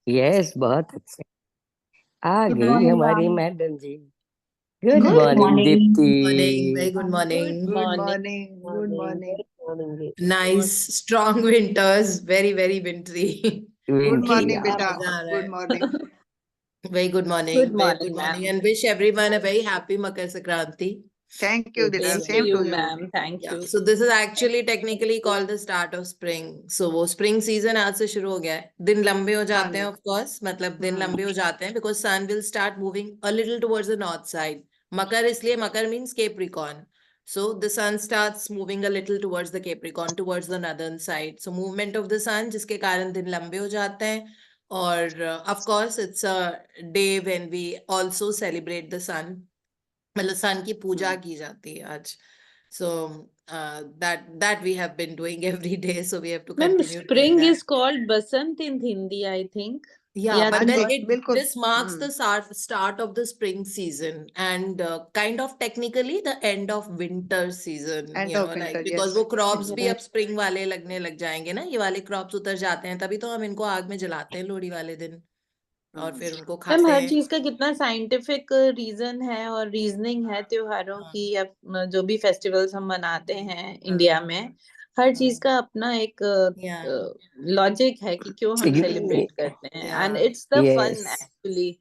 Yes, बहुत अच्छे। आ गुड गई मॉर्निंग हमारी ma'am. Madam ji. Good good morning morning. Deepti. Morning, very good good morning. Good morning. Morning, good morning, morning. Very morning. Nice strong winters, very very wintry. Good wintry morning यार। बेटा, मजा आ रहा गुड मॉर्निंग। है। Good very morning good morning ma'am. And wish everyone a very happy Makar Sankranti. Thank you बेटा, same to same you to you. Ma'am, thank Yeah, you. so this is actually technically called the start of spring. So वो spring season आज से शुरू हो गया है। दिन लंबे हो हाँ जाते हैं जी। of course, मतलब दिन हम्म लंबे हो जाते हैं because sun will start moving a little towards the north side. मकर इसलिए मकर means Capricorn. So the sun starts moving a little towards the Capricorn, towards the northern side. So movement of the sun जिसके कारण दिन लंबे हो जाते हैं। और of course it's a day when we also celebrate the sun. मतलब सन की पूजा की जाती है आज। So that we have been doing every day, so we have to ma'am continue doing spring that. Is called Basant in Hindi I think. Yeah, या हाँ but तो then ji, it बिल्कुल। this marks the start of the spring season and kind of technically the end of winter season, and you know, of like winter, because yes. वो crops भी अब yes. spring वाले लगने लग जाएंगे ना, ये वाले crops उतर जाते हैं तभी तो हम इनको आग में जलाते हैं लोहड़ी वाले दिन और फिर उनको मैम खाते हर हैं। चीज का कितना साइंटिफिक रीजन है और रीजनिंग है त्योहारों हाँ, की, या जो भी फेस्टिवल्स हम मनाते हैं हाँ, इंडिया में, हर चीज हाँ, का अपना एक yeah, लॉजिक है कि क्यों हम सेलिब्रेट करते हैं, and yeah, it's the fun yes, actually.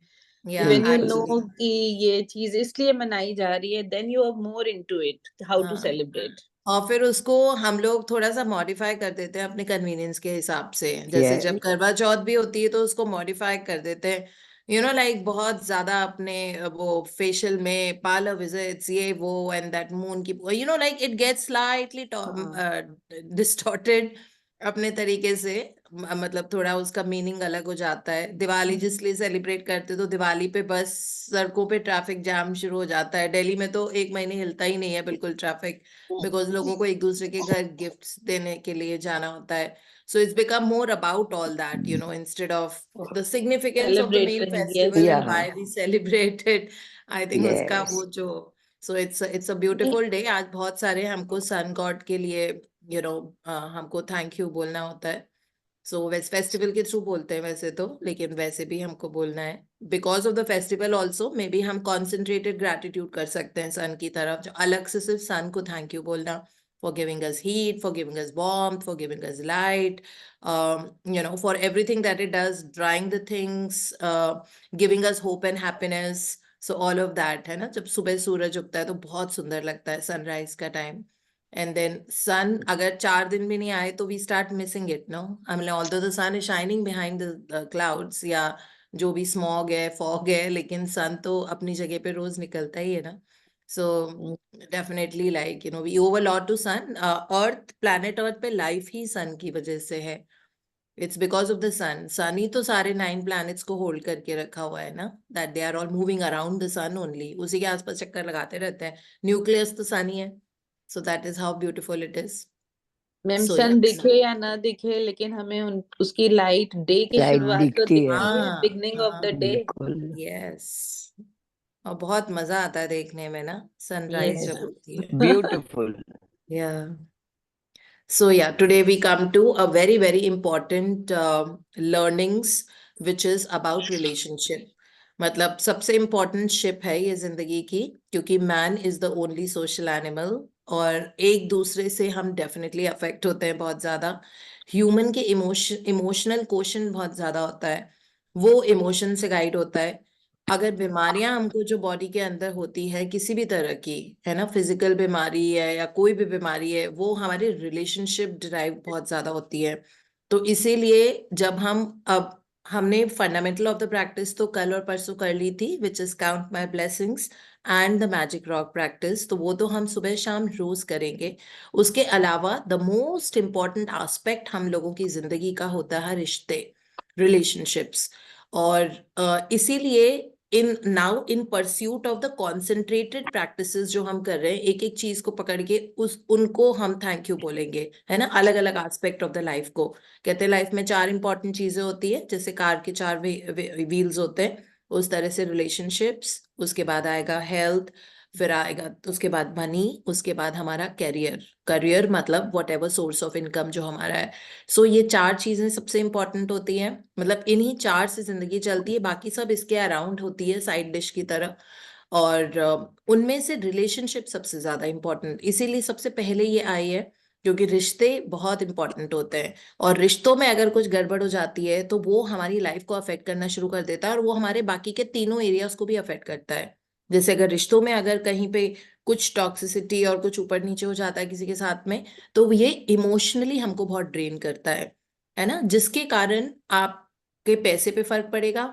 yeah, when you बिल्कुल। No actually. कि ये चीज इसलिए मनाई जा रही है, then you are more into it how to हाँ, सेलिब्रेट। और फिर उसको हम लोग थोड़ा सा मॉडिफाई कर देते हैं अपने कन्वीनियंस के हिसाब से, जैसे यस, जब करवा चौथ भी होती है तो उसको मॉडिफाई कर देते हैं, यू नो लाइक बहुत ज्यादा अपने वो फेशियल में पार्लर विजिट्स ये वो एंड दैट मून की, you know like it gets slightly distorted अपने तरीके से। मतलब थोड़ा उसका मीनिंग अलग हो जाता है। दिवाली जिसलिए सेलिब्रेट करते तो दिवाली पे बस सड़कों पे ट्रैफिक जाम शुरू हो जाता है। दिल्ली में तो एक महीने हिलता ही नहीं है बिल्कुल ट्रैफिक, बिकॉज लोगों को एक दूसरे के घर गिफ्ट्स देने के लिए जाना होता है। So it's become more about all that, you know, instead of the significance of the main celebrating, festival yes yeah, and why we celebrate it. I think उसका यस। वो जो, so it's a beautiful day. आज बहुत सारे हमको sun god के लिए, you know, हमको थैंक यू बोलना होता है। सो वैसे फेस्टिवल के थ्रू बोलते हैं वैसे तो, लेकिन वैसे भी हमको बोलना है because of the festival also. May be हम कॉन्सेंट्रेटेड ग्रेटिट्यूड कर सकते हैं सन की तरफ, जो अलग से सिर्फ सन को थैंक यू बोलना, for giving us heat, for giving us warmth, for giving us light, you know, for everything that it does, drawing the things, giving us hope and happiness. So all of that है ना, जब सुबह सूरज उगता है तो बहुत सुंदर लगता है सनराइज का टाइम। And then sun अगर 4 दिन भी नहीं आए तो we start missing it, no? I mean, although the sun is shining behind the clouds या जो भी smog है, fog है, लेकिन sun तो अपनी जगह पे रोज निकलता ही है ना। So definitely like, you know, we owe a lot to sun. Earth, planet Earth पे life ही sun की वजह से है। It's because of the sun. Sun ही तो सारे 9 planets को hold करके रखा हुआ है ना, that they are all moving around the sun only. उसी के आसपास चक्कर लगाते रहते हैं। न्यूक्लियस तो sun ही है। So that is how beautiful it is. Ma'am So sun yes. दिखे या ना दिखे, लेकिन हमें उसकी लाइट डे की लाइट शुरुआत तो दिखती है, दिखती है, हाँ, बिगनिंग ऑफ द हाँ, डे। बिल्कुल। yes. और बहुत मजा आता है देखने में ना, सनराइज यस जब होती है। Beautiful. Yeah. So yeah, today we come to a very, very important learnings, which is about relationship. मतलब सबसे इम्पोर्टेंट शिप है ये जिंदगी की, क्योंकि man is the only social animal और एक दूसरे से हम डेफिनेटली अफेक्ट होते हैं बहुत ज्यादा। ह्यूमन के इमोशनल क्वोशंट बहुत ज्यादा होता है, वो इमोशन से गाइड होता है। अगर बीमारियां हमको जो बॉडी के अंदर होती है किसी भी तरह की, है ना, फिजिकल बीमारी है या कोई भी बीमारी है, वो हमारे रिलेशनशिप डिराइव बहुत ज्यादा होती है। तो इसीलिए जब हम अब हमने फंडामेंटल ऑफ द प्रैक्टिस तो कल और परसों कर ली थी, which is count my blessings and the magic rock practice, तो वो तो हम सुबह शाम रोज करेंगे। उसके अलावा द मोस्ट इम्पॉर्टेंट एस्पेक्ट हम लोगों की जिंदगी का होता है रिश्ते, रिलेशनशिप्स। और इसीलिए in now in pursuit of the concentrated practices जो हम कर रहे हैं, एक एक चीज को पकड़ के उस उनको हम थैंक यू बोलेंगे, है ना, अलग अलग एस्पेक्ट ऑफ द लाइफ को। कहते हैं लाइफ में 4 इंपॉर्टेंट चीजें होती है, जैसे कार के 4 व्हील्स होते हैं, उस तरह से रिलेशनशिप्स, उसके बाद आएगा हेल्थ, फिर आएगा तो उसके बाद मनी, उसके बाद हमारा करियर। करियर मतलब what ever source of income जो हमारा है। सो ये 4 चीजें सबसे इंपॉर्टेंट होती हैं, मतलब इन्हीं 4 से जिंदगी चलती है, बाकी सब इसके अराउंड होती है साइड डिश की तरह। और उनमें से रिलेशनशिप सबसे ज्यादा इंपॉर्टेंट इसीलिए सबसे पहले ये आई है, क्योंकि रिश्ते बहुत इंपॉर्टेंट होते हैं। और रिश्तों में अगर कुछ गड़बड़ हो जाती है तो वो हमारी लाइफ को अफेक्ट करना शुरू कर देता है, और वो हमारे बाकी के तीनों एरियाज को भी अफेक्ट करता है। जैसे अगर रिश्तों में अगर कहीं पे कुछ टॉक्सिसिटी और कुछ ऊपर नीचे हो जाता है किसी के साथ में, तो ये इमोशनली हमको बहुत ड्रेन करता है ना, जिसके कारण आपके पैसे पे फर्क पड़ेगा,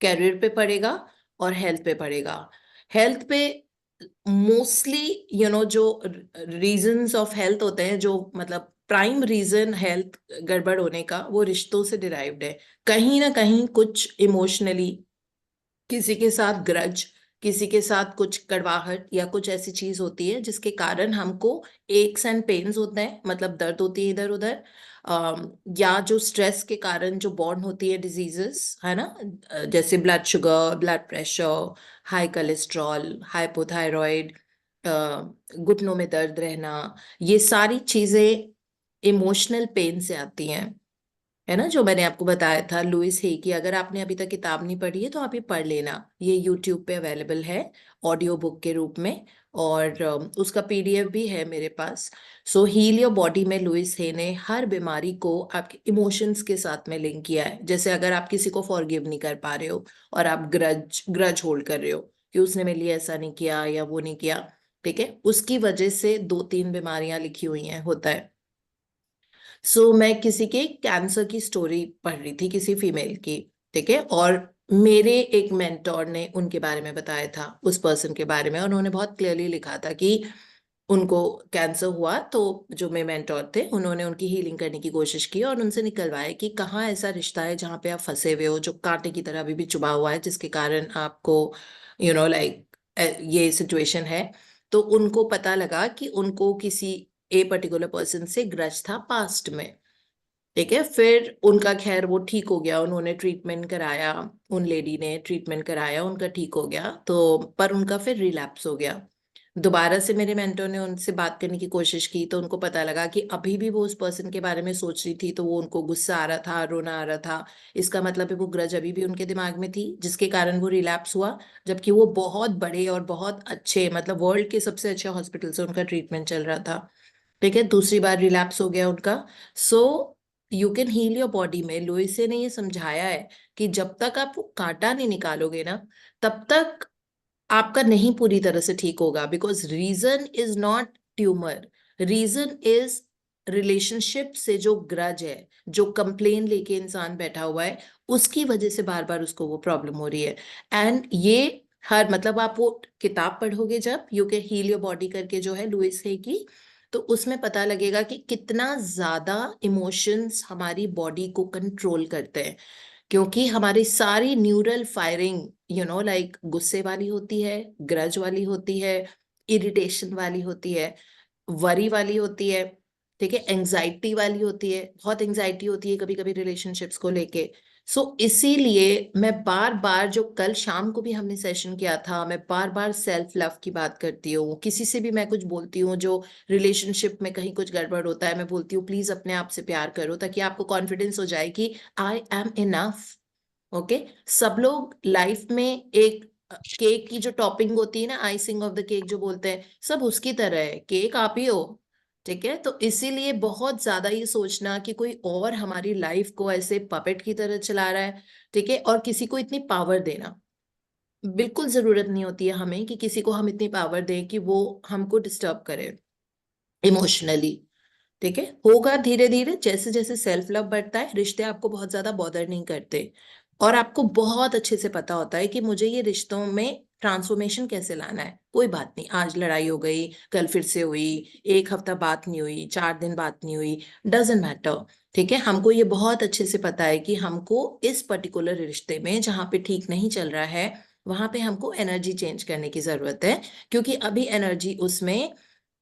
कैरियर पे पड़ेगा, और हेल्थ पे पड़ेगा। हेल्थ पे मोस्टली जो रीजंस ऑफ हेल्थ होते हैं, जो मतलब प्राइम रीजन हेल्थ गड़बड़ होने का, वो रिश्तों से डिराइव्ड है। कहीं ना कहीं कुछ इमोशनली किसी के साथ ग्रज, किसी के साथ कुछ कड़वाहट या कुछ ऐसी चीज होती है जिसके कारण हमको एक्स एंड पेन्स होते हैं, मतलब दर्द होती है इधर उधर। या जो स्ट्रेस के कारण जो बॉर्न होती है डिजीजेस, है ना, जैसे blood sugar, blood pressure, high cholesterol, hypothyroid, घुटनों में दर्द रहना, ये सारी चीजें इमोशनल पेन से आती हैं, है ना। जो मैंने आपको बताया था लुइस हे की, अगर आपने अभी तक किताब नहीं पढ़ी है तो आप ये पढ़ लेना, ये यूट्यूब पे अवेलेबल है ऑडियो बुक के रूप में, और उसका पीडीएफ भी है मेरे पास। सो हील योर बॉडी में लुइस हे ने हर बीमारी को आपके इमोशंस के साथ में लिंक किया है। जैसे अगर आप किसी को फॉरगिव नहीं कर पा रहे हो और आप ग्रज ग्रज होल्ड कर रहे हो कि उसने मेरे लिए ऐसा नहीं किया या वो नहीं किया, ठीक है, उसकी वजह से 2-3 बीमारियां लिखी हुई हैं, होता है। सो मैं किसी के कैंसर की स्टोरी पढ़ रही थी, किसी फीमेल की, ठीक है, और मेरे एक मेंटोर ने उनके बारे में बताया था, उस पर्सन के बारे में, और उन्होंने बहुत क्लियरली लिखा था कि उनको कैंसर हुआ। तो जो मेरे मेंटोर थे उन्होंने उनकी हीलिंग करने की कोशिश की और उनसे निकलवाया कि कहाँ ऐसा रिश्ता है जहाँ पे आप फंसे हुए हो, जो कांटे की तरह अभी भी चुभा हुआ है, जिसके कारण आपको लाइक ये सिचुएशन है। तो उनको पता लगा कि उनको किसी ए पर्टिकुलर पर्सन से ग्रज था पास्ट में, ठीक है। फिर उनका खैर वो ठीक हो गया, उन्होंने ट्रीटमेंट कराया, उन लेडी ने ट्रीटमेंट कराया, उनका ठीक हो गया। तो पर उनका फिर रिलैप्स हो गया। दोबारा से मेरे मेंटर ने उनसे बात करने की कोशिश की तो उनको पता लगा कि अभी भी वो उस पर्सन के बारे में सोच रही थी, तो वो उनको गुस्सा आ रहा था, रोना आ रहा था। इसका मतलब है वो ग्रज अभी भी उनके दिमाग में थी, जिसके कारण वो रिलैप्स हुआ। जबकि वो बहुत बड़े और बहुत अच्छे, मतलब वर्ल्ड के सबसे अच्छे हॉस्पिटल से उनका ट्रीटमेंट चल रहा था, ठीक है। दूसरी बार रिलैप्स हो गया उनका। So you can heal your body में लुइसे ने ये समझाया है कि जब तक आप वो कांटा नहीं निकालोगे ना, तब तक आपका नहीं पूरी तरह से ठीक होगा। Because reason is not tumour, reason is relationship से जो ग्रज है, जो कंप्लेन लेके इंसान बैठा हुआ है, उसकी वजह से बार बार उसको वो प्रॉब्लम हो रही है। एंड ये हर मतलब आप वो किताब पढ़ोगे जब, you can heal your body करके जो है लुइस हे की, तो उसमें पता लगेगा कि कितना ज्यादा इमोशंस हमारी बॉडी को कंट्रोल करते हैं। क्योंकि हमारी सारी न्यूरल फायरिंग लाइक गुस्से वाली होती है, ग्रज वाली होती है, इरिटेशन वाली होती है, वरी वाली होती है, ठीक है, एंजाइटी वाली होती है, बहुत एंजाइटी होती है कभी कभी रिलेशनशिप्स को लेके। सो इसीलिए मैं बार बार, जो कल शाम को भी हमने सेशन किया था, मैं बार बार सेल्फ लव की बात करती हूँ। किसी से भी मैं कुछ बोलती हूँ जो रिलेशनशिप में कहीं कुछ गड़बड़ होता है, मैं बोलती हूँ प्लीज अपने आप से प्यार करो, ताकि आपको कॉन्फिडेंस हो जाए कि आई एम इनफ। ओके, सब लोग लाइफ में एक केक की जो टॉपिंग होती है ना, आइसिंग ऑफ द केक जो बोलते हैं, सब उसकी तरह है, केक आप ही हो, ठीक है। तो इसीलिए बहुत ज्यादा ये सोचना कि कोई और हमारी लाइफ को ऐसे पपेट की तरह चला रहा है, ठीक है, और किसी को इतनी पावर देना, बिल्कुल जरूरत नहीं होती है हमें कि किसी को हम इतनी पावर दें कि वो हमको डिस्टर्ब करे इमोशनली, ठीक है। होगा धीरे धीरे, जैसे जैसे सेल्फ लव बढ़ता है, रिश्ते आपको बहुत ज्यादा बॉदर नहीं करते, और आपको बहुत अच्छे से पता होता है कि मुझे ये रिश्तों में ट्रांसफॉर्मेशन कैसे लाना है। कोई बात नहीं, आज लड़ाई हो गई, कल फिर से हुई, एक हफ्ता बात नहीं हुई, 4 दिन बात नहीं हुई, डजेंट मैटर, ठीक है। हमको ये बहुत अच्छे से पता है कि हमको इस पर्टिकुलर रिश्ते में जहाँ पे ठीक नहीं चल रहा है, वहां पे हमको एनर्जी चेंज करने की जरूरत है, क्योंकि अभी एनर्जी उसमें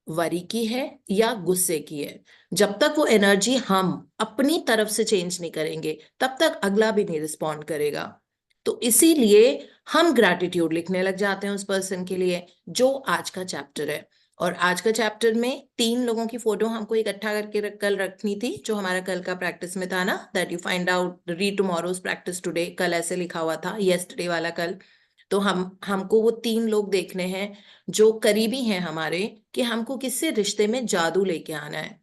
वरी की है या गुस्से की है। जब तक वो एनर्जी हम अपनी तरफ से चेंज नहीं करेंगे, तब तक अगला भी नहीं रिस्पॉन्ड करेगा। तो इसीलिए हम ग्रैटिट्यूड लिखने लग जाते हैं उस पर्सन के लिए, जो आज का चैप्टर है। और आज का चैप्टर में 3 लोगों की फोटो हमको इकट्ठा करके कल रखनी थी, जो हमारा कल का प्रैक्टिस में था ना, that you find out read tomorrow's practice today, कल ऐसे लिखा हुआ था, यस्टरडे वाला कल। तो हमको वो 3 लोग देखने हैं जो करीबी हैं हमारे, कि हमको किससे रिश्ते में जादू लेके आना है।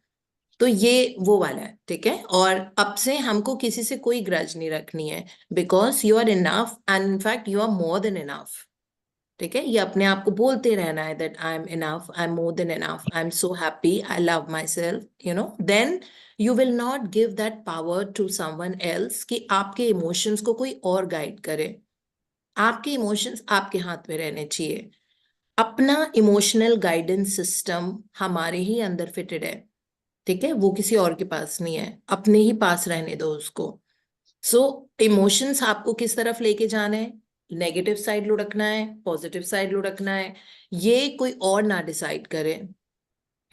तो ये वो वाला है, ठीक है। और अब से हमको किसी से कोई ग्रज नहीं रखनी है, because you are enough and in fact you are more than enough, ठीक है। ये अपने आप को बोलते रहना है that I am enough, I am more than enough, I am so happy, I love myself, you know. Then you will not give that power to someone else कि आपके इमोशंस को कोई और गाइड करे। आपके emotions आपके हाथ में रहने चाहिए। अपना इमोशनल गाइडेंस सिस्टम हमारे ही अंदर फिटेड है, ठीक है, वो किसी और के पास नहीं है, अपने ही पास रहने दो उसको। सो इमोशंस आपको किस तरफ लेके जाना है, नेगेटिव साइड लुढ़कना है, पॉजिटिव साइड लुढ़कना है, ये कोई और ना डिसाइड करे,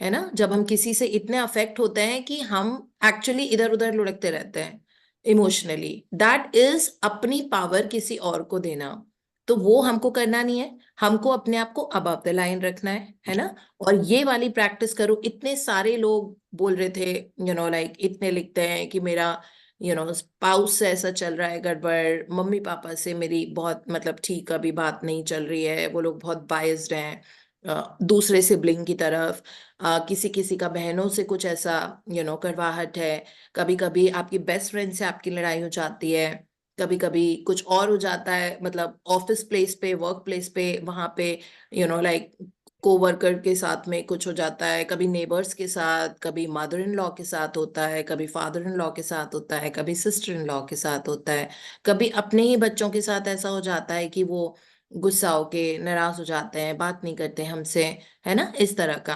है ना। जब हम किसी से इतने अफेक्ट होते हैं कि हम एक्चुअली इधर उधर लुढ़कते रहते हैं इमोशनली, दैट इज अपनी पावर किसी और को देना। तो वो हमको करना नहीं है, हमको अपने आप को अबव द लाइन रखना है ना। और ये वाली प्रैक्टिस करो। इतने सारे लोग बोल रहे थे, यू नो लाइक, इतने लिखते हैं कि मेरा स्पाउस से ऐसा चल रहा है गड़बड़, मम्मी पापा से मेरी बहुत मतलब ठीक अभी बात नहीं चल रही है, वो लोग बहुत बायस्ड हैं दूसरे सिबलिंग की तरफ, किसी किसी का बहनों से कुछ ऐसा कड़वाहट है, कभी कभी आपकी बेस्ट फ्रेंड से आपकी लड़ाई हो जाती है, कभी कभी कुछ और हो जाता है, मतलब ऑफिस प्लेस पे, वर्क प्लेस पे, वहां पे लाइक कोवर्कर के साथ में कुछ हो जाता है, कभी नेबर्स के साथ, कभी मदर इन लॉ के साथ होता है, कभी फादर इन लॉ के साथ होता है, कभी सिस्टर इन लॉ के साथ होता है, कभी अपने ही बच्चों के साथ ऐसा हो जाता है कि वो गुस्सा होके नाराज हो जाते हैं, बात नहीं करते हमसे, है ना, इस तरह का।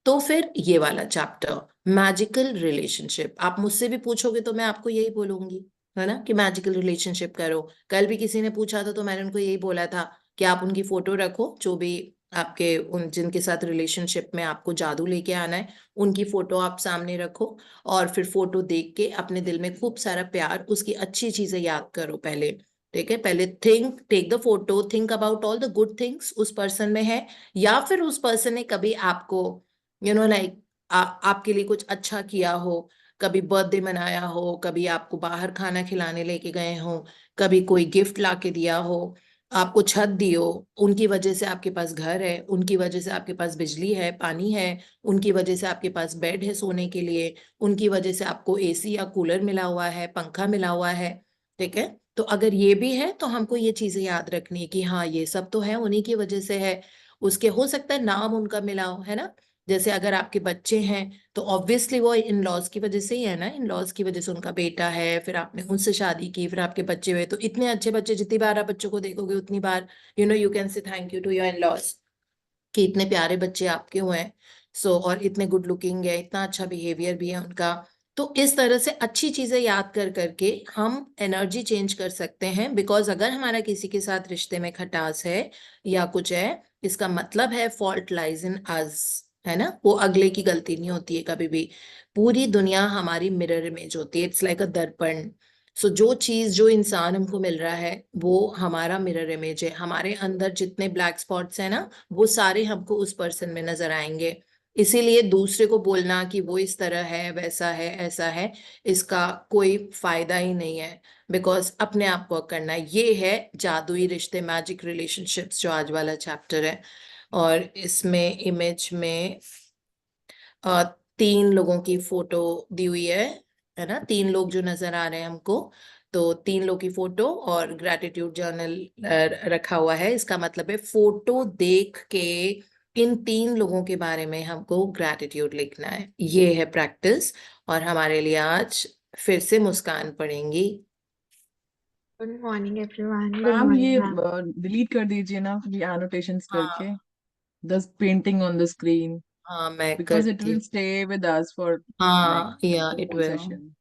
तो फिर ये वाला चैप्टर मैजिकल रिलेशनशिप, आप मुझसे भी पूछोगे तो मैं आपको यही बोलूंगी, है ना, कि मैजिकल रिलेशनशिप करो। कल भी किसी ने पूछा था तो मैंने उनको यही बोला था कि आप उनकी फोटो रखो, जो भी आपके उन जिनके साथ रिलेशनशिप में आपको जादू लेके आना है, उनकी फोटो आप सामने रखो, और फिर फोटो देख के अपने दिल में खूब सारा प्यार, उसकी अच्छी चीजें याद करो पहले, ठीक है। पहले take the photo, think about all the good things उस पर्सन में है, या फिर उस पर्सन ने कभी आपको लाइक आपके लिए कुछ अच्छा किया हो, कभी बर्थडे मनाया हो, कभी आपको बाहर खाना खिलाने लेके गए हो, कभी कोई गिफ्ट ला के दिया हो, आपको छत दी हो, उनकी वजह से आपके पास घर है, उनकी वजह से आपके पास बिजली है, पानी है, उनकी वजह से आपके पास बेड है सोने के लिए, उनकी वजह से आपको एसी या कूलर मिला हुआ है, पंखा मिला हुआ है, ठीक है। तो अगर ये भी है तो हमको ये चीजें याद रखनी है कि हाँ ये सब तो है उन्हीं की वजह से है। उसके हो सकता है नाम उनका मिला हो, है ना। जैसे अगर आपके बच्चे हैं तो ऑब्वियसली वो इन लॉज की वजह से ही है ना, इन लॉज की वजह से उनका बेटा है, फिर आपने उनसे शादी की, फिर आपके बच्चे हुए, तो इतने अच्छे बच्चे, जितनी बार आप बच्चों को देखोगे उतनी बार you can say thank you to your in laws कि इतने प्यारे बच्चे आपके हुए हैं। सो और इतने गुड लुकिंग है, इतना अच्छा बिहेवियर भी है उनका। तो इस तरह से अच्छी चीजें याद कर करके हम एनर्जी चेंज कर सकते हैं, बिकॉज अगर हमारा किसी के साथ रिश्ते में खटास है या कुछ है, इसका मतलब है फॉल्ट लाइज इन अस, है ना। वो अगले की गलती नहीं होती है कभी भी, पूरी दुनिया हमारी मिरर इमेज होती है, इट्स लाइक अ दर्पण। सो जो चीज, जो इंसान हमको मिल रहा है वो हमारा मिरर इमेज है, हमारे अंदर जितने ब्लैक स्पॉट्स है ना, वो सारे हमको उस पर्सन में नजर आएंगे। इसीलिए दूसरे को बोलना कि वो इस तरह है, वैसा है, ऐसा है, इसका कोई फायदा ही नहीं है, बिकॉज अपने आप को करना है। ये है जादुई रिश्ते, मैजिक रिलेशनशिप्स, जो आज वाला चैप्टर है। और इसमें इमेज में 3 लोगों की फोटो दी हुई है ना, 3 लोग जो नजर आ रहे हैं हमको, तो 3 लोग की फोटो और ग्रैटिट्यूड जर्नल रखा हुआ है। इसका मतलब है फोटो देख के इन 3 लोगों के बारे में हमको ग्रैटिट्यूड लिखना है। ये है प्रैक्टिस। और हमारे लिए आज फिर से मुस्कान पड़ेंगी। Good morning everyone. Good ma'am morning ये मैम। डिलीट कर दीजिए ना ये एनोटेशंस हाँ करके, the painting on the screen, हाँ, मैं बिकॉज इट करती विल हूँ। Stay with us for like हाँ या the it whole will, session.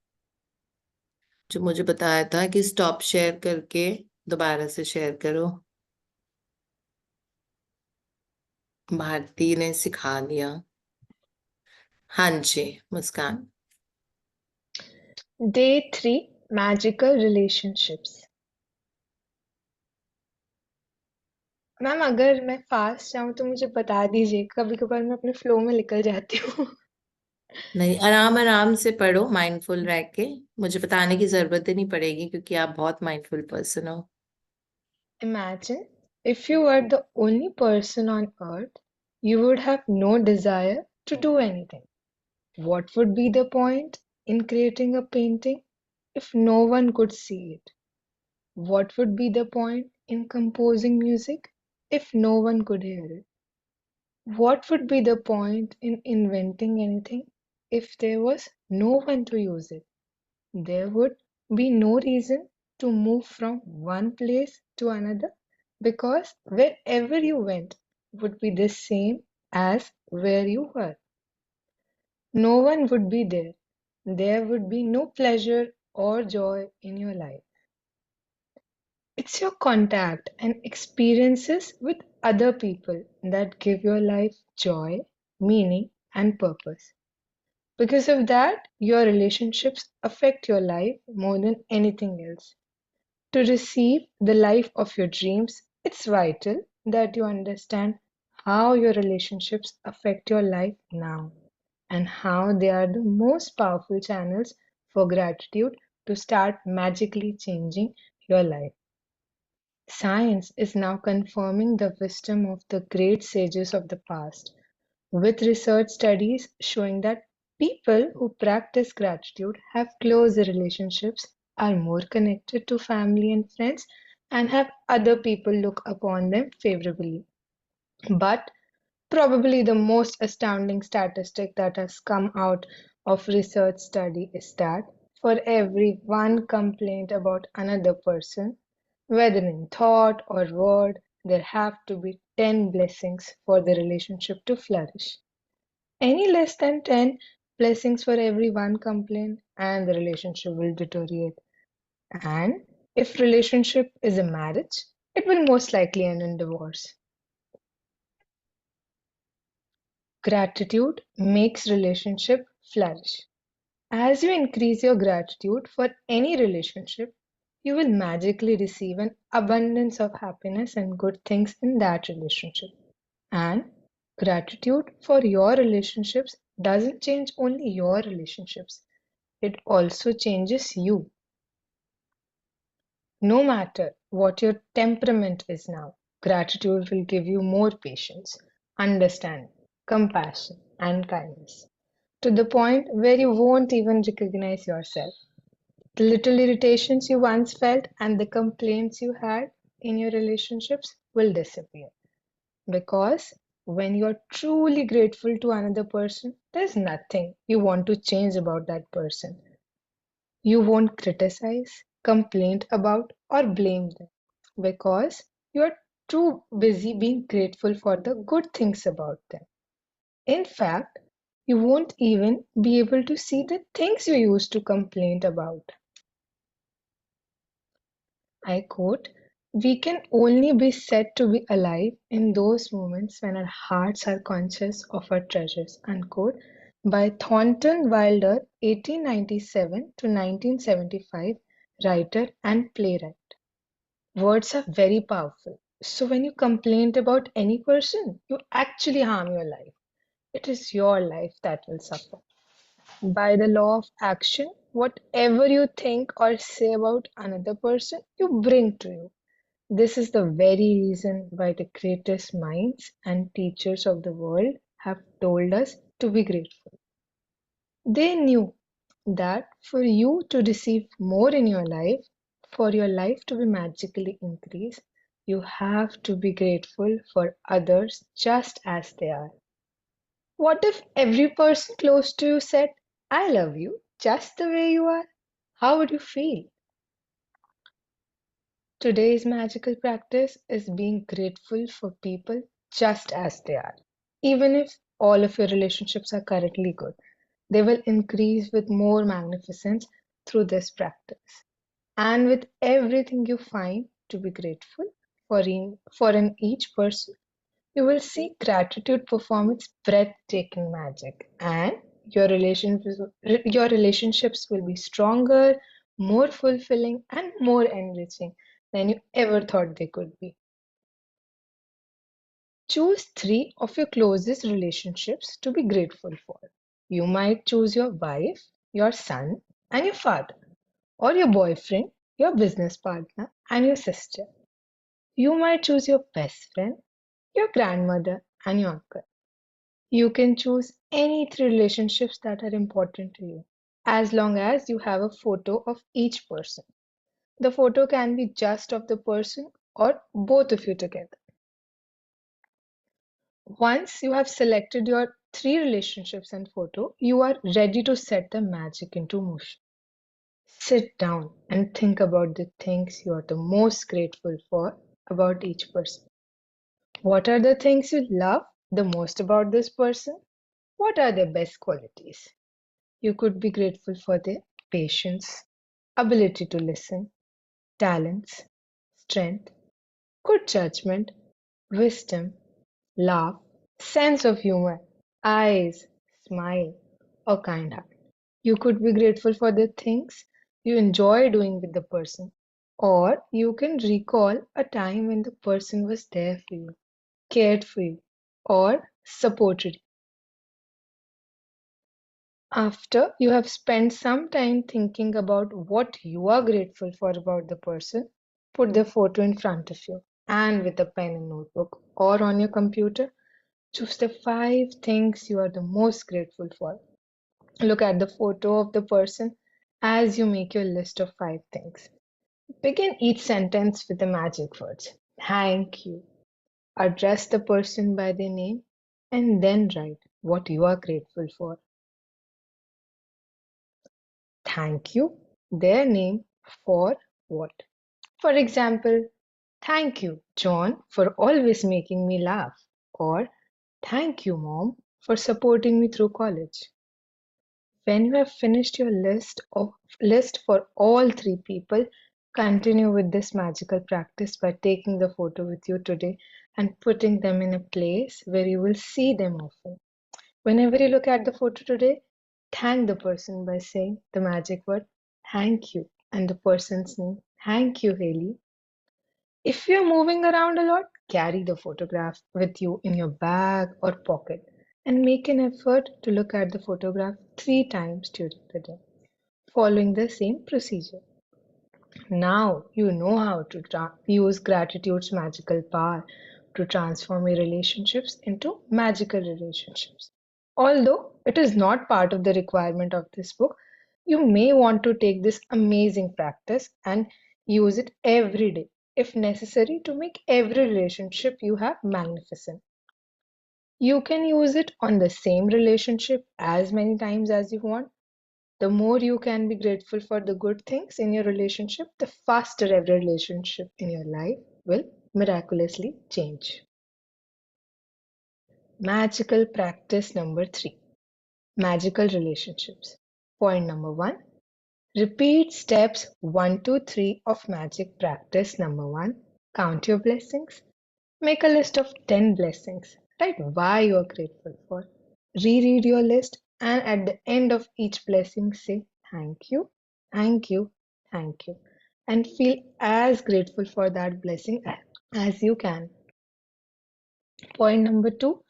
जो मुझे बताया था कि स्टॉप शेयर करके दोबारा से शेयर करो, भारती ने सिखा दिया। हाँ जी मुस्कान। Day 3 Magical Relationships. मैम अगर मैं फास्ट जाऊं तो मुझे बता दीजिए, कभी कभार मैं अपने फ्लो में निकल जाती हूँ। नहीं, आराम आराम से पढ़ो माइंडफुल रह के। मुझे बताने की जरूरत ही नहीं पड़ेगी क्योंकि आप बहुत माइंडफुल पर्सन हो। Imagine if you were the only person on earth, you would have no desire to do anything. What would be the point in creating a painting if no one could see it? What would be the point in composing music if no one could hear it? What would be the point in inventing anything if there was no one to use it? There would be no reason to move from one place to another because wherever you went would be the same as where you were. No one would be there. There would be no pleasure or joy in your life. It's your contact and experiences with other people that give your life joy, meaning, and purpose. Because of that, your relationships affect your life more than anything else. To receive the life of your dreams, it's vital that you understand how your relationships affect your life now and how they are the most powerful channels for gratitude to start magically changing your life. Science is now confirming the wisdom of the great sages of the past, with research studies showing that people who practice gratitude have closer relationships, are more connected to family and friends, and have other people look upon them favorably. But probably the most astounding statistic that has come out of research study is that for every one complaint about another person, whether in thought or word, there have to be 10 blessings for the relationship to flourish. Any less than 10 blessings for every one complaint and the relationship will deteriorate. And if relationship is a marriage, it will most likely end in divorce. Gratitude makes relationship flourish. As you increase your gratitude for any relationship, you will magically receive an abundance of happiness and good things in that relationship. And gratitude for your relationships doesn't change only your relationships, it also changes you. No matter what your temperament is now, gratitude will give you more patience, understanding, compassion, and kindness to the point where you won't even recognize yourself. The little irritations you once felt and the complaints you had in your relationships will disappear. Because when you're truly grateful to another person, there's nothing you want to change about that person. You won't criticize, complain about, or blame them because you're too busy being grateful for the good things about them. In fact, you won't even be able to see the things you used to complain about. I quote, "We can only be said to be alive in those moments when our hearts are conscious of our treasures," unquote, by Thornton Wilder, 1897 to 1975, writer and playwright. Words are very powerful. So when you complain about any person, you actually harm your life. It is your life that will suffer. By the law of action, whatever you think or say about another person, you bring to you. This is the very reason why the greatest minds and teachers of the world have told us to be grateful. They knew that for you to receive more in your life, for your life to be magically increased, you have to be grateful for others just as they are. What if every person close to you said, "I love you just the way you are"? How would you feel? Today's magical practice is being grateful for people just as they are. Even if all of your relationships are currently good, they will increase with more magnificence through this practice. And with everything you find to be grateful for in each person, you will see gratitude perform its breathtaking magic, and your relationships will be stronger, more fulfilling, and more enriching than you ever thought they could be. Choose 3 of your closest relationships to be grateful for. You might choose your wife, your son, and your father, or your boyfriend, your business partner, and your sister. You might choose your best friend, your grandmother, and your uncle. You can choose any 3 relationships that are important to you, as long as you have a photo of each person. The photo can be just of the person or both of you together. Once you have selected your 3 relationships and photo, you are ready to set the magic into motion. Sit down and think about the things you are the most grateful for about each person. What are the things you love the most about this person? What are their best qualities? You could be grateful for their patience, ability to listen, talents, strength, good judgment, wisdom, laugh, sense of humor, eyes, smile, or kind heart. You could be grateful for the things you enjoy doing with the person, or you can recall a time when the person was there for you, cared for you, or supported you. After you have spent some time thinking about what you are grateful for about the person, put the photo in front of you and with a pen and notebook or on your computer, choose the 5 things you are the most grateful for. Look at the photo of the person as you make your list of 5 things. Begin each sentence with the magic words. Thank you. Address the person by their name and then write what you are grateful for. Thank you, their name for what? For example, thank you, John, for always making me laugh. Or thank you, Mom, for supporting me through college. When you have finished your list for all 3 people, continue with this magical practice by taking the photo with you today and putting them in a place where you will see them often. Whenever you look at the photo today, thank the person by saying the magic word thank you and the person's name. Thank you, Haley. If you're moving around a lot, carry the photograph with you in your bag or pocket and make an effort to look at the photograph 3 times during the day, following the same procedure. Now you know how to use gratitude's magical power to transform your relationships into magical relationships. Although it is not part of the requirement of this book, you may want to take this amazing practice and use it every day, if necessary, to make every relationship you have magnificent. You can use it on the same relationship as many times as you want. The more you can be grateful for the good things in your relationship, the faster every relationship in your life will miraculously change. Magical practice number 3. Magical relationships. Point number 1. Repeat steps 1 to 3 of magic practice number 1. Count your blessings. Make a list of 10 blessings. Write why you are grateful for. Reread your list and at the end of each blessing say thank you, thank you, thank you, and feel as grateful for that blessing as you can. Point number 2.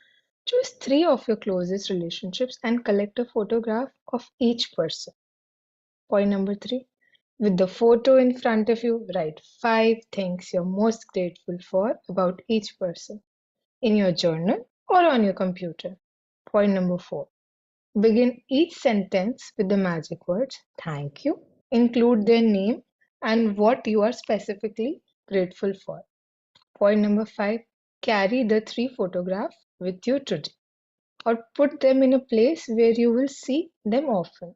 Choose 3 of your closest relationships and collect a photograph of each person. Point number 3. With the photo in front of you, write 5 things you're most grateful for about each person in your journal or on your computer. Point number 4. Begin each sentence with the magic words thank you. Include their name and what you are specifically grateful for. Point number 5. Carry the 3 photographs with you today or put them in a place where you will see them often.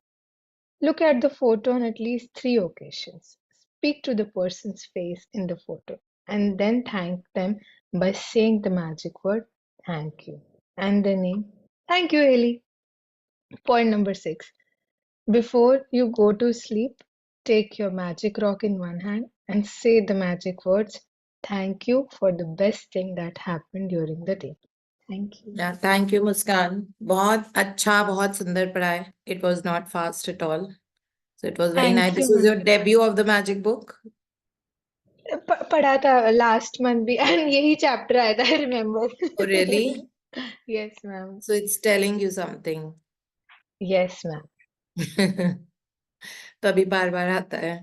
Look at the photo on at least 3 occasions. Speak to the person's face in the photo and then thank them by saying the magic word thank you and their name. Thank you, Haley. Point number 6. Before you go to sleep, take your magic rock in one hand and say the magic words thank you for the best thing that happened during the day. Thank you. Yeah, thank you, Muskan. बहुत अच्छा, बहुत सुंदर पढ़ाए. It was not fast at all. So it was very Thank nice. This you, was your ma'am. debut of the magic book. पढ़ा था last month भी and यही chapter आया था, I remember. Oh, really? Yes, ma'am. So it's telling you something. Yes, ma'am. तभी बार बार आता है.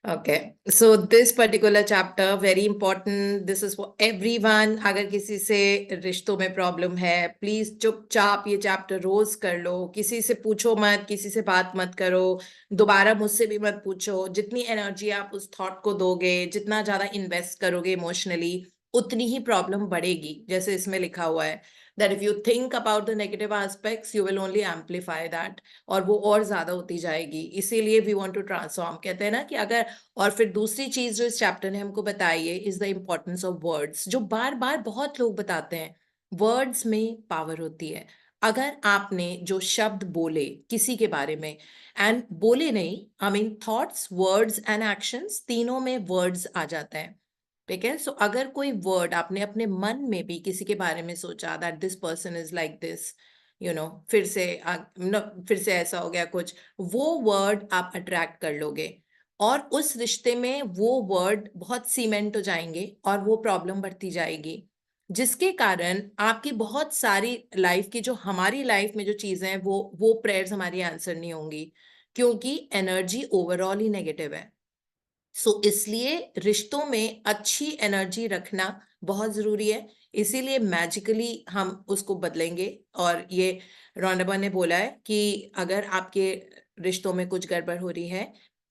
Okay, so this particular chapter very important. This is for everyone. अगर किसी से रिश्तों में प्रॉब्लम है, प्लीज चुपचाप ये चैप्टर रोज कर लो. किसी से पूछो मत, किसी से बात मत करो, दोबारा मुझसे भी मत पूछो. जितनी एनर्जी आप उस थॉट को दोगे, जितना ज्यादा इन्वेस्ट करोगे इमोशनली, उतनी ही प्रॉब्लम बढ़ेगी. जैसे इसमें लिखा हुआ है that if you think about the negative aspects, you will only amplify that. और वो और ज्यादा होती जाएगी. इसीलिए we want to transform. कहते हैं ना कि अगर, और फिर दूसरी चीज जो इस चैप्टर ने हमको बताई है is the importance of words, जो बार बार बहुत लोग बताते हैं. वर्ड्स में पावर होती है. अगर आपने जो शब्द बोले किसी के बारे में, एंड बोले नहीं, I mean thoughts, words and actions, तीनों में वर्ड्स आ जाता है. ठीक है. सो अगर कोई वर्ड आपने अपने मन में भी किसी के बारे में सोचा that this person is like this, फिर से ऐसा हो गया कुछ, वो वर्ड आप अट्रैक्ट कर लोगे और उस रिश्ते में वो वर्ड बहुत सीमेंट हो जाएंगे और वो प्रॉब्लम बढ़ती जाएगी, जिसके कारण आपकी बहुत सारी लाइफ की, जो हमारी लाइफ में जो चीजें हैं, वो प्रेयर्स हमारी आंसर नहीं होंगी, क्योंकि एनर्जी ओवरऑल ही नेगेटिव है. सो इसलिए रिश्तों में अच्छी एनर्जी रखना बहुत जरूरी है. इसीलिए मैजिकली हम उसको बदलेंगे. और ये रोंडाबा ने बोला है कि अगर आपके रिश्तों में कुछ गड़बड़ हो रही है,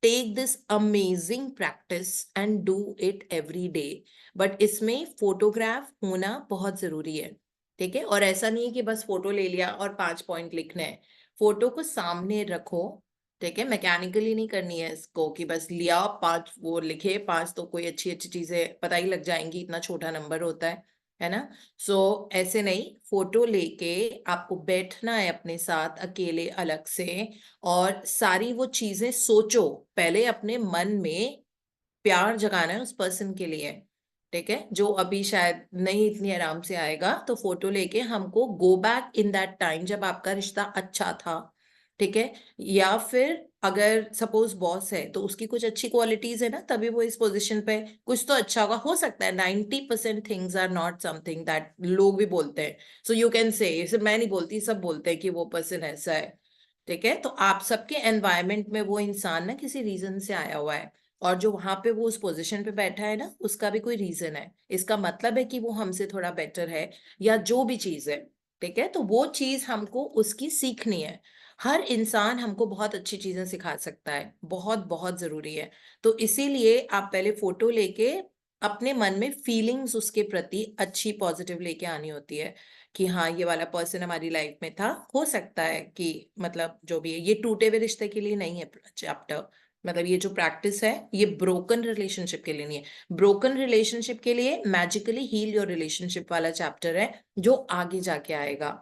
take this amazing practice and do it every day. But इसमें फोटोग्राफ होना बहुत जरूरी है. ठीक है. और ऐसा नहीं है कि बस फोटो ले लिया और 5 पॉइंट लिखना है. फोटो को सामने रखो. ठीक है. मैकेनिकली नहीं करनी है इसको कि बस लिया 5 वो लिखे 5, तो कोई अच्छी अच्छी चीजें पता ही लग जाएंगी, इतना छोटा नंबर होता है ना. सो ऐसे नहीं, फोटो लेके आपको बैठना है अपने साथ अकेले अलग से, और सारी वो चीजें सोचो. पहले अपने मन में प्यार जगाना है उस पर्सन के लिए. ठीक है. जो अभी शायद नहीं इतनी आराम से आएगा, तो फोटो लेके हमको go back in that time जब आपका रिश्ता अच्छा था. ठीक है. या फिर अगर सपोज बॉस है तो उसकी कुछ अच्छी क्वालिटीज है ना, तभी वो इस पोजीशन पे, कुछ तो अच्छा होगा. हो सकता है 90% things are not something that लोग भी बोलते हैं. सो यू कैन से, सिर्फ मैं नहीं बोलती, सब बोलते हैं कि वो पर्सन ऐसा है. ठीक है. तो आप सबके एनवायरमेंट में वो इंसान ना किसी रीजन से आया हुआ है, और जो वहां पे वो उस पोजीशन पे बैठा है ना, उसका भी कोई रीजन है. इसका मतलब है कि वो हमसे थोड़ा बेटर है, या जो भी चीज है. ठीक है. तो वो चीज हमको उसकी सीखनी है. हर इंसान हमको बहुत अच्छी चीजें सिखा सकता है. बहुत बहुत जरूरी है. तो इसीलिए आप पहले फोटो लेके अपने मन में फीलिंग्स उसके प्रति अच्छी पॉजिटिव लेके आनी होती है कि हाँ, ये वाला पर्सन हमारी लाइफ में था. हो सकता है कि मतलब जो भी है, ये टूटे हुए रिश्ते के लिए नहीं है चैप्टर. मतलब ये जो प्रैक्टिस है ये ब्रोकन रिलेशनशिप के लिए नहीं है. ब्रोकन रिलेशनशिप के लिए मैजिकली हील योर रिलेशनशिप वाला चैप्टर है, जो आगे जाके आएगा.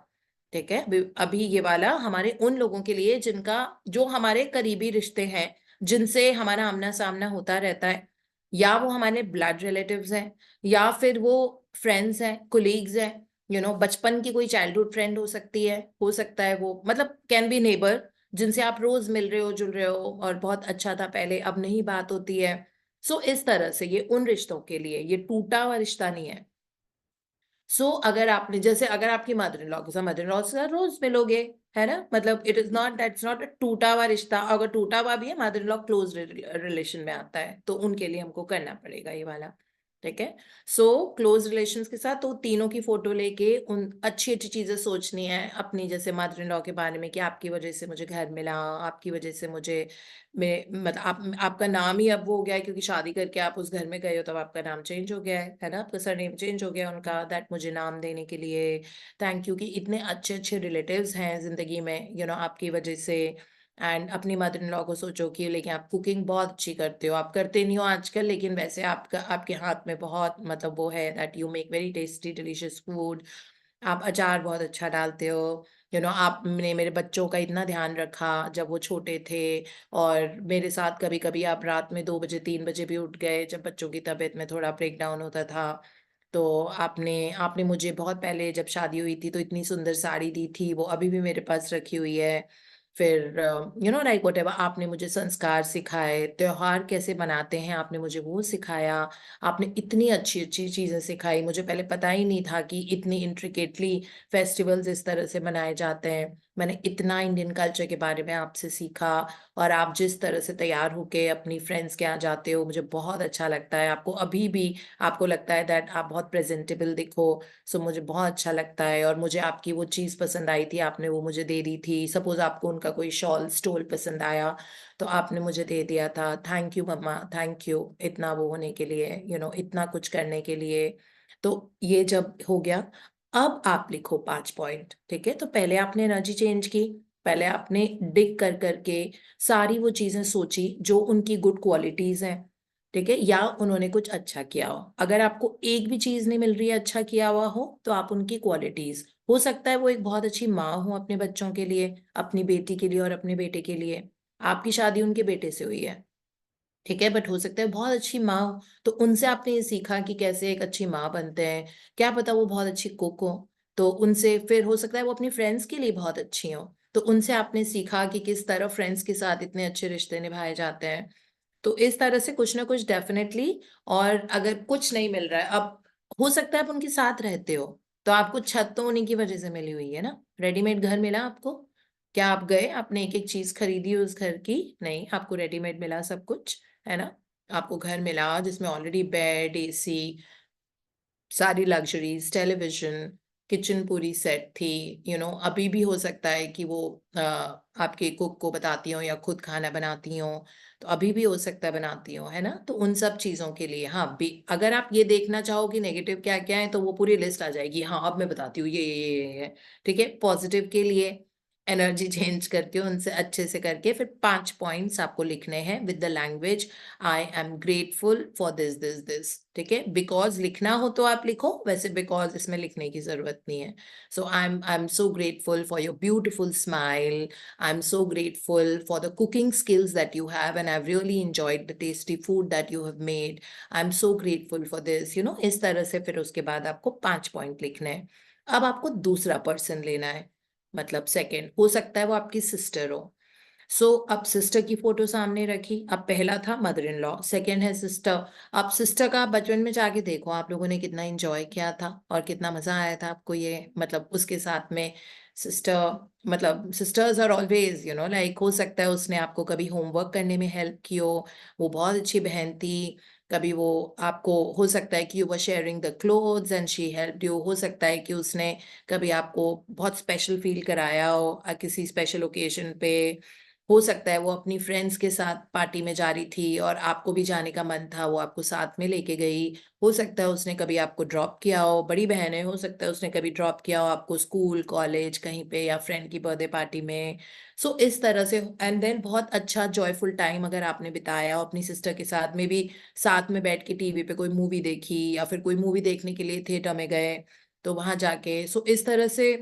ठीक है. अभी ये वाला हमारे उन लोगों के लिए जिनका, जो हमारे करीबी रिश्ते हैं, जिनसे हमारा आमना सामना होता रहता है, या वो हमारे ब्लड रिलेटिव्स हैं, या फिर वो फ्रेंड्स हैं, कोलीग्स हैं, बचपन की कोई चाइल्डहुड फ्रेंड हो सकती है, हो सकता है वो, मतलब कैन बी नेबर, जिनसे आप रोज मिल रहे हो, जुल रहे हो, और बहुत अच्छा था पहले, अब नहीं बात होती है. सो इस तरह से ये उन रिश्तों के लिए, ये टूटा हुआ रिश्ता नहीं है. सो अगर आपने, जैसे अगर आपकी मदर इन लॉ के साथ, मदर इन लॉ के साथ रोज मिलोगे, है ना, मतलब it is not, that's not a टूटा हुआ रिश्ता. अगर टूटा हुआ भी है, mother in law close relation में आता है, तो उनके लिए हमको करना पड़ेगा ये वाला. ठीक है. सो क्लोज रिलेशंस के साथ तो तीनों की फोटो लेके उन अच्छी अच्छी चीजें सोचनी है अपनी, जैसे मदर इन लॉ के बारे में कि आपकी वजह से मुझे घर मिला, आपकी वजह से मुझे, मतलब आपका नाम ही अब वो हो गया है, क्योंकि शादी करके आप उस घर में गए हो, तब आपका नाम चेंज हो गया है ना, आपका सरनेम चेंज हो गया उनका. दैट मुझे नाम देने के लिए थैंक यू, कि इतने अच्छे अच्छे रिलेटिव्स हैं जिंदगी में, आपकी वजह से. एंड अपनी मदर इन लॉ को सोचो कि लेकिन आप कुकिंग बहुत अच्छी करते हो, आप करते नहीं हो आजकल, लेकिन वैसे आपके हाथ में बहुत, मतलब वो है that you make very tasty delicious food. आप अचार बहुत अच्छा डालते हो. आपने मेरे बच्चों का इतना ध्यान रखा जब वो छोटे थे, और मेरे साथ कभी कभी आप रात में 2 बजे 3 बजे भी उठ गए जब बच्चों की तबीयत में थोड़ा ब्रेक डाउन होता था. तो आपने आपने मुझे बहुत पहले जब शादी हुई थी तो इतनी सुंदर साड़ी दी थी, वो अभी भी मेरे पास रखी हुई है. फिर लाइक वट एवर आपने मुझे संस्कार सिखाए, त्योहार कैसे मनाते हैं आपने मुझे वो सिखाया, आपने इतनी अच्छी अच्छी चीज़ें सिखाई, मुझे पहले पता ही नहीं था कि इतनी इंट्रिकेटली फेस्टिवल्स इस तरह से मनाए जाते हैं। मैंने इतना इंडियन कल्चर के बारे में आपसे सीखा, और आप जिस तरह से तैयार होके अपनी फ्रेंड्स के यहाँ जाते हो मुझे बहुत अच्छा लगता है। आपको अभी भी आपको लगता है दैट आप बहुत प्रेजेंटेबल दिखो, सो मुझे बहुत अच्छा लगता है। और मुझे आपकी वो चीज़ पसंद आई थी, आपने वो मुझे दे दी थी। सपोज आपको उनका कोई शॉल स्टोल पसंद आया तो आपने मुझे दे दिया था। थैंक यू मम्मा, थैंक यू इतना वो होने के लिए, इतना कुछ करने के लिए। तो ये जब हो गया, अब आप लिखो 5 पॉइंट। ठीक है, तो पहले आपने एनर्जी चेंज की, पहले आपने डिग कर करके सारी वो चीजें सोची जो उनकी गुड क्वालिटीज हैं। ठीक है, या उन्होंने कुछ अच्छा किया हो। अगर आपको एक भी चीज नहीं मिल रही है अच्छा किया हुआ हो, तो आप उनकी क्वालिटीज, हो सकता है वो एक बहुत अच्छी माँ हो अपने बच्चों के लिए, अपनी बेटी के लिए और अपने बेटे के लिए। आपकी शादी उनके बेटे से हुई है, ठीक है, बट हो सकता है बहुत अच्छी माँ हो, तो उनसे आपने ये सीखा कि कैसे एक अच्छी माँ बनते हैं। क्या पता वो बहुत अच्छी कुक हो, तो उनसे फिर हो सकता है वो अपनी फ्रेंड्स के लिए बहुत अच्छी हो, तो उनसे आपने सीखा कि किस तरह फ्रेंड्स के साथ इतने अच्छे रिश्ते निभाए जाते हैं। तो इस तरह से कुछ ना कुछ डेफिनेटली। और अगर कुछ नहीं मिल रहा है, अब हो सकता है आप उनके साथ रहते हो, तो आपको छत तो उन्हीं की वजह से मिली हुई है ना, रेडीमेड घर मिला आपको। क्या आप गए आपने एक एक चीज खरीदी उस घर की? नहीं, आपको रेडीमेड मिला सब कुछ, है ना। आपको घर मिला जिसमें ऑलरेडी बेड, एसी, सारी लग्जरीज, टेलीविजन, किचन पूरी सेट थी। अभी भी हो सकता है कि वो आपके कुक को बताती हो या खुद खाना बनाती हो, तो अभी भी हो सकता है बनाती हो, है ना। तो उन सब चीज़ों के लिए हाँ भी, अगर आप ये देखना चाहो कि नेगेटिव क्या क्या है, तो वो पूरी लिस्ट आ जाएगी। हाँ, अब मैं बताती हूँ ये है। ठीक है, पॉजिटिव के लिए एनर्जी चेंज करके उनसे अच्छे से करके फिर 5 पॉइंट्स आपको लिखने हैं with the language I am grateful for this this this. ठीक है, बिकॉज लिखना हो तो आप लिखो, वैसे बिकॉज इसमें लिखने की जरूरत नहीं है। So I am so grateful for your beautiful smile, I am so grateful for the cooking skills that you have and I've really enjoyed the tasty food that you have made. I'm so grateful for this. इस तरह से फिर उसके बाद आपको 5 point लिखने हैं। अब आपको दूसरा पर्सन लेना है, मतलब सेकंड, हो सकता है वो आपकी सिस्टर हो। अब सिस्टर की फोटो सामने रखी। अब पहला था मदर इन लॉ, सेकेंड है सिस्टर। अब सिस्टर का बचपन में जाके देखो आप लोगों ने कितना एंजॉय किया था और कितना मजा आया था आपको, ये मतलब उसके साथ में सिस्टर, मतलब सिस्टर्स आर ऑलवेज लाइक, हो सकता है उसने आपको कभी होमवर्क करने में हेल्प की हो, वो बहुत अच्छी बहन थी। कभी वो आपको, हो सकता है कि you were sharing the clothes and she helped you, हो सकता है कि उसने कभी आपको बहुत स्पेशल फील कराया हो किसी स्पेशल ओकेजन पे। हो सकता है वो अपनी फ्रेंड्स के साथ पार्टी में जा रही थी और आपको भी जाने का मन था, वो आपको साथ में लेके गई। हो सकता है उसने कभी आपको ड्रॉप किया हो, बड़ी बहन है, हो सकता है उसने कभी ड्रॉप किया हो आपको स्कूल कॉलेज कहीं पे या फ्रेंड की बर्थडे पार्टी में। इस तरह से एंड देन बहुत अच्छा जॉयफुल टाइम अगर आपने बिताया हो अपनी सिस्टर के साथ में भी, साथ में बैठ के टीवी पे कोई मूवी देखी या फिर कोई मूवी देखने के लिए थिएटर में गए, तो वहां जाके इस तरह से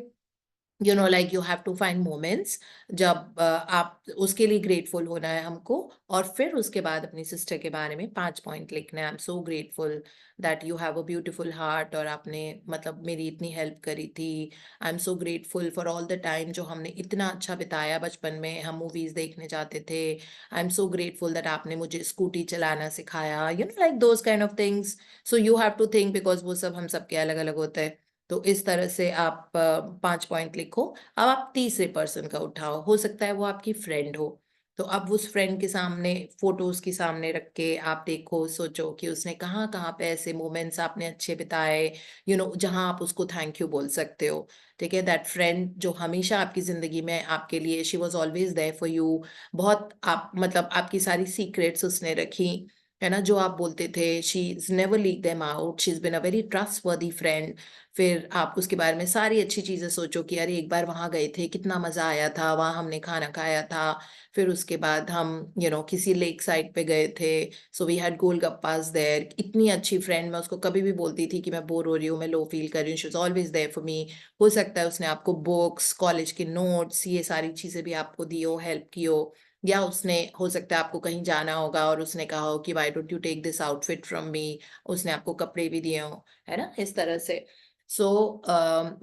like you have to find moments जब आप उसके लिए ग्रेटफुल होना है हमको। और फिर उसके बाद अपनी सिस्टर के बारे में 5 पॉइंट लिखना है। आई am so grateful that you have a beautiful heart, और आपने मतलब मेरी इतनी हेल्प करी थी। आई am so grateful for all the time जो हमने इतना अच्छा बिताया बचपन में, हम मूवीज देखने जाते थे। I am so grateful that आपने मुझे स्कूटी चलाना सिखाया, like those kind of things. So you have to think, because वो सब हम सबके अलग अलग होते हैं। तो इस तरह से आप 5 पॉइंट लिखो। अब आप तीसरे पर्सन का उठाओ, हो सकता है वो आपकी फ्रेंड हो, तो अब उस फ्रेंड के सामने फोटोज के सामने रख के आप देखो, सोचो कि उसने कहाँ कहाँ पे ऐसे मोमेंट्स आपने अच्छे बिताए, जहां आप उसको थैंक यू बोल सकते हो। ठीक है, दैट फ्रेंड जो हमेशा आपकी जिंदगी में आपके लिए, she was always there for you. बहुत आप मतलब आपकी सारी सीक्रेट्स उसने रखी, है ना, जो आप बोलते थे, she is never leak them out, she is been a very trustworthy friend. फिर आप उसके बारे में सारी अच्छी चीजें सोचो कि अरे एक बार वहां गए थे, कितना मजा आया था, वहां हमने खाना खाया था। फिर उसके बाद हम किसी लेक साइड पे गए थे, so we had golgappas there. इतनी अच्छी फ्रेंड, मैं उसको कभी भी बोलती थी कि मैं बोर हो रही हूँ, मैं लो फील कर रही हूँ, she was always there for me. हो सकता है उसने आपको बुक्स, कॉलेज के नोट्स, ये सारी चीजें भी आपको दी हो, हेल्प की हो। या उसने, हो सकता है आपको कहीं जाना होगा और उसने कहा हो कि why don't you take this outfit from me, उसने आपको कपड़े भी दिए हो, है ना, इस तरह से। So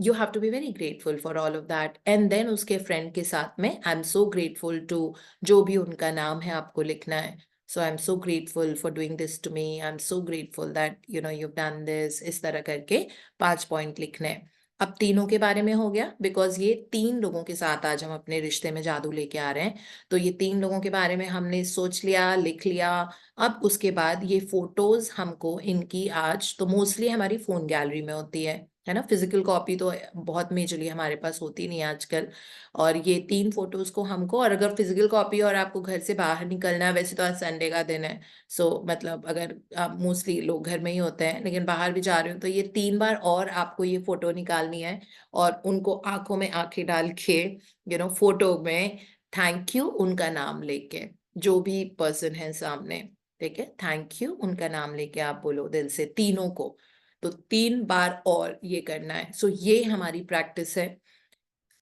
you have to be very grateful for all of that. And then उसके फ्रेंड के साथ में I am so grateful to, जो भी उनका नाम है आपको लिखना है. So I'm so grateful for doing this to me. I'm so grateful that you've done this. इस तरह करके 5 पॉइंट लिखने हैं. अब तीनों के बारे में हो गया, बिकॉज ये 3 लोगों के साथ आज हम अपने रिश्ते में जादू लेके आ रहे हैं. तो ये 3 लोगों के बारे में हमने सोच लिया, लिख लिया. अब उसके बाद ये फोटोज हमको इनकी आज तो मोस्टली हमारी फोन गैलरी में होती है ना. फिजिकल कॉपी तो बहुत मेजरली हमारे पास होती नहीं है आजकल. और ये 3 फोटोज को हमको, और अगर फिजिकल कॉपी और आपको घर से बाहर निकलना है, वैसे तो आज संडे का दिन है, सो मतलब अगर आप मोस्टली लोग घर में ही होते हैं लेकिन बाहर भी जा रहे हो, तो ये 3 बार और आपको ये फोटो निकालनी है और उनको आंखों में आंखें डाल के फोटो में थैंक यू उनका नाम लेके, जो भी पर्सन है सामने, ठीक है, थैंक यू उनका नाम लेके आप बोलो दिल से तीनों को. तो 3 बार और ये करना है. सो ये हमारी प्रैक्टिस है.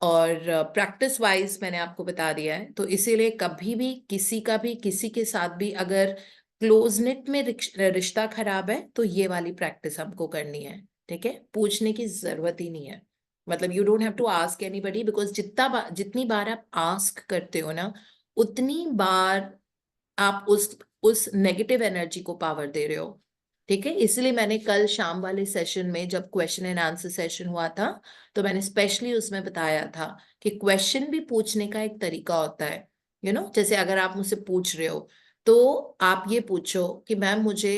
और प्रैक्टिस वाइज मैंने आपको बता दिया है. तो इसीलिए कभी भी किसी का भी किसी के साथ भी अगर क्लोजनेट में रिश्ता खराब है तो ये वाली प्रैक्टिस हमको करनी है. ठीक है, पूछने की जरूरत ही नहीं है. मतलब you don't have to ask anybody, because जितनी बार आप आस्क करते हो ना, उतनी बार आप उस नेगेटिव एनर्जी को पावर दे रहे हो. ठीक है, इसलिए मैंने कल शाम वाले सेशन में जब क्वेश्चन एंड आंसर सेशन हुआ था, तो मैंने स्पेशली उसमें बताया था कि क्वेश्चन भी पूछने का एक तरीका होता है. जैसे अगर आप मुझसे पूछ रहे हो तो आप ये पूछो कि मैम मुझे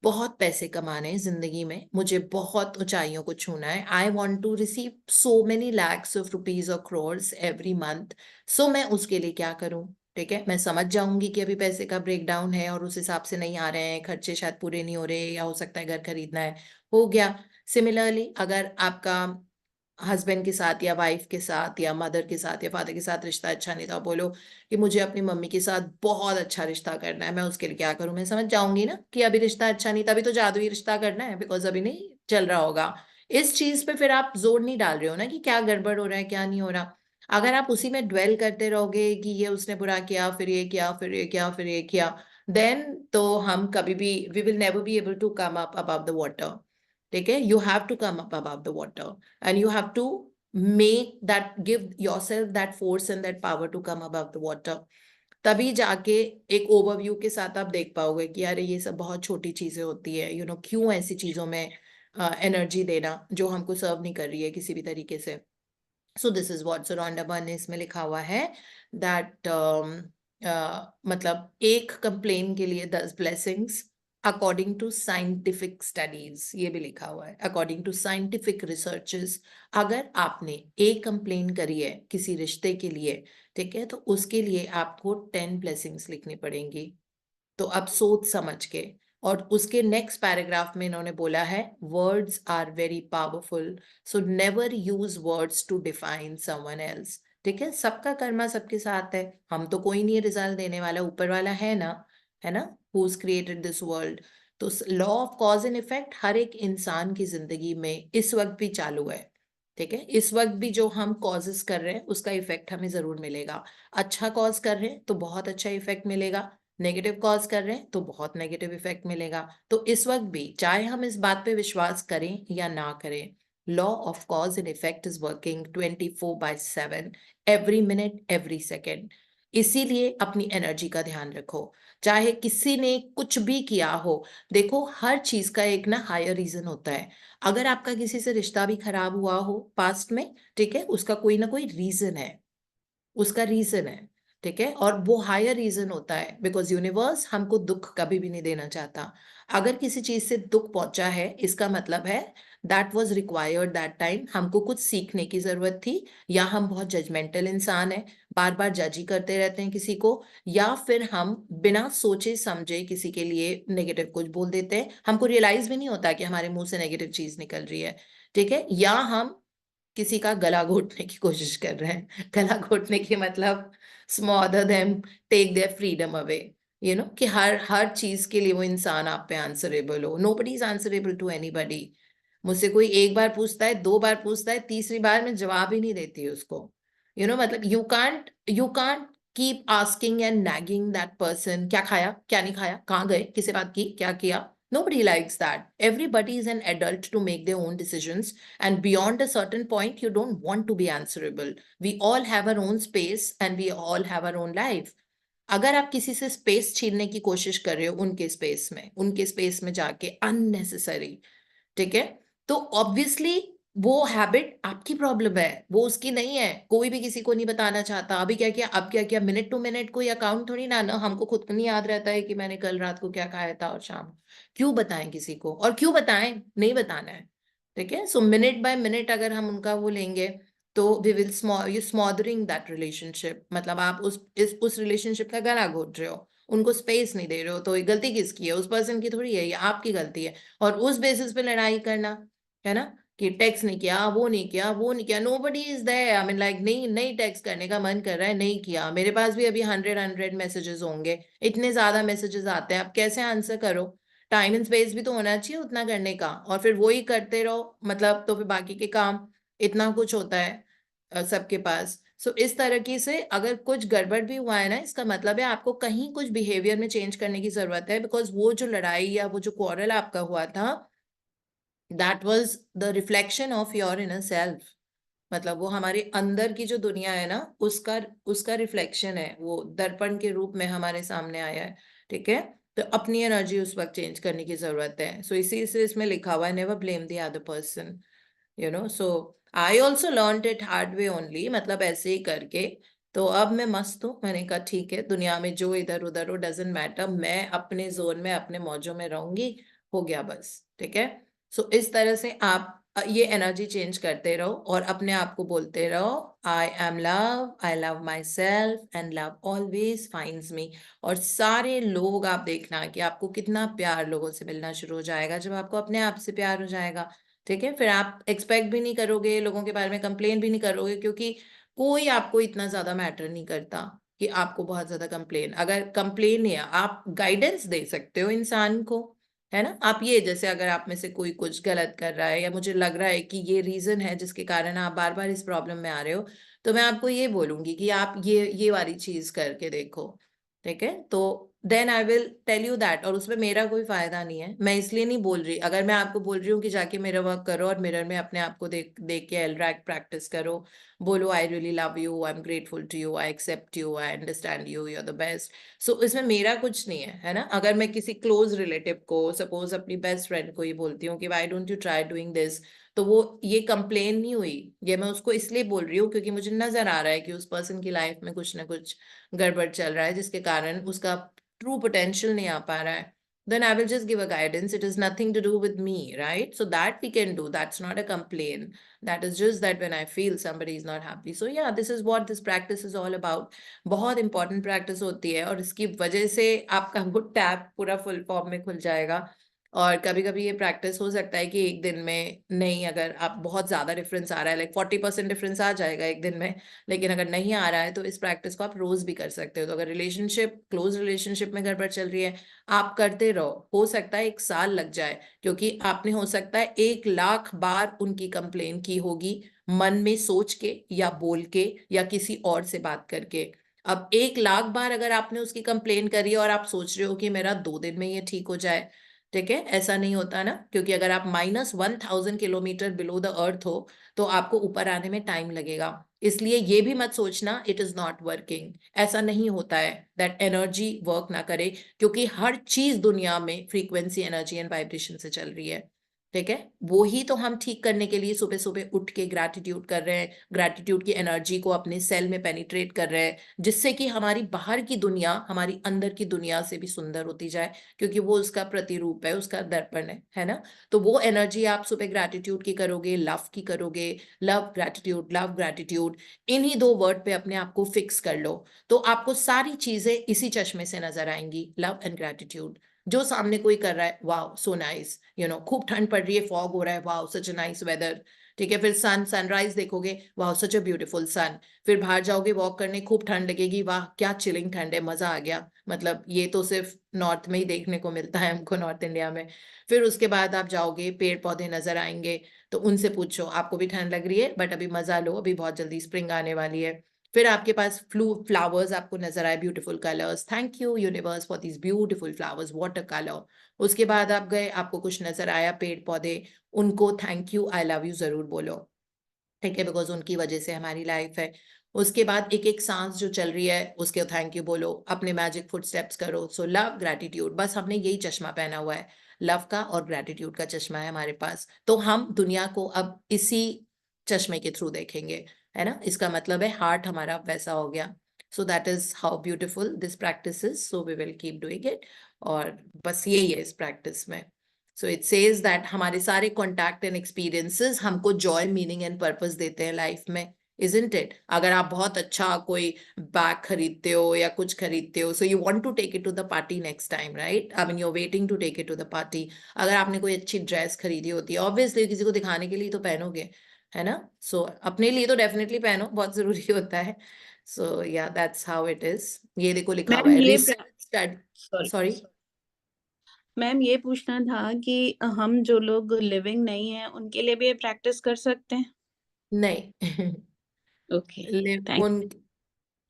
बहुत पैसे कमाने हैं जिंदगी में, मुझे बहुत ऊंचाइयों को छूना है, I want to receive so many lakhs of rupees और क्रोर्स एवरी मंथ, सो मैं उसके लिए क्या करूं. ठीक है, मैं समझ जाऊंगी कि अभी पैसे का ब्रेकडाउन है और उस हिसाब से नहीं आ रहे हैं, खर्चे शायद पूरे नहीं हो रहे, या हो सकता है घर खरीदना है, हो गया. सिमिलरली अगर आपका हस्बैंड के साथ या वाइफ के साथ या मदर के साथ या फादर के साथ रिश्ता अच्छा नहीं था, बोलो कि मुझे अपनी मम्मी के साथ बहुत अच्छा रिश्ता करना है, मैं उसके लिए क्या करूं. मैं समझ जाऊंगी ना कि अभी रिश्ता अच्छा नहीं, तभी तो जादुई रिश्ता करना है, बिकॉज अभी नहीं चल रहा होगा. इस चीज पे फिर आप जोर नहीं डाल रहे हो ना कि क्या गड़बड़ हो रहा है क्या नहीं हो रहा. अगर आप उसी में ड्वेल करते रहोगे कि ये उसने बुरा किया, फिर ये किया, फिर ये किया, फिर ये किया, देन तो हम कभी भी we will never be able to come up above the water. ठीक है, you have to come up above the water and you have to give yourself that force and that power to come above the water. तभी जाके एक overview के साथ आप देख पाओगे कि यार ये सब बहुत छोटी चीजें होती है, क्यों ऐसी चीजों में एनर्जी देना जो हमको सर्व नहीं कर रही है किसी भी तरीके से. सो दिस इज व्हाट सरोंडा बन इसमें लिखा हुआ है दैट मतलब एक कंप्लेन के लिए 10 blessings according to scientific studies. ये भी लिखा हुआ है अकॉर्डिंग टू साइंटिफिक रिसर्चेस. अगर आपने एक कंप्लेन करी है किसी रिश्ते के लिए, ठीक है, तो उसके लिए आपको 10 ब्लेसिंग्स लिखनी पड़ेंगी. तो अब सोच समझ के. और उसके नेक्स्ट पैराग्राफ में इन्होंने बोला है words are very powerful, so never use words to define someone else. ठीक है, सबका कर्मा सबके साथ है, हम तो कोई नहीं रिजल्ट देने वाला, ऊपर वाला है ना who's created this world. तो law of cause and effect हर एक इंसान की जिंदगी में इस वक्त भी चालू है. ठीक है, इस वक्त भी जो हम कॉजेस कर रहे हैं उसका इफेक्ट हमें जरूर मिलेगा. अच्छा कॉज कर रहे हैं तो बहुत अच्छा इफेक्ट मिलेगा, नेगेटिव कॉज कर रहे हैं तो बहुत नेगेटिव इफेक्ट मिलेगा. तो इस वक्त भी चाहे हम इस बात पे विश्वास करें या ना करें, law of cause and effect is working 24/7 every minute every second. इसीलिए अपनी एनर्जी का ध्यान रखो, चाहे किसी ने कुछ भी किया हो. देखो हर चीज का एक ना हायर रीजन होता है. अगर आपका किसी से रिश्ता भी खराब हुआ हो पास्ट में, ठीक है, उसका कोई ना कोई रीजन है, उसका रीजन है. ठीक है, और वो हायर रीजन होता है बिकॉज यूनिवर्स हमको दुख कभी भी नहीं देना चाहता. अगर किसी चीज से दुख पहुंचा है इसका मतलब है that was required that time, हमको कुछ सीखने की जरूरत थी, या हम बहुत जजमेंटल इंसान है, बार बार जज ही करते रहते हैं किसी को, या फिर हम बिना सोचे समझे किसी के लिए नेगेटिव कुछ बोल देते हैं, हमको रियलाइज भी नहीं होता कि हमारे मुंह से नेगेटिव चीज निकल रही है. ठीक है, या हम किसी का गला घोटने की कोशिश कर रहे हैं. गला घोटने की मतलब smother them, take their freedom away, कि हर चीज के लिए वो इंसान आप पे आंसरेबल हो. Nobody is answerable to anybody. मुझसे कोई एक बार पूछता है, 2 बार पूछता है, तीसरी बार मैं जवाब ही नहीं देती उसको. मतलब you can't keep asking and nagging that person क्या खाया क्या नहीं खाया, कहाँ गए, किसे बात की, क्या किया. Nobody likes that. Everybody is an adult to make their own decisions, and beyond a certain point, you don't want to be answerable. We all have our own space and we all have our own life. अगर आप किसी से space छीनने की कोशिश कर रहे हो उनके स्पेस में जाके अननेसेसरी, ठीक है, तो ऑब्वियसली वो हैबिट आपकी प्रॉब्लम है, वो उसकी नहीं है। कोई भी किसी को नहीं बताना चाहता अभी क्या किया, अब क्या किया, मिनट टू मिनट कोई अकाउंट थोड़ी ना हमको खुद को नहीं याद रहता है कि मैंने कल रात को क्या खाया था और शाम। क्यों बताएं किसी को, और क्यों बताएं, नहीं बताना है, ठीक है। सो मिनट बाय मिनट अगर हम उनका वो लेंगे तो वी विल स्मॉदरिंग दैट रिलेशनशिप। मतलब आप उस रिलेशनशिप का गला घोट रहे हो, उनको स्पेस नहीं दे रहे हो। तो ये गलती किसकी है, उस पर्सन की थोड़ी है, ये आपकी गलती है। और उस बेसिस पे लड़ाई करना, है ना, कि टेक्स्ट नहीं किया, वो नहीं किया, वो नहीं किया, nobody is there. I mean like नहीं टेक्स्ट करने का मन कर रहा है, नहीं किया। मेरे पास भी अभी 100 मैसेजेस होंगे, इतने ज्यादा मैसेजेस आते हैं, आप कैसे आंसर करो। टाइम एंड स्पेस भी तो होना चाहिए उतना करने का, और फिर वही करते रहो, मतलब तो फिर बाकी के काम इतना कुछ होता है सबके पास। सो इस तरीके से अगर कुछ गड़बड़ भी हुआ है ना, इसका मतलब है आपको कहीं कुछ बिहेवियर में चेंज करने की जरूरत है। बिकॉज वो जो लड़ाई या वो जो क्वारल आपका हुआ था, that was the reflection of your inner self. मतलब वो हमारे अंदर की जो दुनिया है ना, उसका रिफ्लेक्शन है, वो दर्पण के रूप में हमारे सामने आया है, ठीक है। तो अपनी एनर्जी उस वक्त चेंज करने की जरूरत है। सो इसी से इसमें लिखा हुआ है, never blame the other person, you know. So I also learned it hard way only, मतलब ऐसे ही करके। तो अब मैं मस्त हूँ, मैंने कहा ठीक है, दुनिया में जो इधर उधर हो डजेंट मैटर, मैं अपने जोन में अपने मौजों में रहूंगी, हो गया बस, ठीक है। सो इस तरह से आप ये एनर्जी चेंज करते रहो और अपने आप को बोलते रहो, I am love, I love myself and love always finds me. और सारे लोग आप देखना कि आपको कितना प्यार लोगों से मिलना शुरू हो जाएगा जब आपको अपने आप से प्यार हो जाएगा, ठीक है। फिर आप एक्सपेक्ट भी नहीं करोगे, लोगों के बारे में कंप्लेन भी नहीं करोगे, क्योंकि कोई आपको इतना ज्यादा मैटर नहीं करता कि आपको बहुत ज्यादा कंप्लेन। अगर कंप्लेन है, आप गाइडेंस दे सकते हो इंसान को, है ना। आप ये जैसे अगर आप में से कोई कुछ गलत कर रहा है या मुझे लग रहा है कि ये रीजन है जिसके कारण आप बार बार इस प्रॉब्लम में आ रहे हो, तो मैं आपको ये बोलूंगी कि आप ये वाली चीज करके देखो, ठीक है। तो then I will tell you that, और उसमें मेरा कोई फायदा नहीं है, मैं इसलिए नहीं बोल रही। अगर मैं आपको बोल रही हूँ कि जाके मिरर वर्क करो और मिरर में अपने आप को देख देख के एलरैक प्रैक्टिस करो, बोलो I really love you, I am grateful to you, I accept you, I understand you, you are the best. So इसमें मेरा कुछ नहीं है ना। अगर मैं किसी क्लोज रिलेटिव को, सपोज अपनी बेस्ट फ्रेंड को ये बोलती हूँ कि why don't you try doing this, तो वो ये कंप्लेन नहीं हुई, ये मैं उसको इसलिए बोल रही हूँ क्योंकि मुझे नजर आ रहा है कि उस पर्सन की लाइफ में कुछ ना कुछ गड़बड़ चल रहा है जिसके कारण उसका ट्रू पोटेंशियल नहीं आ पा रहा है। Then I will just give a guidance. It is nothing to do with me, right? So that we can do. That's not a complaint. That is just that when I feel somebody is not happy. So yeah, this is what this practice is all about. बहुत important practice होती है, और इसकी वजह से आपका वो tap पूरा फुल फॉर्म में खुल जाएगा। और कभी कभी ये प्रैक्टिस हो सकता है कि एक दिन में नहीं, अगर आप बहुत ज्यादा डिफरेंस आ रहा है, लाइक 40% डिफरेंस आ जाएगा एक दिन में, लेकिन अगर नहीं आ रहा है तो इस प्रैक्टिस को आप रोज भी कर सकते हो। तो अगर क्लोज रिलेशनशिप में गड़बड़ चल रही है, आप करते रहो, हो सकता है 1 साल लग जाए, क्योंकि आपने हो सकता है 1 लाख बार उनकी कंप्लेन की होगी, मन में सोच के या बोल के या किसी और से बात करके। अब 1 लाख बार अगर आपने उसकी कंप्लेन करी और आप सोच रहे हो कि मेरा 2 दिन में ये ठीक हो जाए, ठीक है, ऐसा नहीं होता ना। क्योंकि अगर आप -1000 किलोमीटर बिलो द अर्थ हो तो आपको ऊपर आने में टाइम लगेगा। इसलिए ये भी मत सोचना इट इज नॉट वर्किंग, ऐसा नहीं होता है दैट एनर्जी वर्क ना करे, क्योंकि हर चीज दुनिया में फ्रीक्वेंसी, एनर्जी एंड वाइब्रेशन से चल रही है, ठीक है। वो ही तो हम ठीक करने के लिए सुबह सुबह उठ के ग्रैटिट्यूड कर रहे हैं, ग्रैटिट्यूड की एनर्जी को अपने सेल में पेनिट्रेट कर रहे हैं, जिससे कि हमारी बाहर की दुनिया हमारी अंदर की दुनिया से भी सुंदर होती जाए, क्योंकि वो उसका प्रतिरूप है, उसका दर्पण है ना। तो वो एनर्जी आप सुबह ग्रैटिट्यूड की करोगे, लव की करोगे, लव ग्रैटिट्यूड, इन्हीं 2 वर्ड पे अपने आप को फिक्स कर लो, तो आपको सारी चीजें इसी चश्मे से नजर आएंगी, लव एंड ग्रैटिट्यूड। जो सामने कोई कर रहा है, wow so nice, you know, खूब ठंड पड़ रही है, फॉग हो रहा है, wow such a nice weather, ठीक है। फिर सनराइज देखोगे, वाओ सच अ ब्यूटीफुल सन। फिर बाहर जाओगे वॉक करने, खूब ठंड लगेगी, वाह क्या चिलिंग ठंड है, मजा आ गया। मतलब ये तो सिर्फ नॉर्थ में ही देखने को मिलता है हमको, नॉर्थ इंडिया में। फिर उसके बाद आप जाओगे, पेड़ पौधे नजर आएंगे, तो उनसे पूछो आपको भी ठंड लग रही है, बट अभी मजा लो, अभी बहुत जल्दी स्प्रिंग आने वाली है। फिर आपके पास फ्लावर्स आपको नजर आए, beautiful colours, thank you universe for these beautiful flowers, water colour. उसके बाद आप गए, आपको कुछ नजर आया पेड़ पौधे, उनको thank you I love you जरूर बोलो, ठीक है, बिकॉज उनकी वजह से हमारी लाइफ है। उसके बाद एक एक सांस जो चल रही है उसके थैंक यू बोलो, अपने मैजिक फुट स्टेप्स करो। सो लव ग्रैटिट्यूड, बस हमने यही चश्मा पहना हुआ है, लव का और ग्रैटिट्यूड का चश्मा है हमारे पास, तो हम दुनिया को अब इसी चश्मे के थ्रू देखेंगे, है ना। इसका मतलब है हार्ट हमारा वैसा हो गया। So that is how beautiful this practice is, so we will keep doing it. और बस यही है इस प्रैक्टिस में। सो इट सेज दैट हमारे सारे कॉन्टैक्ट एंड एक्सपीरियंसेस हमको जॉय, मीनिंग एंड पर्पस देते हैं लाइफ में, इजंट इट। अगर आप बहुत अच्छा कोई बैग खरीदते हो या कुछ खरीदते हो, so you want to take it to the party next time, right, I mean you are waiting to take it to the party. अगर आपने कोई अच्छी ड्रेस खरीदी होती है, ऑब्वियसली किसी को दिखाने के लिए तो पहनोगे, है ना। सो अपने लिए तो डेफिनेटली पहनो, बहुत जरूरी होता है। सो या दैट्स हाउ इट इज। ये देखो लिखा हुआ मैम है ये रिसर्च, सॉरी मैम ये पूछना था कि हम जो लोग लिविंग नहीं है उनके लिए भी ये प्रैक्टिस कर सकते हैं? नहीं ओके, थैंक उन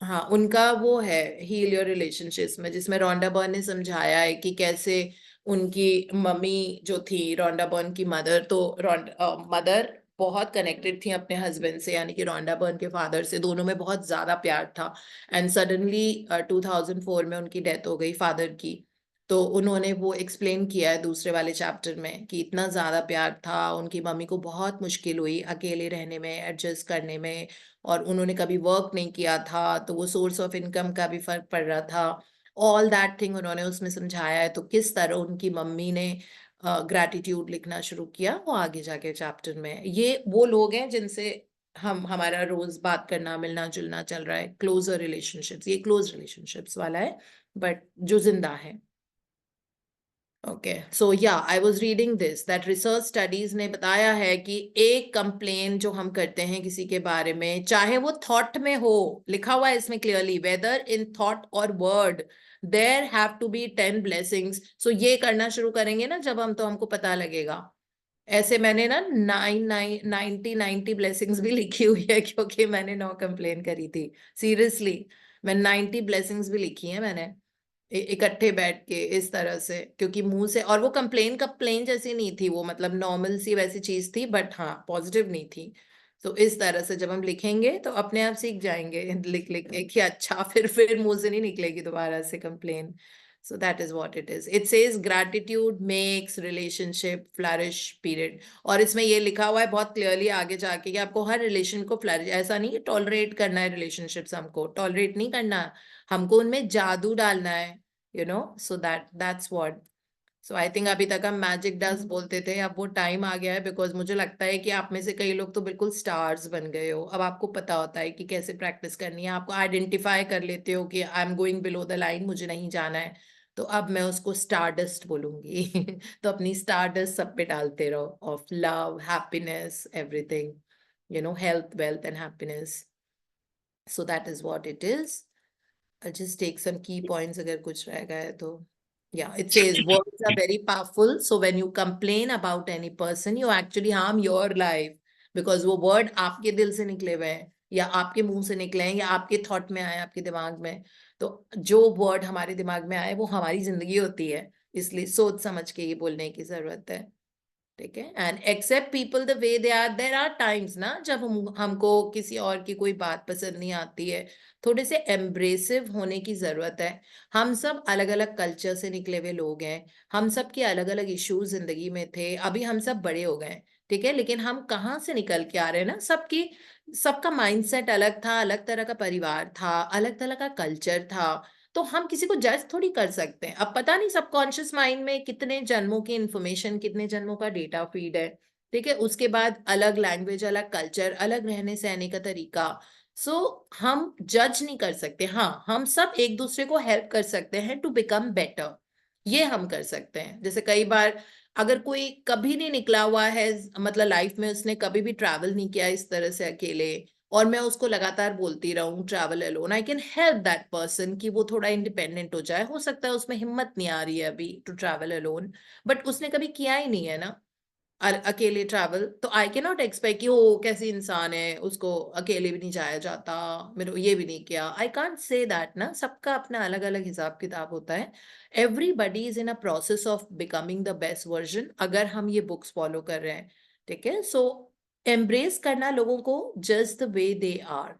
हाँ, उनका वो है हील योर रिलेशनशिप्स में, जिसमें रोंडा बर्न ने समझाया है कि कैसे उनकी मम्मी जो थी, रोंडा बर्न की मदर, तो मदर बहुत कनेक्टेड थी अपने हस्बैंड से, यानी कि रोंडा बर्न के फादर से, दोनों में बहुत ज्यादा प्यार था। एंड सडनली 2004 में उनकी डेथ हो गई फादर की। तो उन्होंने वो एक्सप्लेन किया है दूसरे वाले चैप्टर में कि इतना ज्यादा प्यार था, उनकी मम्मी को बहुत मुश्किल हुई अकेले रहने में, एडजस्ट करने में, और उन्होंने कभी वर्क नहीं किया था, तो वो सोर्स ऑफ इनकम का भी फर्क पड़ रहा था। ऑल दैट थिंग उन्होंने उसमें समझाया है। तो किस तरह उनकी मम्मी ने ग्रैटिट्यूड लिखना शुरू किया, वो आगे जाके चैप्टर में। ये वो लोग हैं जिनसे हमारा रोज बात करना, मिलना जुलना चल रहा है, क्लोजर रिलेशनशिप्स, ये क्लोज रिलेशनशिप्स वाला है, बट जो जिंदा है। ओके, सो या I was reading this that research studies ने बताया है कि एक कंप्लेन जो हम करते हैं किसी के बारे में, चाहे वो थॉट में हो, लिखा हुआ है इसमें क्लियरली, वेदर इन थॉट और word, there have to be 10 blessings. So ये करना शुरू करेंगे ना जब हम, तो हमको पता लगेगा। ऐसे मैंने ना 90 ब्लेसिंग्स भी लिखी हुई है, क्योंकि मैंने 9 कंप्लेन करी थी, सीरियसली। मैं 90 ब्लेसिंग्स भी लिखी है मैंने इकट्ठे बैठ के इस तरह से, क्योंकि मुंह से, और वो कंप्लेन जैसी नहीं थी, वो मतलब नॉर्मल सी वैसी चीज थी, बट हाँ पॉजिटिव नहीं थी। तो इस तरह से जब हम लिखेंगे तो अपने आप सीख जाएंगे लिख लिख के कि अच्छा, फिर मुंह से नहीं निकलेगी दोबारा से complain. So that is what it is. It says gratitude makes relationship flourish period. और इसमें ये लिखा हुआ है बहुत क्लियरली आगे जाके कि आपको हर रिलेशन को फ्लरिश, ऐसा नहीं कि टॉलरेट करना है रिलेशनशिप्स, हमको टॉलरेट नहीं करना, हमको उनमें जादू डालना है, so that's what। So I think अभी तक हम मैजिक डस्ट बोलते थे, अब वो टाइम आ गया है, बिकॉज मुझे लगता है कि आप में से कई लोग तो बिल्कुल स्टार्स बन गए हो, अब आपको पता होता है कि कैसे प्रैक्टिस करनी है, आपको आइडेंटिफाई कर लेते हो कि I am going below the line, मुझे नहीं जाना है, तो अब मैं उसको स्टार डस्ट बोलूंगी तो अपनी स्टार डस्ट सब पे डालते रहो, of love, happiness, everything, health, wealth and happiness. So that is what it is. I'll just take some key points अगर कुछ रह गया है तो। Yeah, it says words are very powerful. So when you complain about any person, you actually harm your life, because वो word आपके दिल से निकले हुए हैं, या आपके मुंह से निकले हैं, या आपके थॉट में आए, आपके दिमाग में। तो जो वर्ड हमारे दिमाग में आए वो हमारी जिंदगी होती है, इसलिए सोच समझ के ये बोलने की जरूरत है, ठीक है। And accept people the way they are. There are times ना जब हमको किसी और की कोई बात पसंद नहीं आती है, थोड़े से एम्ब्रेसिव होने की जरूरत है। हम सब अलग अलग कल्चर से निकले हुए लोग हैं, हम सब के अलग अलग इश्यूज जिंदगी में थे, अभी हम सब बड़े हो गए, ठीक है, लेकिन हम कहाँ से निकल के आ रहे हैं ना, सबका माइंडसेट अलग था, अलग तरह का परिवार था, अलग तरह का कल्चर था, तो हम किसी को जज थोड़ी कर सकते हैं। अब पता नहीं सबकॉन्शियस माइंड में कितने जन्मों की इंफॉर्मेशन, कितने जन्मों का डेटा फीड है, ठीक है। उसके बाद अलग लैंग्वेज, अलग कल्चर, अलग रहने सहने का तरीका। सो हम जज नहीं कर सकते। हाँ, हम सब एक दूसरे को हेल्प कर सकते हैं टू बिकम बेटर, ये हम कर सकते हैं। जैसे कई बार अगर कोई कभी नहीं निकला हुआ है, मतलब लाइफ में उसने कभी भी ट्रैवल नहीं किया इस तरह से अकेले, और मैं उसको लगातार बोलती रहूं travel alone, I can help that person कि वो थोड़ा इंडिपेंडेंट हो जाए। हो सकता है उसमें हिम्मत नहीं आ रही है अभी टू ट्रैवल अलोन, बट उसने कभी किया ही नहीं है ना, अकेले ट्रैवल, तो आई कैन नॉट एक्सपेक्ट कि वो कैसी इंसान है, उसको अकेले भी नहीं जाया जाता, मेरे ये भी नहीं किया। आई कांट से दैट ना, सबका अपना अलग अलग हिसाब किताब होता है। Everybody is in a process of becoming the best version, अगर हम ये बुक्स फॉलो कर रहे हैं, ठीक है। सो एम्ब्रेस करना लोगों को just the way they are,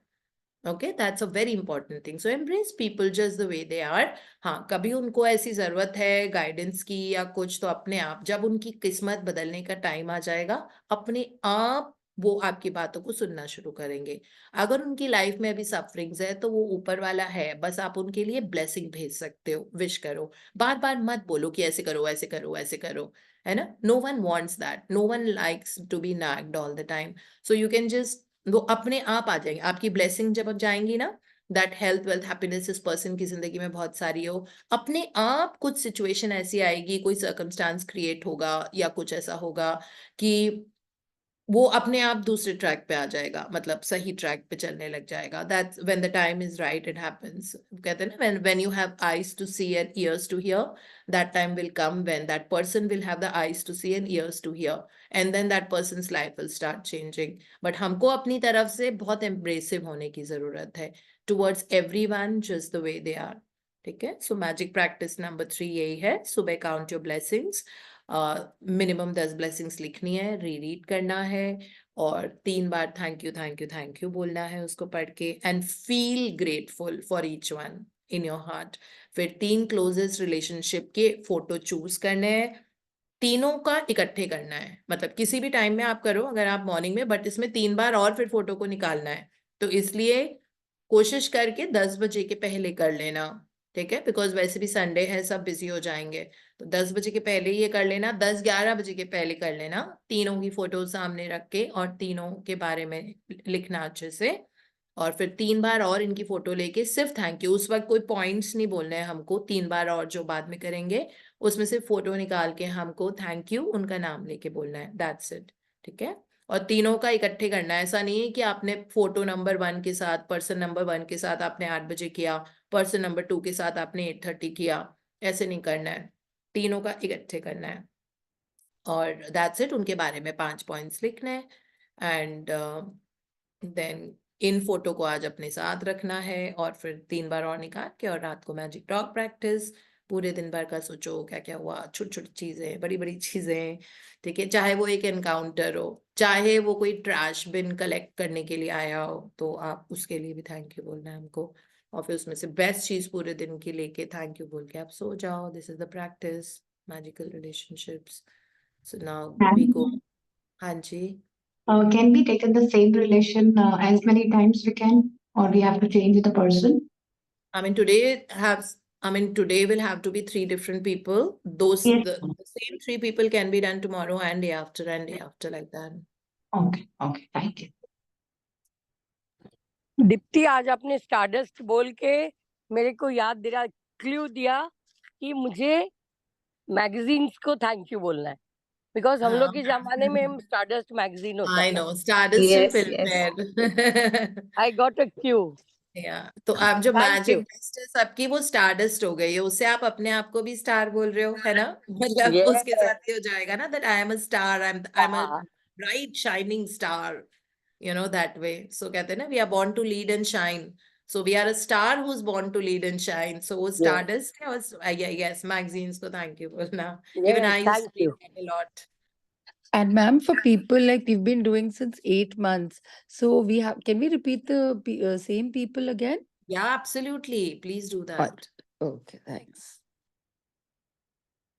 okay, that's a very important thing. So embrace people just the way they are. हाँ, कभी उनको ऐसी जरूरत है गाइडेंस की या कुछ, तो अपने आप जब उनकी किस्मत बदलने का टाइम आ जाएगा, अपने आप वो आपकी बातों को सुनना शुरू करेंगे। अगर उनकी लाइफ में अभी सफरिंग्स है, तो वो ऊपर वाला है, बस आप उनके लिए ब्लेसिंग भेज सकते हो, विश करो। बार बार मत बोलो कि ऐसे करो ऐसे करो ऐसे करो, है ना। No one wants that, no one likes to be nagged all the time. So you can just, वो अपने आप आ जाएंगे। आपकी ब्लेसिंग जब अब जाएंगी ना, दैट हेल्थ वेल्थ हैप्पीनेस इस पर्सन की जिंदगी में बहुत सारी हो, अपने आप कुछ सिचुएशन ऐसी आएगी, कोई सर्कमस्टांस क्रिएट होगा या कुछ ऐसा होगा कि वो अपने आप दूसरे ट्रैक पे आ जाएगा, मतलब सही ट्रैक पे चलने लग जाएगा। That's when the time is right, it happens. कहते हैं ना, when you have eyes to see and ears to hear, that time will come when that person will have the eyes to see and ears to hear, and then that person's life will start changing. But हमको अपनी तरफ से बहुत embracive होने की जरूरत है towards everyone just the way they are, ठीक है। So magic practice number 3 यही है, सुबह count your blessings, minimum 10 blessings लिखनी है, रीड करना है, और 3 बार thank you thank you thank you बोलना है उसको पढ़ के, and feel grateful for each one in your heart. फिर 3 क्लोजेस्ट रिलेशनशिप के फोटो चूज करने हैं, तीनों का इकट्ठे करना है, मतलब किसी भी टाइम में आप करो, अगर आप मॉर्निंग में, बट इसमें 3 बार और फिर फोटो को निकालना है, तो इसलिए कोशिश करके 10 बजे के पहले कर लेना, ठीक है, बिकॉज वैसे भी संडे है, सब बिजी हो जाएंगे, तो 10 बजे के पहले ये कर लेना, 10-11 बजे के पहले कर लेना, तीनों की फोटो सामने रख के और तीनों के बारे में लिखना अच्छे से, और फिर 3 बार और इनकी फोटो लेके सिर्फ थैंक यू, उस वक्त कोई पॉइंट्स नहीं बोलने हैं हमको, 3 बार और जो बाद में करेंगे उसमें सिर्फ फोटो निकाल के हमको थैंक यू उनका नाम लेके बोलना है, दैट्स इट, ठीक है। और तीनों का इकट्ठे करना है, ऐसा नहीं है कि आपने फोटो नंबर 1 के साथ, पर्सन नंबर 1 के साथ आपने 8 बजे किया, पर्सन नंबर 2 के साथ आपने 8:30 किया, ऐसे नहीं करना है, तीनों का इकट्ठे करना है, और दैट्स इट। उनके बारे में 5 पॉइंट्स लिखने हैं, एंड देन इन फोटो को आज अपने साथ रखना है, और फिर 3 बार और निकाल के, और रात को मैजिक टॉक प्रैक्टिस, पूरे दिन भर का सोचो क्या क्या हुआ, छोटी छोटी चीजें, बड़ी बड़ी चीजें, ठीक है, चाहे वो एक एनकाउंटर हो, चाहे वो कोई ट्रैश बिन कलेक्ट करने के लिए आया हो, तो आप उसके लिए भी थैंक यू बोलना है हमको, और फिर उसमें से बेस्ट चीज पूरे दिन की लेके थैंक यू बोल के आप सो जाओ। This is the practice, magical relationships. So now we go. हाँ जी। Can we take in the same relation as many times we can, or we have to change the person? Today will have to be 3 different people. Those Yes. the same 3 people can be done tomorrow and day after like that. Okay, thank you. Deepti, आज आपने stardust बोल के मेरे को याद दिला, clue दिया कि मुझे मैगजीन्स को थैंक यू बोलना है, बिकॉज हम लोग के जमाने में हम स्टारडस्ट मैगजीन होता I था। know, Stardust Yes, and yes. Filmfare. I got a Q. Yeah, तो आप जो Thank मैजिक you. बेस्ट है सबकी, वो स्टारडस्ट हो गई है, उससे आप अपने आप को भी स्टार बोल रहे हो, है ना, मतलब Yes. उसके साथ ही हो जाएगा ना, that I am a star, I'm a हाँ, bright shining star, you know, that way. So कहते हैं ना, we are born to lead and shine, so we are a star who's born to lead and shine. So वो yes, stardust है, और yes, magazines को thank you बोलना, even yes, I used thank to read you. that a lot. And ma'am, for people like we've been doing since 8 months, so can we repeat the same people again? Yeah, absolutely, please do that. Right. Okay, thanks.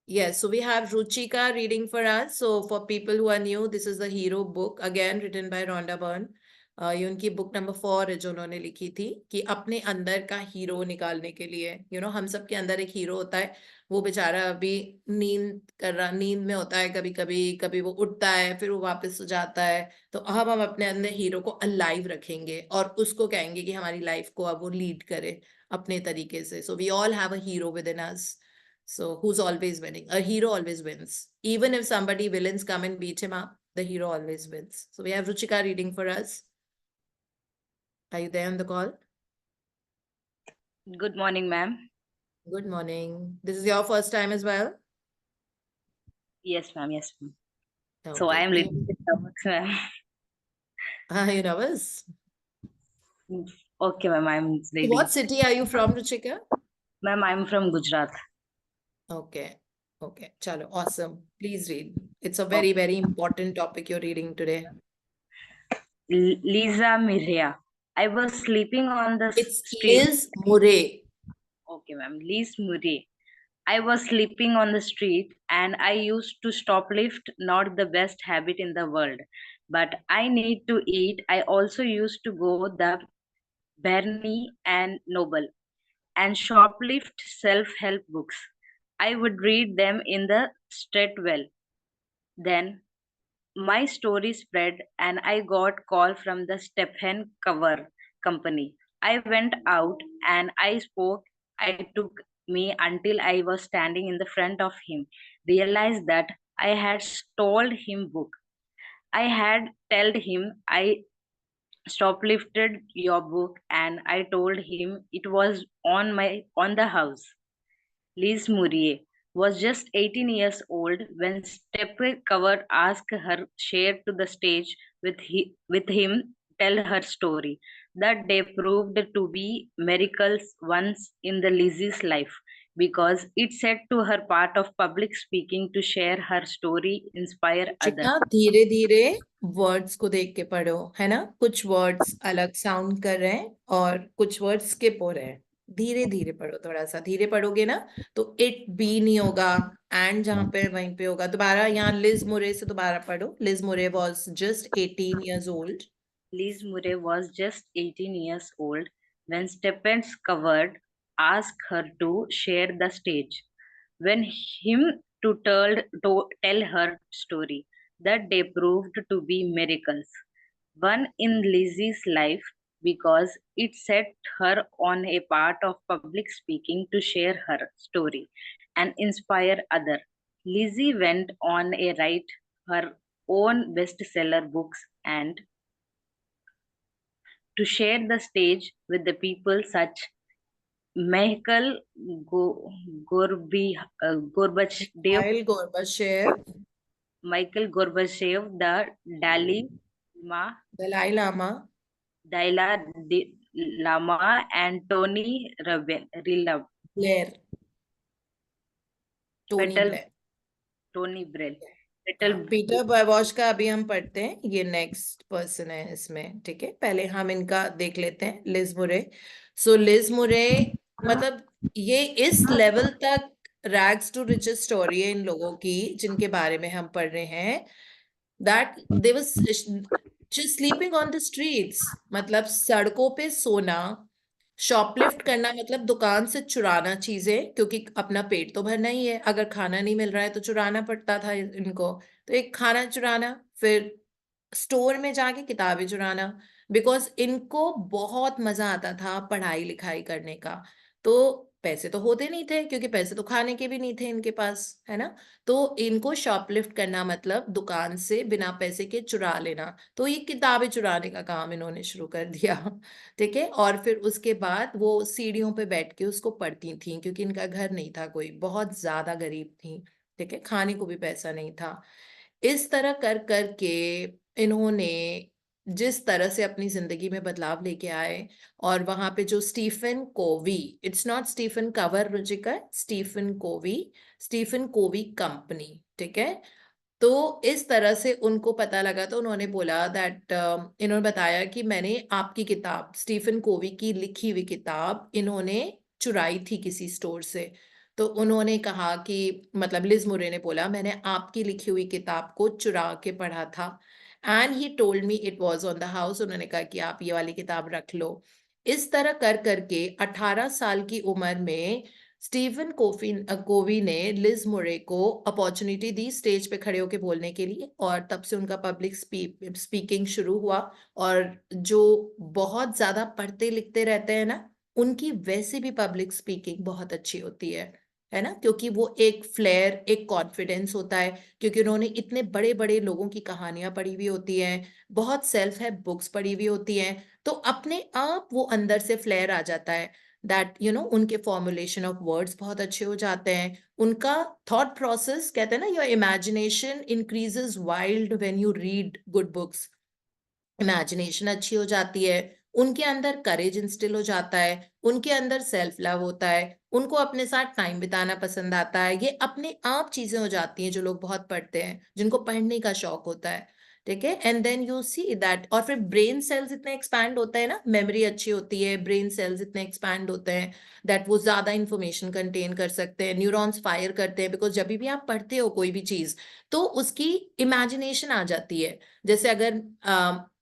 Yes, so we have Ruchika reading for us. So for people who are new, this is the Hero book, again written by Rhonda Byrne. ये उनकी book number 4 है जो उन्होंने लिखी थी, कि अपने अंदर का हीरो निकालने के लिए, हम सब के अंदर एक हीरो होता है, वो बेचारा अभी नींद में होता है, कभी कभी कभी वो उठता है, फिर वो वापस सो जाता है, तो हम अपने अंदर हीरो को अलाइव रखेंगे और उसको कहेंगे कि हमारी लाइफ को अब वो लीड करे अपने तरीके से। So we all have a hero within us. So who's always winning? A hero always wins. Even if villains come and beat him up, the hero always wins. So we have Ruchika reading for us. Are you there on the call? Good morning, ma'am. Good morning. This is your first time as well? Yes, ma'am. Yes, ma'am. So I Okay. am little bit nervous, ma'am. Are you nervous? Okay, ma'am, I'm So ready. what city are you from, Ruchika? Ma'am, I'm from Gujarat. Okay. Okay. Chalo. Awesome. Please read. It's a Okay. very, very important topic you're reading today. Lisa Miria. I was sleeping on the It's street. Liz Murray. Okay, ma'am. Liz Murray. I was sleeping on the street and I used to shoplift, not the best habit in the world. But I need to eat. I also used to go the Barney and Noble and shoplift self-help books. I would read them in the Stratwell. Then my story spread and I got call from the Stephen Cover company. I went out and I spoke. I took me until I was standing in the front of him. Realized that I had stole him book. I had told him I shoplifted your book and I told him it was on the house. Liz Murray was just 18 years old when Stephen Cover asked her share to the stage with him tell her story. That day proved to be miracles once in the Lizzie's life because it set to her part of public speaking to share her story, inspire others. चिका धीरे धीरे words को देख के पढ़ो, है ना? कुछ words अलग साउंड कर रहे हैं और कुछ वर्ड्स स्किप हो रहे हैं. धीरे धीरे पढ़ो, थोड़ा सा धीरे पढ़ोगे ना तो इट बी नहीं होगा, एंड जहां पे वहीं पे होगा. दोबारा यहाँ लिज मुरे से दोबारा पढ़ो. लिज मुरे was just 18 years old. Liz Murray was just 18 years old when Stephen Covered asked her to share the stage. When him to tell her story, that day proved to be miracles. One in Lizzie's life because it set her on a part of public speaking to share her story and inspire others. Lizzie went on a write her own bestseller books and to share the stage with the people such Michael Gorbachev, Mikhail Gorbachev, Michael Gorbachev, the Dalai Lama, Lama, and Tony Blair. Tony Blair. Petal, Peter बॉयवॉश का अभी हम पढ़ते हैं, ये next person है इसमें. ठीक है, पहले हम इनका देख लेते हैं. लिज मुरे. सो लिज मुरे मतलब ये इस लेवल तक रैग्स टू रिचेस स्टोरी है इन लोगों की जिनके बारे में हम पढ़ रहे हैं. That they was just sleeping on the streets, मतलब सड़कों पे सोना. शॉपलिफ्ट करना मतलब दुकान से चुराना चीजें, क्योंकि अपना पेट तो भरना ही है. अगर खाना नहीं मिल रहा है तो चुराना पड़ता था इनको. तो एक खाना चुराना, फिर स्टोर में जाके किताबें चुराना, बिकॉज इनको बहुत मजा आता था पढ़ाई लिखाई करने का. तो पैसे तो होते नहीं थे, क्योंकि पैसे तो खाने के भी नहीं थे इनके पास, है ना. तो इनको शॉपलिफ्ट करना मतलब दुकान से बिना पैसे के चुरा लेना. तो ये किताबें चुराने का काम इन्होंने शुरू कर दिया. ठीक है, और फिर उसके बाद वो सीढ़ियों पे बैठ के उसको पढ़ती थी, क्योंकि इनका घर नहीं था, कोई बहुत ज्यादा गरीब थी. ठीक है, खाने को भी पैसा नहीं था. इस तरह कर करके इन्होंने जिस तरह से अपनी जिंदगी में बदलाव लेके आए, और वहां पे जो Stephen Covey, it's not Stephen cover Ruchika, Stephen Covey company. ठीक है, तो इस तरह से उनको पता लगा, तो उन्होंने बोला दैट इन्होंने बताया कि मैंने आपकी किताब, स्टीफन कोवी की लिखी हुई किताब इन्होंने चुराई थी किसी स्टोर से. तो उन्होंने कहा कि मतलब लिज मुरे ने बोला मैंने आपकी लिखी हुई किताब को चुरा के पढ़ा था. And he told me it was on the house. उन्होंने कहा कि आप ये वाली किताब रख लो. इस तरह कर करके 18 साल की उम्र में स्टीफन कोवी ने लिज मुरे को अपॉर्चुनिटी दी स्टेज पे खड़े होके बोलने के लिए, और तब से उनका पब्लिक स्पीकिंग शुरू हुआ. और जो बहुत ज्यादा पढ़ते लिखते रहते हैं ना, उनकी वैसे भी पब्लिक स्पीकिंग बहुत अच्छी होती है ना, क्योंकि वो एक फ्लेयर, एक कॉन्फिडेंस होता है, क्योंकि उन्होंने इतने बड़े बड़े लोगों की कहानियां पढ़ी हुई होती हैं, बहुत सेल्फ हेल्प बुक्स पढ़ी हुई होती हैं, तो अपने आप वो अंदर से फ्लेयर आ जाता है. दैट यू नो उनके फॉर्मुलेशन ऑफ वर्ड्स बहुत अच्छे हो जाते हैं, उनका थॉट प्रोसेस, कहते हैं ना your imagination increases wild when you read good books, imagination अच्छी हो जाती है, उनके अंदर करेज इंस्टिल हो जाता है, उनके अंदर सेल्फ लव होता है, उनको अपने साथ टाइम बिताना पसंद आता है, ये अपने आप चीजें हो जाती हैं जो लोग बहुत पढ़ते हैं, जिनको पढ़ने का शौक होता है, ठीक है। And then you see that, और फिर ब्रेन सेल्स इतने एक्सपैंड होते हैं ना, मेमोरी अच्छी होती है, ब्रेन सेल्स इतने एक्सपैंड होते हैं दैट वो ज्यादा इंफॉर्मेशन कंटेन कर सकते हैं, न्यूरॉन्स फायर करते हैं, बिकॉज जब भी आप पढ़ते हो कोई भी चीज तो उसकी इमेजिनेशन आ जाती है। जैसे अगर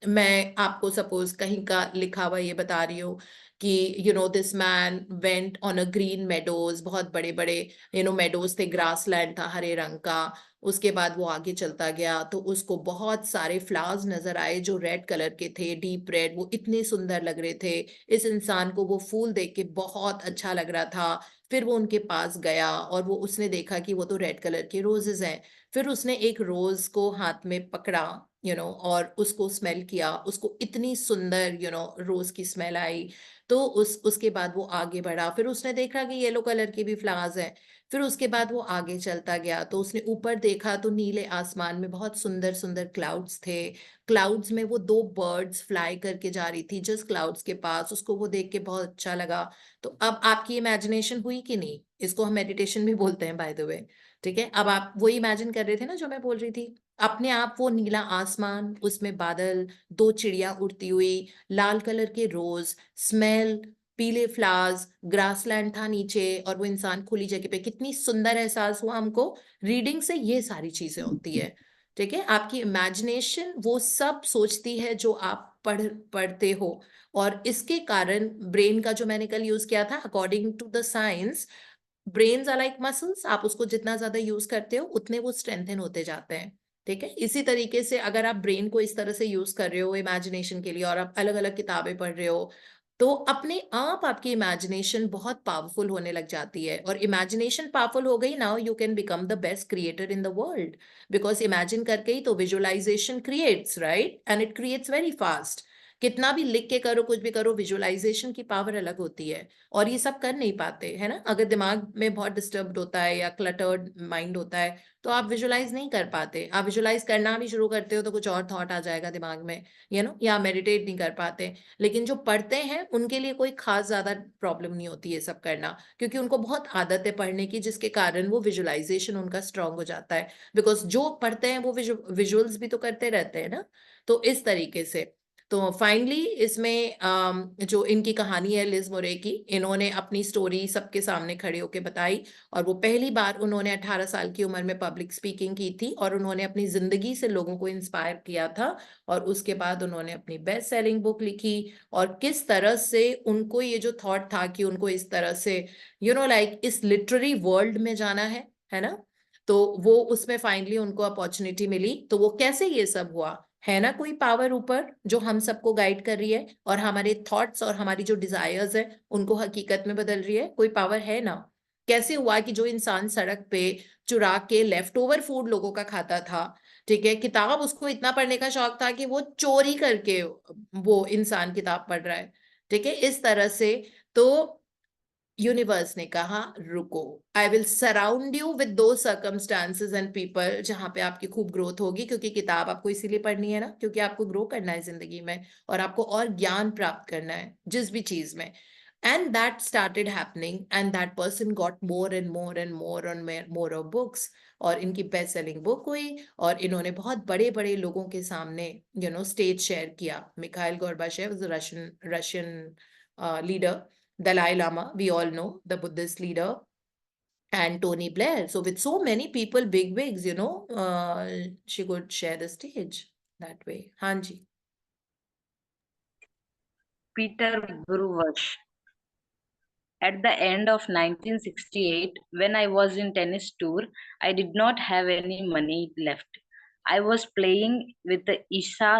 मैं आपको सपोज कहीं का लिखा हुआ ये बता रही हूँ कि you know this man went on a green meadows, बहुत बड़े बड़े यू नो मेडोज थे, ग्रास लैंड था हरे रंग का, उसके बाद वो आगे चलता गया तो उसको बहुत सारे फ्लावर्स नजर आए जो रेड कलर के थे, डीप रेड, वो इतने सुंदर लग रहे थे, इस इंसान को वो फूल देख के बहुत अच्छा लग रहा था, फिर वो उनके पास गया और वो उसने देखा कि वो तो रेड कलर के रोजेस हैं, फिर उसने एक रोज को हाथ में पकड़ा यू नो और उसको स्मेल किया, उसको इतनी सुंदर यू नो रोज की स्मेल आई, तो उसके बाद वो आगे बढ़ा, फिर उसने देखा कि येलो कलर के भी फ्लावर्स हैं, फिर उसके बाद वो आगे चलता गया तो उसने ऊपर देखा तो नीले आसमान में बहुत सुंदर सुंदर क्लाउड्स थे, क्लाउड्स में वो दो बर्ड्स फ्लाई करके जा रही थी जस्ट क्लाउड्स के पास, उसको वो देख के बहुत अच्छा लगा। तो अब आपकी इमेजिनेशन हुई कि नहीं, इसको हम मेडिटेशन भी बोलते हैं बाय द वे, ठीक है। अब आप वो इमेजिन कर रहे थे ना जो मैं बोल रही थी, अपने आप वो नीला आसमान, उसमें बादल, दो चिड़िया उड़ती हुई, लाल कलर के रोज, स्मेल, पीले फ्लावर्स, ग्रासलैंड था नीचे और वो इंसान खुली जगह पे, कितनी सुंदर एहसास हुआ हमको। रीडिंग से ये सारी चीजें होती है, ठीक है। आपकी इमेजिनेशन वो सब सोचती है जो आप पढ़ते हो, और इसके कारण ब्रेन का जो मैंने कल यूज किया था, according to the science, brains are like muscles, आप उसको जितना ज्यादा यूज करते हो उतने वो स्ट्रेंथन होते जाते हैं, ठीक है। इसी तरीके से अगर आप ब्रेन को इस तरह से यूज कर रहे हो इमेजिनेशन के लिए और आप अलग अलग किताबें पढ़ रहे हो तो अपने आप आपकी इमेजिनेशन बहुत पावरफुल होने लग जाती है, और इमेजिनेशन पावरफुल हो गई, now you can become the best creator in the world, because imagine करके ही तो visualization creates, right, and it creates very fast. कितना भी लिख के करो, कुछ भी करो, विजुअलाइजेशन की पावर अलग होती है, और ये सब कर नहीं पाते है ना। अगर दिमाग में बहुत डिस्टर्ब्ड होता है या क्लटर्ड माइंड होता है तो आप विजुअलाइज नहीं कर पाते, आप विजुअलाइज करना भी शुरू करते हो तो कुछ और थॉट आ जाएगा दिमाग में, यू नो, या मेडिटेट नहीं कर पाते। लेकिन जो पढ़ते हैं उनके लिए कोई खास ज्यादा प्रॉब्लम नहीं होती ये सब करना, क्योंकि उनको बहुत आदत है पढ़ने की, जिसके कारण वो विजुअलाइजेशन उनका स्ट्रांग हो जाता है, बिकॉज जो पढ़ते हैं वो विजुअल्स भी तो करते रहते हैं ना। तो इस तरीके से तो फाइनली इसमें जो इनकी कहानी है लिज मुरे की, इन्होंने अपनी स्टोरी सबके सामने खड़े होकर बताई, और वो पहली बार उन्होंने 18 साल की उम्र में पब्लिक स्पीकिंग की थी, और उन्होंने अपनी जिंदगी से लोगों को इंस्पायर किया था, और उसके बाद उन्होंने अपनी बेस्ट सेलिंग बुक लिखी, और किस तरह से उनको ये जो थॉट था कि उनको इस तरह से यू नो लाइक इस लिटरेरी वर्ल्ड में जाना है ना, तो वो उसमें फाइनली उनको अपॉर्चुनिटी मिली। तो वो कैसे ये सब हुआ, है ना कोई पावर ऊपर जो हम सबको गाइड कर रही है और हमारे थॉट्स और हमारी जो डिजायर्स है उनको हकीकत में बदल रही है, कोई पावर है ना। कैसे हुआ कि जो इंसान सड़क पे चुरा के लेफ्ट ओवर फूड लोगों का खाता था, ठीक है, किताब उसको इतना पढ़ने का शौक था कि वो चोरी करके वो इंसान किताब पढ़ रहा है, ठीक है, इस तरह से। तो यूनिवर्स ने कहा रुको, I will surround you with दो सर्कमस्टांसेस एंड पीपल जहां पे आपकी खूब ग्रोथ होगी, क्योंकि किताब आपको इसीलिए पढ़नी है ना, क्योंकि आपको ग्रो करना है जिंदगी में और आपको और ज्ञान प्राप्त करना है जिस भी चीज में। And that started happening and that person got more and more and more on more of books, और इनकी बेस्ट सेलिंग बुक हुई, और इन्होंने बहुत बड़े बड़े लोगों के सामने यू नो स्टेज शेयर किया। Mikhail Gorbachev, Russian leader, Dalai Lama, we all know, the Buddhist leader, and Tony Blair. So with so many people, big wigs, you know, she could share the stage that way. Hanji. Peter Bruegge. At the end of 1968, when I was in tennis tour, I did not have any money left. I was playing with the Isha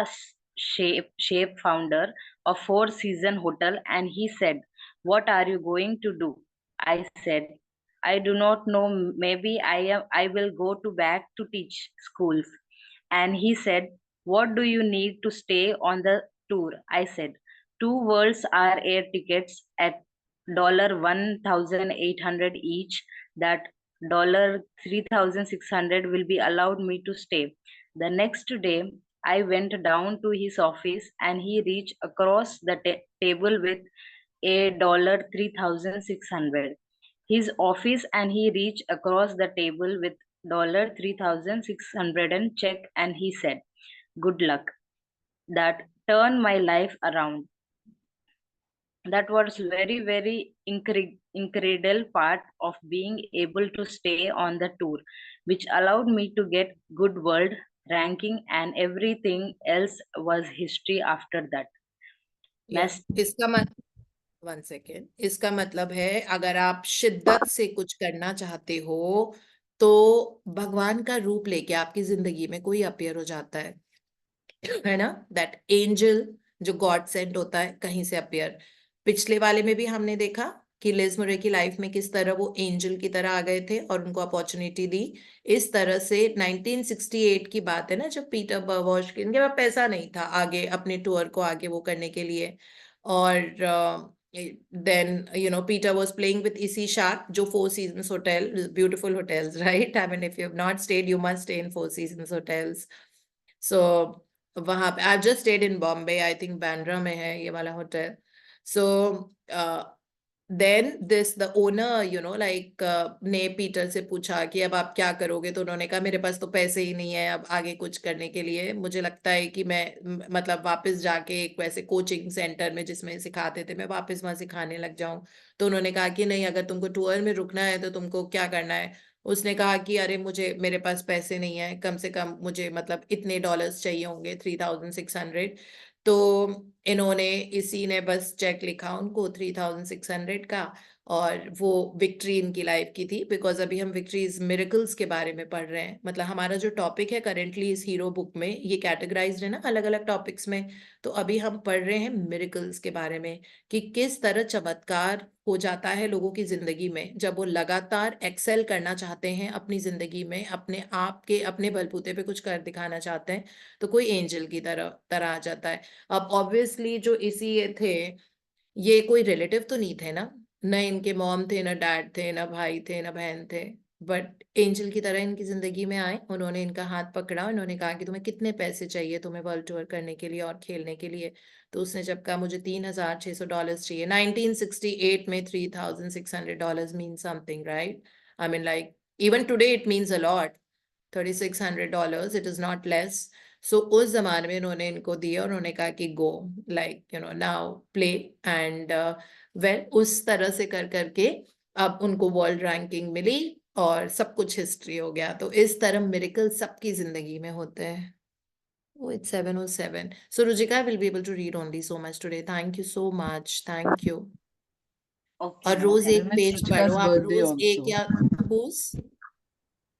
Shape founder of Four Seasons Hotel, and he said, "What are you going to do?" I said, "I do not know. Maybe I will go to back to teach schools." And he said, "What do you need to stay on the tour?" I said, 2 worlds are air tickets at $1,800 each, that $3,600 will be allowed me to stay. The next day, I went down to his office and he reached across the table with $3,600. His office and he reached across the table with $3,600 and check, and he said, "Good luck." That turned my life around. That was very incredible part of being able to stay on the tour, which allowed me to get good world ranking, and everything else was history after that. Yes, one second, इसका मतलब है अगर आप शिद्दत से कुछ करना चाहते हो तो भगवान का रूप लेके आपकी जिंदगी में कोई अपीयर हो जाता है ना, दैट एंजल जो गॉड सेंट होता है कहीं से अपीयर। पिछले वाले में भी हमने देखा कि लिज मुरे की लाइफ में किस तरह वो एंजल की तरह आ गए थे और उनको अपॉर्चुनिटी दी। इस तरह से 1968 की बात है ना, जब पीटर बर्वॉश के इनके पास पैसा नहीं था आगे अपने टूर को आगे वो करने के लिए, और then Peter was playing with Issy Shark, जो Four Seasons Hotel, beautiful hotels, right? I mean, if you have not stayed, you must stay in Four Seasons hotels. So वहां पे I've just stayed in Bombay, I think Bandra में है ये वाला hotel. So then the owner ने Peter से पूछा कि अब आप क्या करोगे, तो उन्होंने कहा मेरे पास तो पैसे ही नहीं है अब आगे कुछ करने के लिए, मुझे लगता है कि मैं मतलब वापस जाके एक वैसे कोचिंग सेंटर में जिसमें सिखाते थे मैं वापस वहां सिखाने लग जाऊं। तो उन्होंने कहा कि नहीं, अगर तुमको टूर में रुकना है तो तुमको क्या करना है। उसने कहा कि अरे मेरे पास पैसे नहीं है, कम से कम मुझे मतलब इतने डॉलर्स चाहिए होंगे, 3,600। तो इन्होंने इसी ने बस चेक लिखा उनको 3,600 का, और वो विक्ट्री इनकी लाइफ की थी। बिकॉज अभी हम विक्ट्रीज मिरेकल्स के बारे में पढ़ रहे हैं, मतलब हमारा जो टॉपिक है करेंटली इस हीरो बुक में ये कैटेगराइज्ड है ना अलग अलग टॉपिक्स में, तो अभी हम पढ़ रहे हैं मिरेकल्स के बारे में कि किस तरह चमत्कार हो जाता है लोगों की जिंदगी में जब वो लगातार एक्सेल करना चाहते हैं अपनी जिंदगी में, अपने आप के अपने बलबूते पे कुछ कर दिखाना चाहते हैं, तो कोई एंजल की तरह आ जाता है। अब ऑब्वियसली जो इसी ये थे, ये कोई रिलेटिव तो नहीं थे ना, न इनके मॉम थे, न डैड थे, न भाई थे, न बहन थे, बट एंजल की तरह इनकी जिंदगी में आए। उन्होंने इनका हाथ पकड़ा, उन्होंने कहा कि तुम्हें कितने पैसे चाहिए तुम्हें वर्ल्ड टूर करने के लिए और खेलने के लिए। तो उसने जब कहा मुझे $3,600 चाहिए, 1968 में $3,600 mean something, right? I mean like even today it means a lot, $3,600, it is not less. So उस जमाने में इन्होंने इनको दिया और उन्होंने कहा कि go now play and well उस तरह से कर करके अब उनको वर्ल्ड रैंकिंग मिली और सब कुछ हिस्ट्री हो गया। तो इस तरह मिरेकल सबकी जिंदगी में होते हैं। Oh, it's 7:07. So Rujika will be able to read only so much today. Thank you so much. Thank you. Okay, और ma'am. रोज एक Madam, it's पेज पढ़ो Ruchika's आप, birthday रोज एक also. या who's?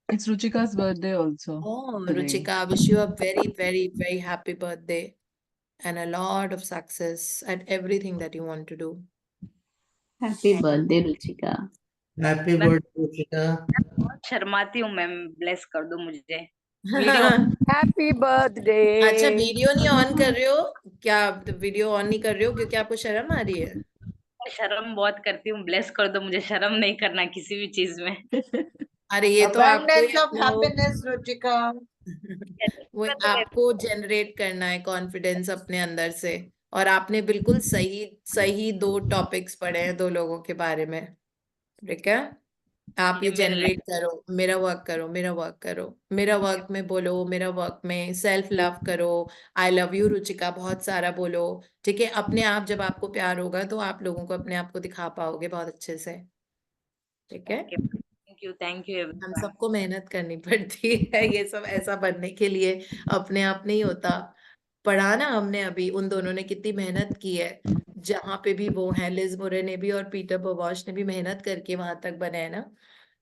It's Ruchika's birthday also Oh, today. Ruchika, I wish you a very, very, very happy birthday and a lot of success at everything that you want to do. Happy birthday Ruchika. Happy birthday Ruchika. बहुत शर्माती हूँ ma'am, bless कर दो मुझे। Video happy birthday. अच्छा, video नहीं on कर रहे हो क्या? वीडियो ऑन नहीं कर रहे हो क्योंकि आपको शर्म आ रही है? शर्म बहुत करती हूँ, ब्लेस कर दो मुझे, शर्म नहीं करना किसी भी चीज में। अरे ये तो आपको ही Abundance of अपना happiness, Ruchika. वो आपको जनरेट करना है कॉन्फिडेंस अपने अंदर से, और आपने बिल्कुल सही सही 2 टॉपिक्स पढ़े हैं 2 लोगों के बारे में, ठीक है? आप ये ये मेरे जनरेट करो, मेरा वर्क करो, मेरा वर्क करो, मेरा वर्क में बोलो, मेरा वर्क में सेल्फ लव करो, आई लव यू रुचिका बहुत सारा बोलो, ठीक है? अपने आप जब आपको प्यार होगा तो आप लोगों को अपने आप को दिखा पाओगे बहुत अच्छे से, ठीक है? थैंक यू हम सबको मेहनत करनी पड़ती है ये सब ऐसा बनने के लिए, अपने आप नहीं होता। पढ़ा ना हमने अभी, उन दोनों ने कितनी मेहनत की है, जहां पे भी वो हैं, लिज मुरे ने भी और पीटर बर्वॉश ने भी मेहनत करके वहां तक बने हैं ना।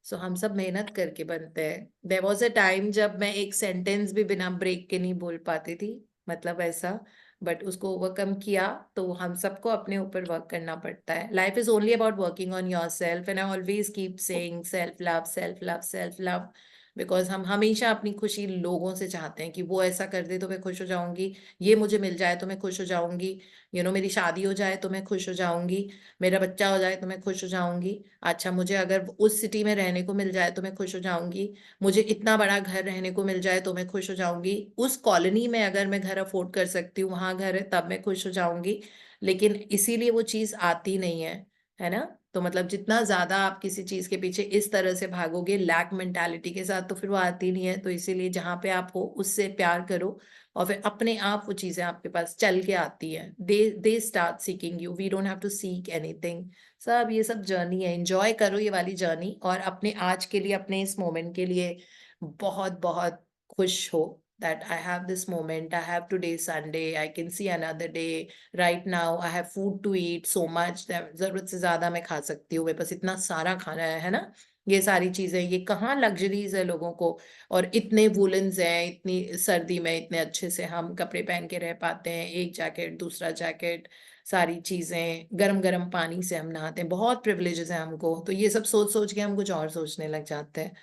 सो हम सब मेहनत करके बनते हैं। देयर वाज अ टाइम जब मैं एक सेंटेंस भी बिना ब्रेक के नहीं बोल पाती थी, मतलब ऐसा, बट उसको ओवरकम किया। तो हम सबको अपने ऊपर वर्क करना पड़ता है। Life is only about working on yourself, and I always keep saying self love, self love, self love. Because हम हमेशा अपनी खुशी लोगों से चाहते हैं कि वो ऐसा कर दे तो मैं खुश हो जाऊंगी, ये मुझे मिल जाए तो मैं खुश हो जाऊंगी, मेरी शादी हो जाए तो मैं खुश हो जाऊंगी, मेरा बच्चा हो जाए तो मैं खुश हो जाऊंगी, अच्छा मुझे अगर उस सिटी में रहने को मिल जाए तो मैं खुश हो जाऊंगी, मुझे इतना बड़ा घर रहने को मिल जाए तो मैं खुश हो जाऊंगी, उस कॉलोनी में अगर मैं घर अफोर्ड कर सकती हूँ, वहां घर है तब मैं खुश हो जाऊंगी। लेकिन इसीलिए वो चीज आती नहीं है ना। तो मतलब जितना ज्यादा आप किसी चीज के पीछे इस तरह से भागोगे लैक मेंटालिटी के साथ, तो फिर वो आती नहीं है। तो इसीलिए जहां पे आप हो उससे प्यार करो, और फिर अपने आप वो चीजें आपके पास चल के आती है। They start seeking you, we don't have to seek anything. सब ये सब जर्नी है, एंजॉय करो ये वाली जर्नी, और अपने आज के लिए, अपने इस मोमेंट के लिए बहुत बहुत खुश हो that I have this moment, I have today Sunday, I can see another day, right now I have food to eat so much that जरूरत से ज्यादा मैं खा सकती हूँ, मेरे पास इतना सारा खाना है ना। ये सारी चीजें, ये कहाँ लग्जरीज है लोगों को, और इतने वुलन्स हैं, इतनी सर्दी में इतने अच्छे से हम कपड़े पहन के रह पाते हैं, एक जैकेट दूसरा जैकेट, सारी चीजें, गरम गरम पानी से हम नहाते हैं, बहुत प्रिविलेजेस हैं हमको। तो ये सब सोच सोच के हम कुछ और सोचने लग जाते हैं।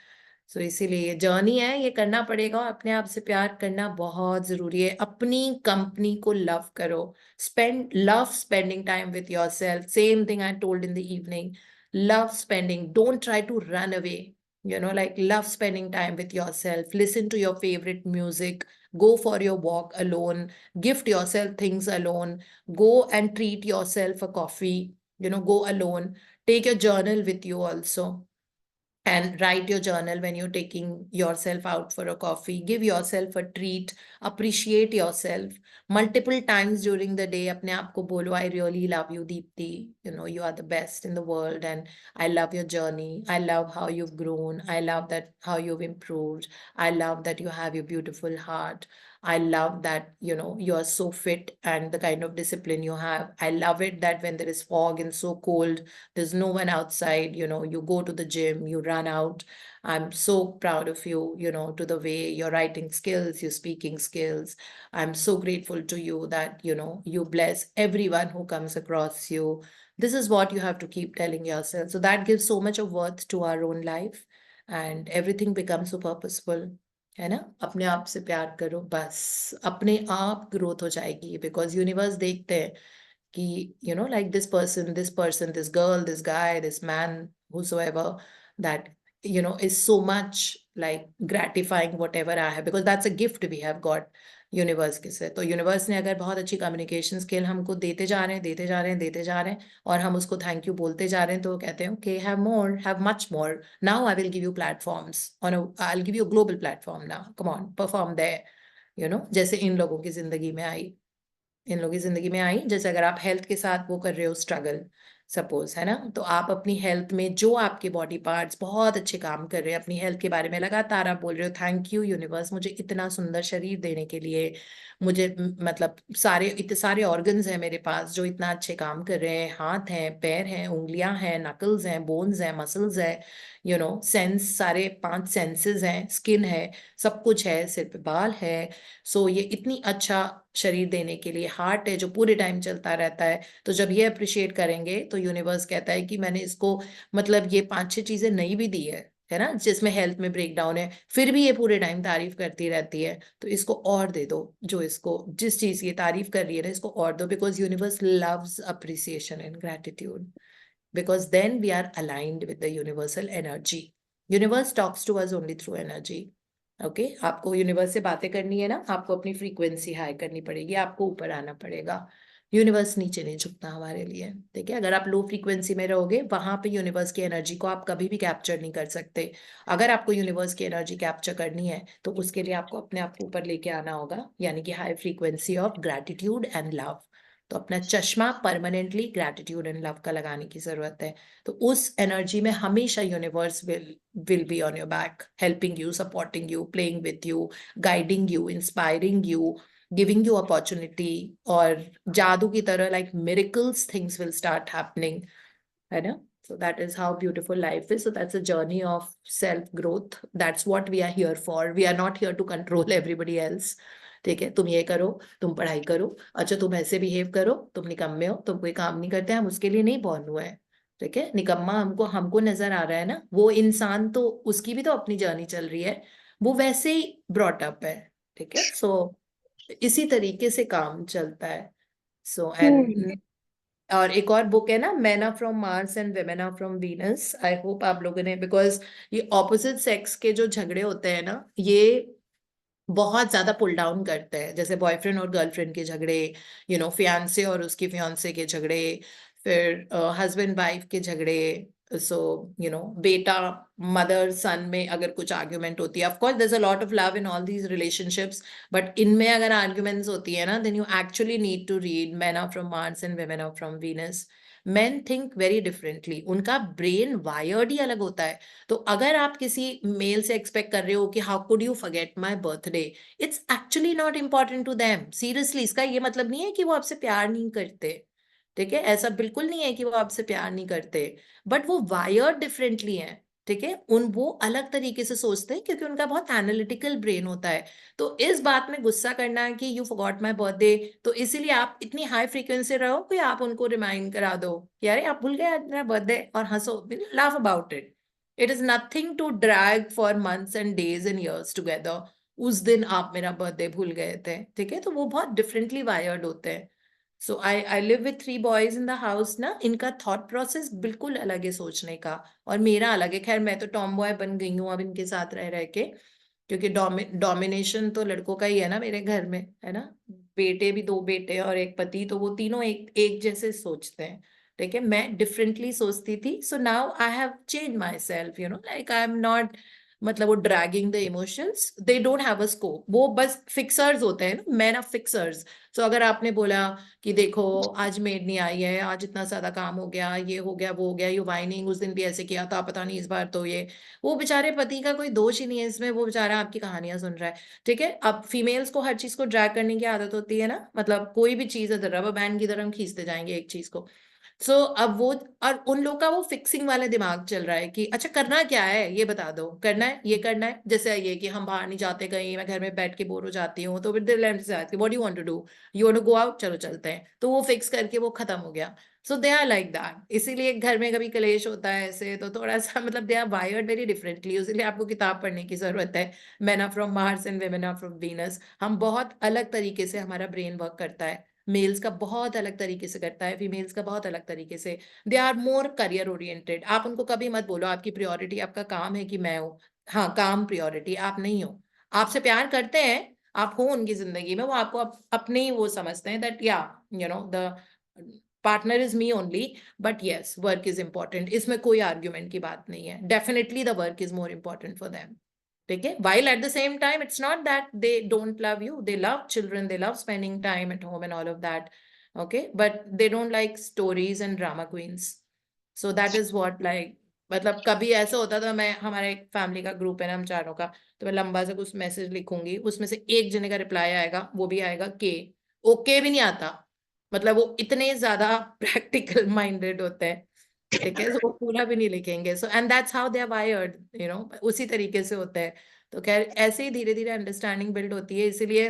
सो इसीलिए ये जर्नी है, ये करना पड़ेगा। अपने आप से प्यार करना बहुत जरूरी है, अपनी कंपनी को लव करो, love spending time with yourself, same thing I told in the evening, love spending, don't try to run away, like love spending time with yourself, listen to your favorite music, go for your walk alone, gift yourself things alone, go and treat yourself a coffee, go alone, take your journal with you also, and write your journal when you're taking yourself out for a coffee. Give yourself a treat, appreciate yourself multiple times during the day. Apne aap ko bolo, I really love you, Deepti, you are the best in the world, and I love your journey, I love how you've grown, I love that how you've improved, I love that you have your beautiful heart, I love that you are so fit and the kind of discipline you have. I love it that when there is fog and so cold, there's no one outside, you go to the gym, you run out. I'm so proud of you, to the way your writing skills, your speaking skills. I'm so grateful to you that, you bless everyone who comes across you. This is what you have to keep telling yourself. So that gives so much of worth to our own life, and everything becomes so purposeful. है ना। अपने आप से प्यार करो, बस अपने आप ग्रोथ हो जाएगी, बिकॉज यूनिवर्स देखते हैं कि like this person, this girl, this guy, this man, whosoever, that is so much like gratifying whatever I have, because that's a gift we have got universe के से। तो यूनिवर्स ने अगर बहुत अच्छी कम्युनिकेशन स्किल हमको देते जा रहे हैं और हम उसको थैंक यू बोलते जा रहे हैं, तो वो कहते हैं okay, have more, have much more, now I will give you platforms, I will give you global platform, now come on perform there, जैसे इन लोगों की जिंदगी में आई। जैसे अगर आप हेल्थ के साथ वो कर रहे हो स्ट्रगल, सपोज, है ना, तो आप अपनी हेल्थ में जो आपके बॉडी पार्ट्स बहुत अच्छे काम कर रहे हैं, अपनी हेल्थ के बारे में लगातार आप बोल रहे हो थैंक यू यूनिवर्स, मुझे इतना सुंदर शरीर देने के लिए, मुझे मतलब इतने सारे ऑर्गन्स हैं मेरे पास जो इतना अच्छे काम कर रहे हैं, हाथ हैं, पैर हैं, उंगलियां हैं, नकल्स हैं, बोन्स हैं, मसल्स हैं, सेंस, सारे 5 सेंसेस हैं, स्किन है, सब कुछ है, सिर पे बाल है। सो ये इतनी अच्छा शरीर देने के लिए, हार्ट है जो पूरे टाइम चलता रहता है। तो जब ये अप्रिशिएट करेंगे तो यूनिवर्स कहता है कि मैंने इसको मतलब ये 5-6 चीजें नहीं भी दी है ना, जिसमें हेल्थ में ब्रेकडाउन है, फिर भी ये पूरे टाइम तारीफ करती रहती है, तो इसको और दे दो, जो इसको जिस चीज की तारीफ कर रही है ना, इसको और दो, because universe loves appreciation and gratitude, because then we are aligned with the universal energy. Universe talks to us only through energy. Okay? आपको यूनिवर्स से बातें करनी है ना, आपको अपनी फ्रीक्वेंसी हाई करनी पड़ेगी, आपको ऊपर आना पड़ेगा। यूनिवर्स नीचे नहीं झुकता हमारे लिए, ठीक है। अगर आप लो फ्रीक्वेंसी में रहोगे, वहां पे यूनिवर्स की एनर्जी को आप कभी भी कैप्चर नहीं कर सकते। अगर आपको यूनिवर्स की एनर्जी कैप्चर करनी है तो उसके लिए आपको अपने आप को ऊपर लेके आना होगा, यानी कि high frequency of gratitude and love. तो अपना चश्मा परमानेंटली ग्रैटिट्यूड एंड लव का लगाने की जरूरत है। तो उस एनर्जी में हमेशा universe will be on your back, helping you, supporting you, playing with you, guiding you, inspiring you, giving you opportunity, और जादू की तरह like miracles things will start happening, है ना। So that is how beautiful life is. So that's a journey of self growth. That's what we are here for. We are not here to control everybody else. ठीक है, तुम ये करो, तुम पढ़ाई करो, अच्छा तुम ऐसे बिहेव करो, तुम निकम्मे हो, तुम कोई काम नहीं करते, हम उसके लिए नहीं बॉर्न हुए हैं। ठीक है, निकम्मा हमको हमको नजर आ रहा है ना, वो इंसान तो उसकी भी तो अपनी जर्नी चल रही है, वो वैसे ही ब्रॉट अप है। ठीक है, सो इसी तरीके से काम चलता है। सो एंड और एक और बुक है ना, men are from Mars and women are from Venus, I hope आप लोगों ने, बिकॉज ये ऑपोजिट सेक्स के जो झगड़े होते हैं ना, ये बहुत ज्यादा पुल डाउन करते हैं, जैसे बॉयफ्रेंड और गर्लफ्रेंड के झगड़े, फियांसे और उसकी फियांसे के झगड़े, फिर हस्बैंड वाइफ के झगड़े, सो बेटा मदर सन में अगर कुछ आर्ग्यूमेंट होती है, of course there is a lot of love in all these relationships, but इनमें अगर आर्ग्यूमेंट्स होती है ना, then you actually need to read men are from Mars and women are from Venus. Men think very differently, उनका brain wired ही अलग होता है। तो अगर आप किसी मेल से एक्सपेक्ट कर रहे हो कि how could you forget my birthday, it's actually not important to them. Seriously, इसका ये मतलब नहीं है कि वो आपसे प्यार नहीं करते, ठीक है, ऐसा बिल्कुल नहीं है कि वो आपसे प्यार नहीं करते, बट वो वायर्ड डिफरेंटली है। ठीक है, वो अलग तरीके से सोचते हैं क्योंकि उनका बहुत एनालिटिकल ब्रेन होता है। तो इस बात में गुस्सा करना कि यू फॉरगॉट माय बर्थडे, तो इसीलिए आप इतनी हाई फ्रीक्वेंसी रहो कि आप उनको रिमाइंड करा दो कि अरे आप भूल गए आज मेरा बर्थडे, और हंसो, laugh about it. It is nothing to drag for months and days and years together, उस दिन आप मेरा बर्थडे भूल गए थे। ठीक है, तो वो बहुत डिफरेंटली वायर्ड होते हैं। So I live with 3 boys in the house ना, इनका थॉट प्रोसेस बिल्कुल अलग है सोचने का, और मेरा अलग है। खैर मैं तो टॉम बॉय बन गई हूँ अब इनके साथ रह रह के, क्योंकि डोमिनेशन तो लड़कों का ही है ना मेरे घर में, है ना, बेटे भी 2 बेटे और एक पति, तो वो तीनों एक जैसे सोचते हैं। ठीक है, मैं डिफरेंटली सोचती थी, so now I have change my self, like I am not, मतलब वो dragging the emotions, they don't have a scope, वो बस फिक्सर्स होते हैं ना, मैन ऑफ फिक्सर्स। सो अगर आपने बोला कि देखो आज मेड नहीं आई है, आज इतना ज्यादा काम हो गया, ये हो गया, वो हो गया, यू वाइनिंग, उस दिन भी ऐसे किया था, पता नहीं इस बार तो ये, वो बेचारे पति का कोई दोष ही नहीं है इसमें, वो बेचारा आपकी कहानियां सुन रहा है। ठीक है, अब फीमेल्स को हर चीज को ड्रैग करने की आदत होती है ना, मतलब कोई भी चीज है रबर बैंड की तरह हम खींचते जाएंगे एक चीज को। सो अब वो, और उन लोग का वो फिक्सिंग वाले दिमाग चल रहा है कि अच्छा करना क्या है ये बता दो, करना है ये करना है, जैसे ये कि हम बाहर नहीं जाते कहीं, मैं घर में बैठ के बोर हो जाती हूँ, तो फिर दिल से आती है what you want to do, you want to go out, चलो चलते हैं, तो वो फिक्स करके वो खत्म हो गया। सो दे आर लाइक दैट, इसीलिए घर में कभी कलेश होता है ऐसे, तो थोड़ा सा मतलब they are wired very differently, इसीलिए आपको किताब पढ़ने की जरूरत है, men are from Mars and women are from Venus. हम बहुत अलग तरीके से, हमारा ब्रेन वर्क करता है, मेल्स का बहुत अलग तरीके से करता है, फीमेल्स का बहुत अलग तरीके से। They are more career oriented. आप उनको कभी मत बोलो आपकी प्रायोरिटी आपका काम है कि मैं हूँ, हाँ काम प्रायोरिटी, आप नहीं हो। आपसे प्यार करते हैं, आप हो उनकी जिंदगी में, वो आपको अपने ही वो समझते हैं दैट या the partner is me only, but yes work is important, इसमें कोई आर्ग्यूमेंट की बात नहीं है, definitely the work is more important for them. ठीक है, while at the same time it's not that they don't love you, they love children, they love spending time at home and all of that, okay, but they don't like stories and drama queens. So that is what, like, मतलब कभी ऐसा होता था, मैं, हमारे एक family का group है ना हम चारों का, तो मैं लंबा सा कुछ मैसेज लिखूंगी, उसमें से एक जने का रिप्लाई आएगा, वो भी आएगा के, ओके भी नहीं आता, मतलब वो इतने ज्यादा प्रैक्टिकल माइंडेड होते हैं। ठीक है, so वो पूरा भी नहीं लिखेंगे, so and that's how they are wired, उसी तरीके से होता है। तो खैर ऐसे ही धीरे धीरे अंडरस्टैंडिंग बिल्ड होती है, इसीलिए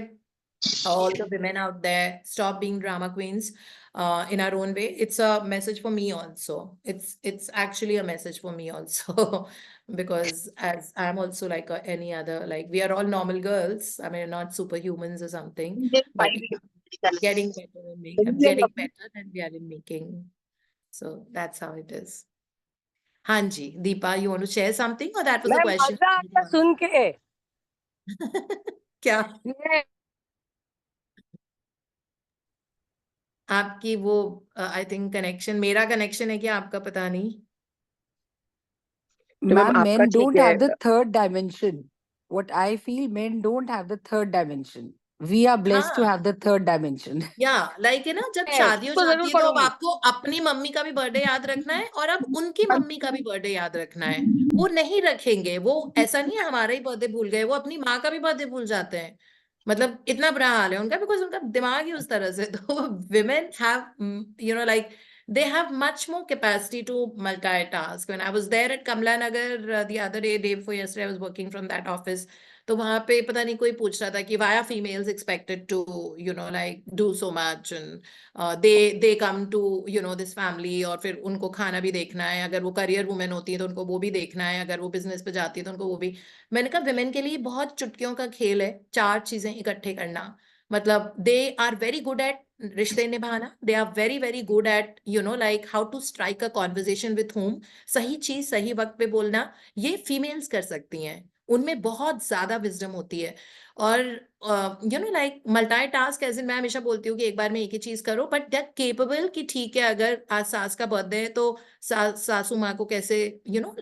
all the women out there, stop being drama queens in our own way. It's a message for me also. It's actually a message for me also because as I'm also like any other, like we are all normal girls. I mean, not superhumans or something, but getting better and getting better than we are in making. So that's how it is. Hanji, Deepa, you want to share something or that was मैं a question? मजा आता सुन के। क्या ये आपकी वो I think connection, मेरा connection है कि आपका पता नहीं। Ma'am, आपका men ठीक don't है। have the third dimension. What I feel, men don't have the third dimension. We are blessed to हाँ, have the third dimension. या लाइक है ना, जब है, शादी हो उसको जाती जरूर है तो अब पढ़ूंगी। आपको अपनी मम्मी का भी बर्थडे याद रखना है और अब उनकी मम्मी का भी बर्थडे याद रखना है। वो नहीं रखेंगे, वो ऐसा नहीं है हमारा ही बर्थडे भूल गए, वो अपनी माँ का भी बर्थडे भूल जाते हैं। मतलब इतना बुरा हाल है उनका, बिकॉज उनका दिमाग ही उस तरह से। तो women have like they have much more capacity to multitask. When I was there at Kamla Nagar the other day before yesterday, I was working from that office. तो वहां पे पता नहीं कोई पूछ रहा था कि why are females expected to like do so much and they come to this family, और फिर उनको खाना भी देखना है, अगर वो करियर वुमेन होती है तो उनको वो भी देखना है, अगर वो बिजनेस पे जाती है तो उनको वो भी। मैंने कहा विमेन के लिए बहुत चुटकियों का खेल है 4 चीजें इकट्ठे करना। मतलब they are very good at रिश्ते निभाना, they are very very good at like how to strike a conversation with home, सही चीज सही वक्त पे बोलना, ये फीमेल्स कर सकती हैं, उनमें बहुत ज्यादा विजडम होती है। और लाइक मल्टीटास्क एज इन, मैं हमेशा बोलती हूँ कि एक बार में एक ही चीज करो, बट दे आर केपेबल कि ठीक है अगर आज सास का बर्थडे है तो सासू माँ को कैसे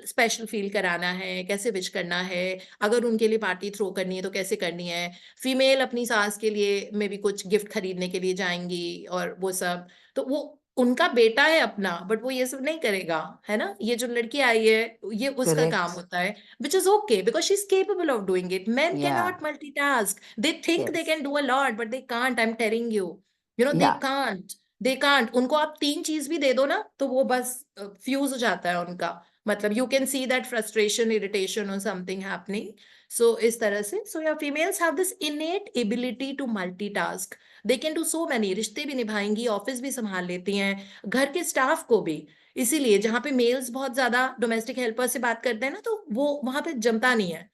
स्पेशल फील कराना है, कैसे विश करना है, अगर उनके लिए पार्टी थ्रो करनी है तो कैसे करनी है। फीमेल अपनी सास के लिए में भी कुछ गिफ्ट खरीदने के लिए जाएंगी और वो सब, तो वो उनका बेटा है अपना, बट वो ये सब नहीं करेगा, है ना। ये जो लड़की आई है ये उसका Correct. काम होता है, which is okay because she's capable of doing it. Men Yeah. cannot multitask. They think they Yes. can do a lot, but they can't. I'm telling you. They Yeah. can't. They can't. उनको आप 3 चीज भी दे दो ना तो वो बस fuse हो जाता है उनका। मतलब you can see that frustration, irritation or something happening. So इस तरह से, so yeah, females have this innate ability to multitask. They can do so many. रिश्ते भी निभाएंगी, ऑफिस भी संभाल लेती हैं, घर के स्टाफ को भी। इसीलिए जहाँ पे मेल्स बहुत ज्यादा डोमेस्टिक हेल्पर से बात करते हैं ना, तो वो वहां पे जमता नहीं है,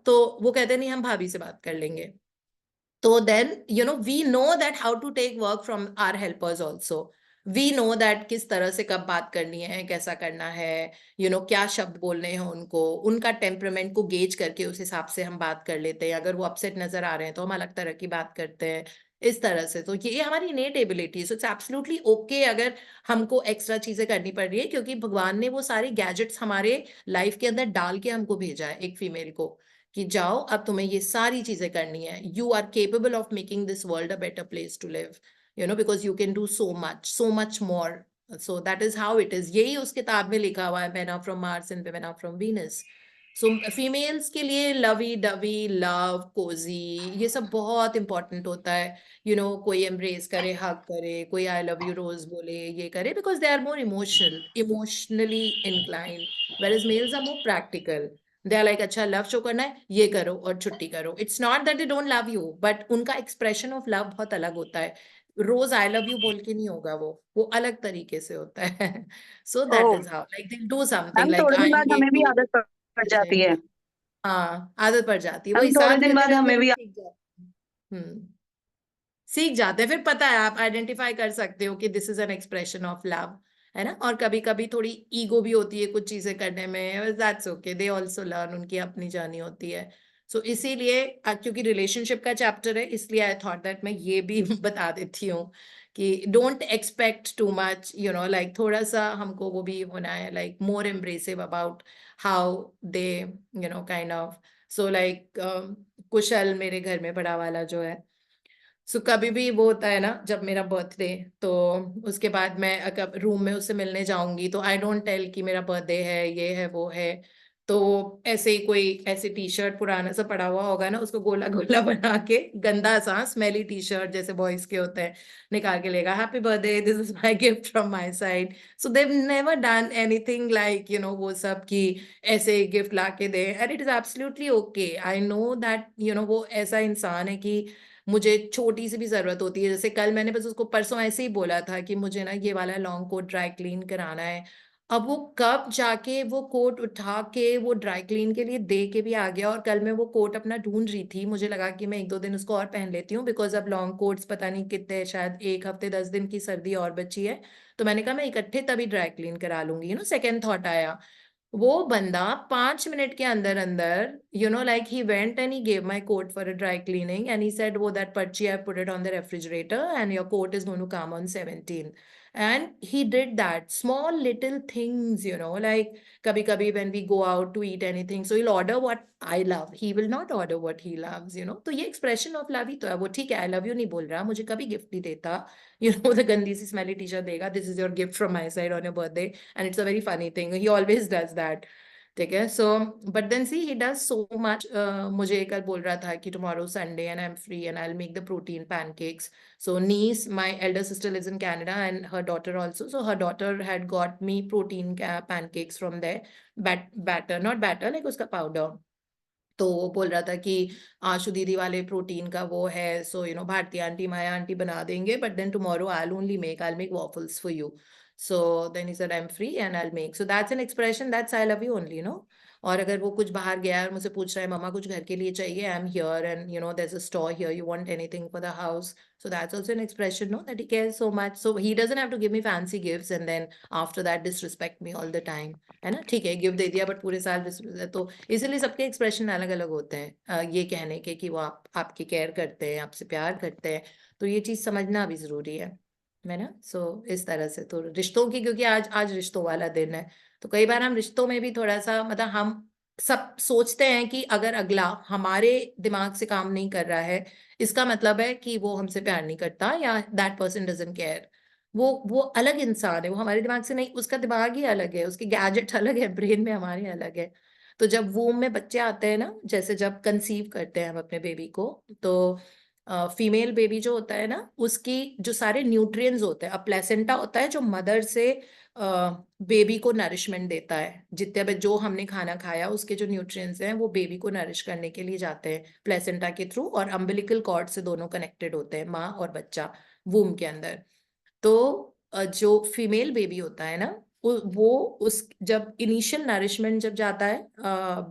तो वो कहते नहीं हम भाभी से बात कर लेंगे। तो then we know that how to take work from our helpers also. We know that किस तरह से कब बात करनी है, कैसा करना है, क्या शब्द बोलने हैं उनको, उनका टेम्परामेंट को गेज करके उस हिसाब से हम बात कर लेते हैं। अगर वो अपसेट नजर आ रहे हैं तो हम अलग तरह की बात करते हैं, इस तरह से। तो ये हमारी इनेट एबिलिटी है। सो इट्स एब्सोल्युटली ओके अगर हमको एक्स्ट्रा चीजें करनी पड़ रही है, क्योंकि भगवान ने वो सारे गैजेट्स हमारे लाइफ के अंदर डाल के हमको भेजा है, एक फीमेल को, कि जाओ अब तुम्हें ये सारी चीजें करनी है। You are capable of making this world a better place to live, because you can do so much more. So that is how it is. यही उस किताब में लिखा हुआ है, men are from Mars and women are from Venus. So females के लिए lovey dovey, love, Cozi, ये सब बहुत इंपॉर्टेंट होता है। कोई एम्ब्रेस करे, हग करे, कोई आई लव यू रोज बोले, ये करे, because they are more emotionally inclined, whereas males are more practical. They are like, अच्छा लव शो करना है, ये करो और छुट्टी करो। It's not that they don't love you, but उनका एक्सप्रेशन ऑफ लव बहुत अलग होता है। रोज आई लव यू बोल के नहीं होगा, वो अलग तरीके से होता है। सो that is how, like they do something ma'am like थोड़े दिन बाद आएंगे हमें भी तो आदत पड़ जाती है। हाँ, आदत पड़ जाती है। मैम वही थोड़े साथ दिन रहते बाद रहते हमें हम भी सीख जाते हैं। सीख जाते हैं, फिर पता है, आप आइडेंटिफाई कर सकते हो कि this is an expression of love, है ना। और कभी कभी थोड़ी ईगो भी होती है कुछ चीजें करने में, that's okay, they also learn, उनकी अपनी जर्नी होती है। सो इसीलिए क्योंकि रिलेशनशिप का चैप्टर है, इसलिए आई थॉट दैट मैं ये भी बता देती हूँ कि don't expect too much, like थोड़ा सा हमको वो भी होना है, like more embracive about how they kind of. So like Kushal मेरे घर में बड़ा वाला जो है, सो कभी भी वो होता है ना, जब मेरा बर्थडे, तो उसके बाद मैं कब रूम में उससे मिलने जाऊंगी तो आई डोंट टेल कि मेरा बर्थडे है, ये है वो है। तो ऐसे ही कोई ऐसे टी शर्ट पुराना सा पड़ा हुआ होगा ना, उसको गोला गोला बना के, गंदा सा स्मेली टी शर्ट जैसे बॉयज के होते हैं, निकाल के लेगा, happy birthday, this is my gift from my side. So they've never done anything like वो सब कि ऐसे गिफ्ट ला के दे, and it is absolutely okay. I know that वो ऐसा इंसान है कि मुझे छोटी सी भी जरूरत होती है। जैसे कल मैंने बस उसको परसों ऐसे ही बोला था कि मुझे ना ये वाला लॉन्ग कोट ड्राई क्लीन कराना है। अब वो कब जाके वो कोट उठा के वो ड्राई क्लीन के लिए दे के भी आ गया। और कल मैं वो कोट अपना ढूंढ रही थी, मुझे लगा कि मैं 1-2 दिन उसको और पहन लेती हूँ, बिकॉज अब लॉन्ग कोट्स पता नहीं कितने, शायद 1 हफ्ते 10 दिन की सर्दी और बची है। तो मैंने कहा मैं इकट्ठे तभी ड्राई क्लीन करा लूंगी, सेकेंड थॉट आया। वो बंदा 5 मिनट के अंदर अंदर like he went and he gave my coat for a dry cleaning and he said, oh, that parchi I put it on the refrigerator and your coat is going to come on 17th. And he did that. Small little things, like kabhi kabhi when we go out to eat anything, so he'll order what I love, he will not order what he loves, तो ये expression of love ही तो है। वो ठीक है, I love you नहीं बोल रहा, मुझे कभी गिफ्ट नहीं देता, the गंदी सी स्मेली टी शर्ट देगा, this is your gift from my side on your birthday, and it's a very funny thing, he always does that, ठीक है। So but then see he does so much. मुझे कल बोल रहा था कि tomorrow Sunday and I am free and I will make the protein pancakes. So nice, my elder sister lives in Canada and her daughter also, so her daughter had got me protein pancakes from there, batter, not batter, like उसका powder. तो वो बोल रहा था कि आशु दीदी वाले protein का वो है, so Bharti aunty Maya aunty बना देंगे, but then tomorrow I'll make waffles for you. So then he said I'm free and I'll make. So that's an expression, that's I love you only, और अगर वो कुछ बाहर गया और मुझसे पूछ रहा है मम्मा कुछ घर के लिए चाहिए, I'm here and there's a store here, you want anything for the house. So that's also an expression, that he cares so much. So he doesn't have to give me fancy gifts and then after that disrespect me all the time. है ना, ठीक है gift दे दिया but पूरे साल तो इसलिए सबके एक्सप्रेशन अलग अलग होते हैं ये कहने के कि वो आपकी केयर करते हैं, आपसे प्यार करते हैं, तो ये चीज समझना भी जरूरी है ना। सो इस तरह से तो रिश्तों की, क्योंकि आज रिश्तों वाला दिन है, तो कई बार हम रिश्तों में भी थोड़ा सा मतलब हम सब सोचते हैं कि अगर अगला हमारे दिमाग से काम नहीं कर रहा है इसका मतलब है कि वो हमसे प्यार नहीं करता या दैट पर्सन डजंट केयर। वो अलग इंसान है, वो हमारे दिमाग से नहीं, उसका दिमाग ही अलग है, उसके गैजेट अलग है, ब्रेन में हमारे अलग है। तो जब वूम में बच्चे आते हैं ना, जैसे जब कंसीव करते हैं हम अपने बेबी को, तो फीमेल बेबी जो होता है ना उसकी जो सारे न्यूट्रिएंट्स होते हैं, अब प्लेसेंटा होता है जो मदर से बेबी को नरिशमेंट देता है, जितने भी जो हमने खाना खाया उसके जो न्यूट्रिएंट्स हैं वो बेबी को नरिश करने के लिए जाते हैं प्लेसेंटा के थ्रू, और अम्बिलिकल कॉर्ड से दोनों कनेक्टेड होते हैं, माँ और बच्चा वूम के अंदर। तो जो फीमेल बेबी होता है ना वो उस जब इनिशियल नरिशमेंट जब जाता है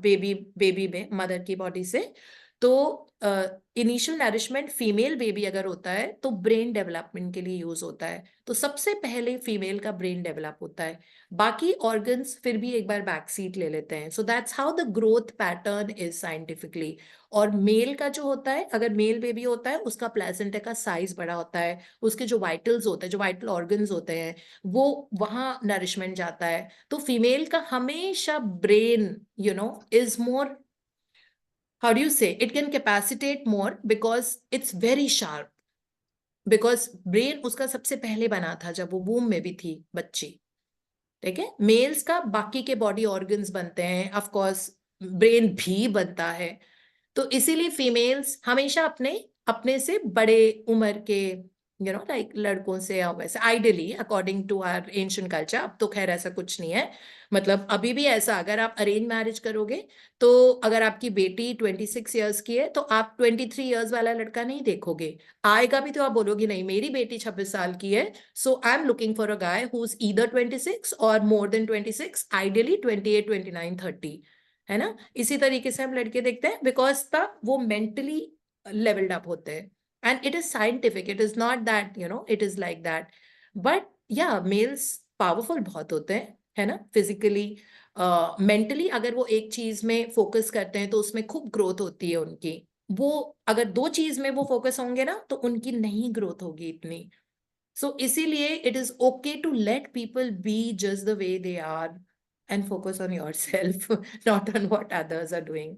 बेबी में मदर की बॉडी से, तो इनिशियल नरिशमेंट फीमेल बेबी अगर होता है तो ब्रेन डेवलपमेंट के लिए यूज होता है, तो सबसे पहले फीमेल का ब्रेन डेवलप होता है, बाकी ऑर्गन्स फिर भी एक बार बैक सीट ले लेते हैं। So that's how the growth pattern is scientifically. और मेल का जो होता है, अगर मेल बेबी होता है उसका प्लेसेंटा का साइज बड़ा होता है, उसके जो वाइटल्स होते हैं, जो वाइटल ऑर्गन्स होते हैं वो वहां नरिशमेंट जाता है। तो फीमेल का हमेशा brain is more, how do you say, it can capacitate more because it's very sharp, because brain उसका सबसे पहले बना था जब वो वूम में भी थी बच्ची, ठीक है। मेल्स का बाकी के बॉडी ऑर्गन्स बनते हैं, ऑफ कोर्स ब्रेन भी बनता है, तो इसीलिए फीमेल्स हमेशा अपने से बड़े उम्र के लाइक लड़कों से या वैसे ideally according to our ancient culture. अब तो खैर ऐसा कुछ नहीं है, मतलब अभी भी ऐसा, अगर आप अरेंज मैरिज करोगे तो अगर आपकी बेटी 26 इयर्स की है तो आप 23 इयर्स वाला लड़का नहीं देखोगे, आएगा भी तो आप बोलोगे नहीं मेरी बेटी 26 साल की है, so I am looking for a guy who is either 26 और मोर देन 26, आइडियली 28, 29, 30, है ना। इसी तरीके से हम लड़के देखते हैं, बिकॉज तब वो मेंटली लेवल्ड अप होते हैं, and it is scientific, it is not that it is like that, but yeah males powerful बहुत होते हैं, है ना, फिजिकली मेंटली अगर वो एक चीज में फोकस करते हैं तो उसमें खूब ग्रोथ होती है उनकी, वो अगर दो चीज में वो फोकस होंगे ना तो उनकी नहीं ग्रोथ होगी इतनी। सो इसीलिए it is okay to let people be just the way they are and focus on yourself, not on what others are doing.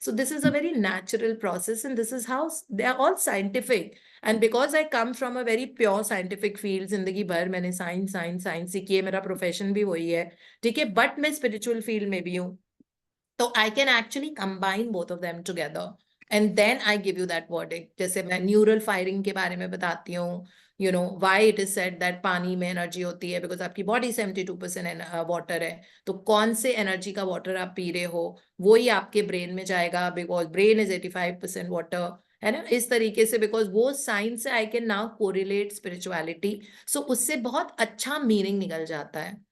So this is a very natural process, and this is how they are all scientific. And because I come from a very pure scientific field, जिंदगी भर मैंने science सीखी है, मेरा profession भी वही है, ठीक है, बट मैं स्पिरिचुअल फील्ड में भी हूँ, तो I can actually combine both of them together and then I give you that verdict. जैसे मैं न्यूरल फायरिंग के बारे में बताती हूँ, why it is said that पानी में एनर्जी होती है, बिकॉज आपकी बॉडी 72% वाटर है, तो कौन से एनर्जी का वाटर आप पी रहे हो वही आपके ब्रेन में जाएगा, बिकॉज ब्रेन इज 85% वाटर, है ना, इस तरीके से, बिकॉज वो साइंस से I can now correlate spirituality, so उससे बहुत अच्छा मीनिंग निकल जाता है।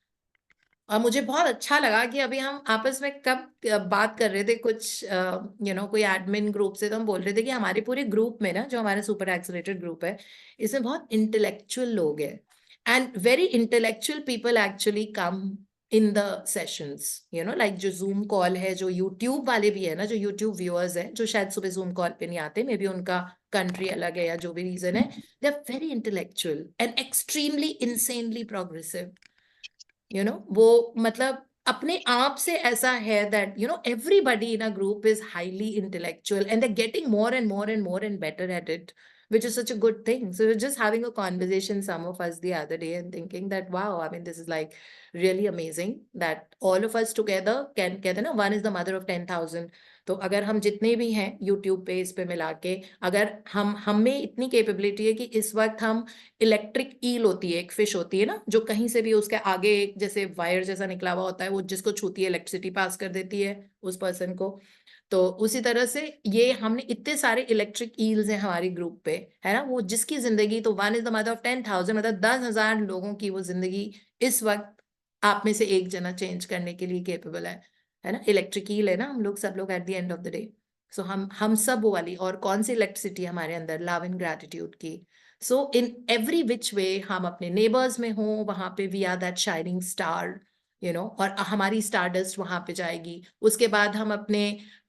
और मुझे बहुत अच्छा लगा कि अभी हम आपस में कब बात कर रहे थे कुछ कोई एडमिन ग्रुप से, तो हम बोल रहे थे कि हमारे पूरे ग्रुप में ना, जो हमारा सुपर एक्सीलरेटेड ग्रुप है, इसमें बहुत इंटेलेक्चुअल लोग हैं, and very intellectual people actually come in the sessions, like जो जूम कॉल है, जो यूट्यूब वाले भी है ना, जो यूट्यूब व्यूअर्स हैं जो शायद सुबह जूम कॉल पे नहीं आते, मे बी उनका कंट्री अलग है या जो भी रीजन है, they are very intellectual and extremely insanely progressive, वो मतलब अपने आप से ऐसा है that everybody in a group is highly intellectual and they're getting more and more and more and better at it, which is such a good thing. So we're just having a conversation, some of us, the other day, and thinking that wow, I mean, this is like really amazing that all of us together can, कहते हैं ना, one is the mother of 10,000. तो अगर हम जितने भी हैं YouTube पे, इस पे मिला के, अगर हम में इतनी कैपेबिलिटी है कि इस वक्त हम इलेक्ट्रिक ईल होती है, एक फिश होती है ना, जो कहीं से भी उसके आगे एक जैसे वायर जैसा निकला हुआ होता है, वो जिसको छूती है इलेक्ट्रिसिटी पास कर देती है उस पर्सन को, तो उसी तरह से ये हमने इतने सारे इलेक्ट्रिक ईल्स हैं हमारी ग्रुप पे, है ना, वो जिसकी जिंदगी, तो 1 इज द मदर ऑफ 10,000, मतलब 10,000 लोगों की वो जिंदगी इस वक्त आप में से एक जना चेंज करने के लिए केपेबल है ना। इलेक्ट्रिक ईल है ना हम लोग, सब लोग at the end of the day. So हम सब वो वाली, और कौन सी इलेक्ट्रिसिटी हमारे अंदर, लव एंड ग्रैटिट्यूड की। सो इन एवरी विच वे हम अपने नेबर्स में हो, वहां पे we are that shining star, you know, और हमारी स्टारडस्ट वहां पे जाएगी। उसके बाद हम अपने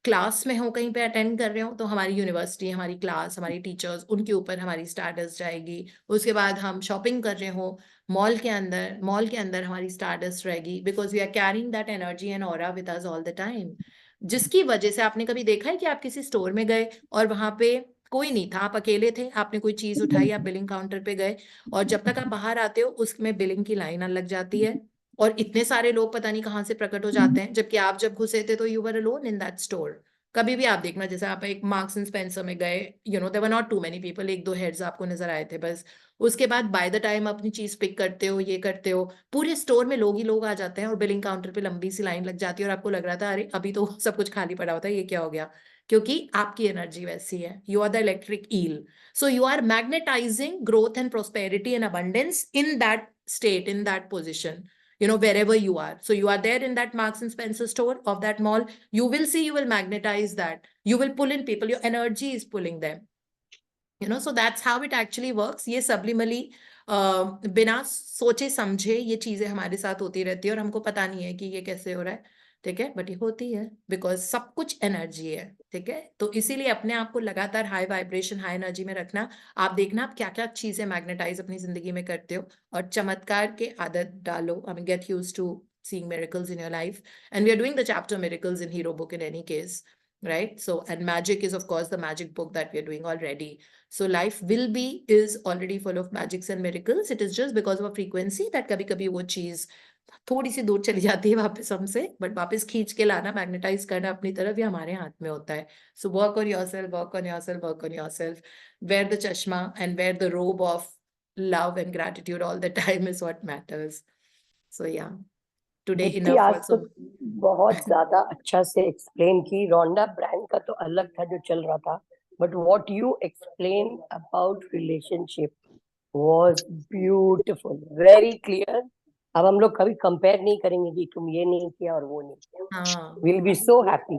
क्लास में हो, कहीं पे अटेंड कर रहे हो, तो हमारी यूनिवर्सिटी, हमारी क्लास, हमारी टीचर्स, उनके ऊपर हमारी स्टारडस्ट जाएगी। उसके बाद हम शॉपिंग कर रहे हो मॉल के अंदर हमारी स्टारडस्ट रहेगी, because we are carrying that energy and aura with us all the time. जिसकी वजह से आपने कभी देखा है कि आप किसी स्टोर में गए और वहां पे कोई नहीं था, आप अकेले थे, आपने कोई चीज उठाई, आप बिलिंग काउंटर पे गए, और जब तक आप बाहर आते हो उसमें बिलिंग की लाइन लग जाती है, और इतने सारे लोग पता नहीं कहाँ से प्रकट हो जाते हैं, जबकि आप जब घुसे थे तो you were alone in that store. कभी भी आप देखना, जैसे आप एक मार्क्स एंड स्पेंसर में गए, you know, there were not too many people, 1-2 heads आपको नजर आए थे बस। उसके बाद बाय द टाइम अपनी चीज पिक करते हो, ये करते हो, पूरे स्टोर में लोग ही लोग आ जाते हैं, और बिलिंग काउंटर पे लंबी सी लाइन लग जाती है, और आपको लग रहा था अरे अभी तो सब कुछ खाली पड़ा होता है, ये क्या हो गया, क्योंकि आपकी एनर्जी वैसी है, you are the electric eel. So you are magnetising growth and prosperity and abundance in that state, in that position, you know, wherever you are. So you are there in that Marks and Spencer store of that mall, you will see, you will magnetize that, you will pull in people, your energy is pulling them, you know. So that's how it actually works. ये subliminally बिना सोचे समझे ये चीजें हमारे साथ होती रहती है, और हमको पता नहीं है कि ये कैसे हो रहा है, ठीक है, बट ये होती है, बिकॉज सब कुछ एनर्जी है, ठीक है। तो इसीलिए अपने आप को लगातार हाई वाइब्रेशन, हाई एनर्जी में रखना। आप देखना आप क्या क्या चीजें मैग्नेटाइज अपनी जिंदगी में करते हो, और चमत्कार के आदत डालो। I mean, get used to seeing miracles in your life, and we are doing the chapter miracles in Hero book in any case, right? So, and magic is of course the magic book that we are doing already. So life is already full of magics and miracles. It is just because of a frequency that कभी कभी वो चीज थोड़ी सी दूर चली जाती है वापस हमसे, बट वापस खींच के लाना, मैग्नेटाइज करना अपनी तरफ, ये हमारे हाथ में होता है। So work on yourself, work on yourself, work on yourself, wear the chashma and wear the robe of love and gratitude all the time is what matters. So yeah, today Deepti, enough आज तो आल्सो। बहुत ज्यादा अच्छा से explain की। रोंडा brand का तो अलग था जो चल रहा था, but what you explain about relationship was beautiful, very clear. अब हम लोग कभी कंपेयर नहीं करेंगे कि तुम ये नहीं किया और वो नहीं किया। हाँ, will be so happy.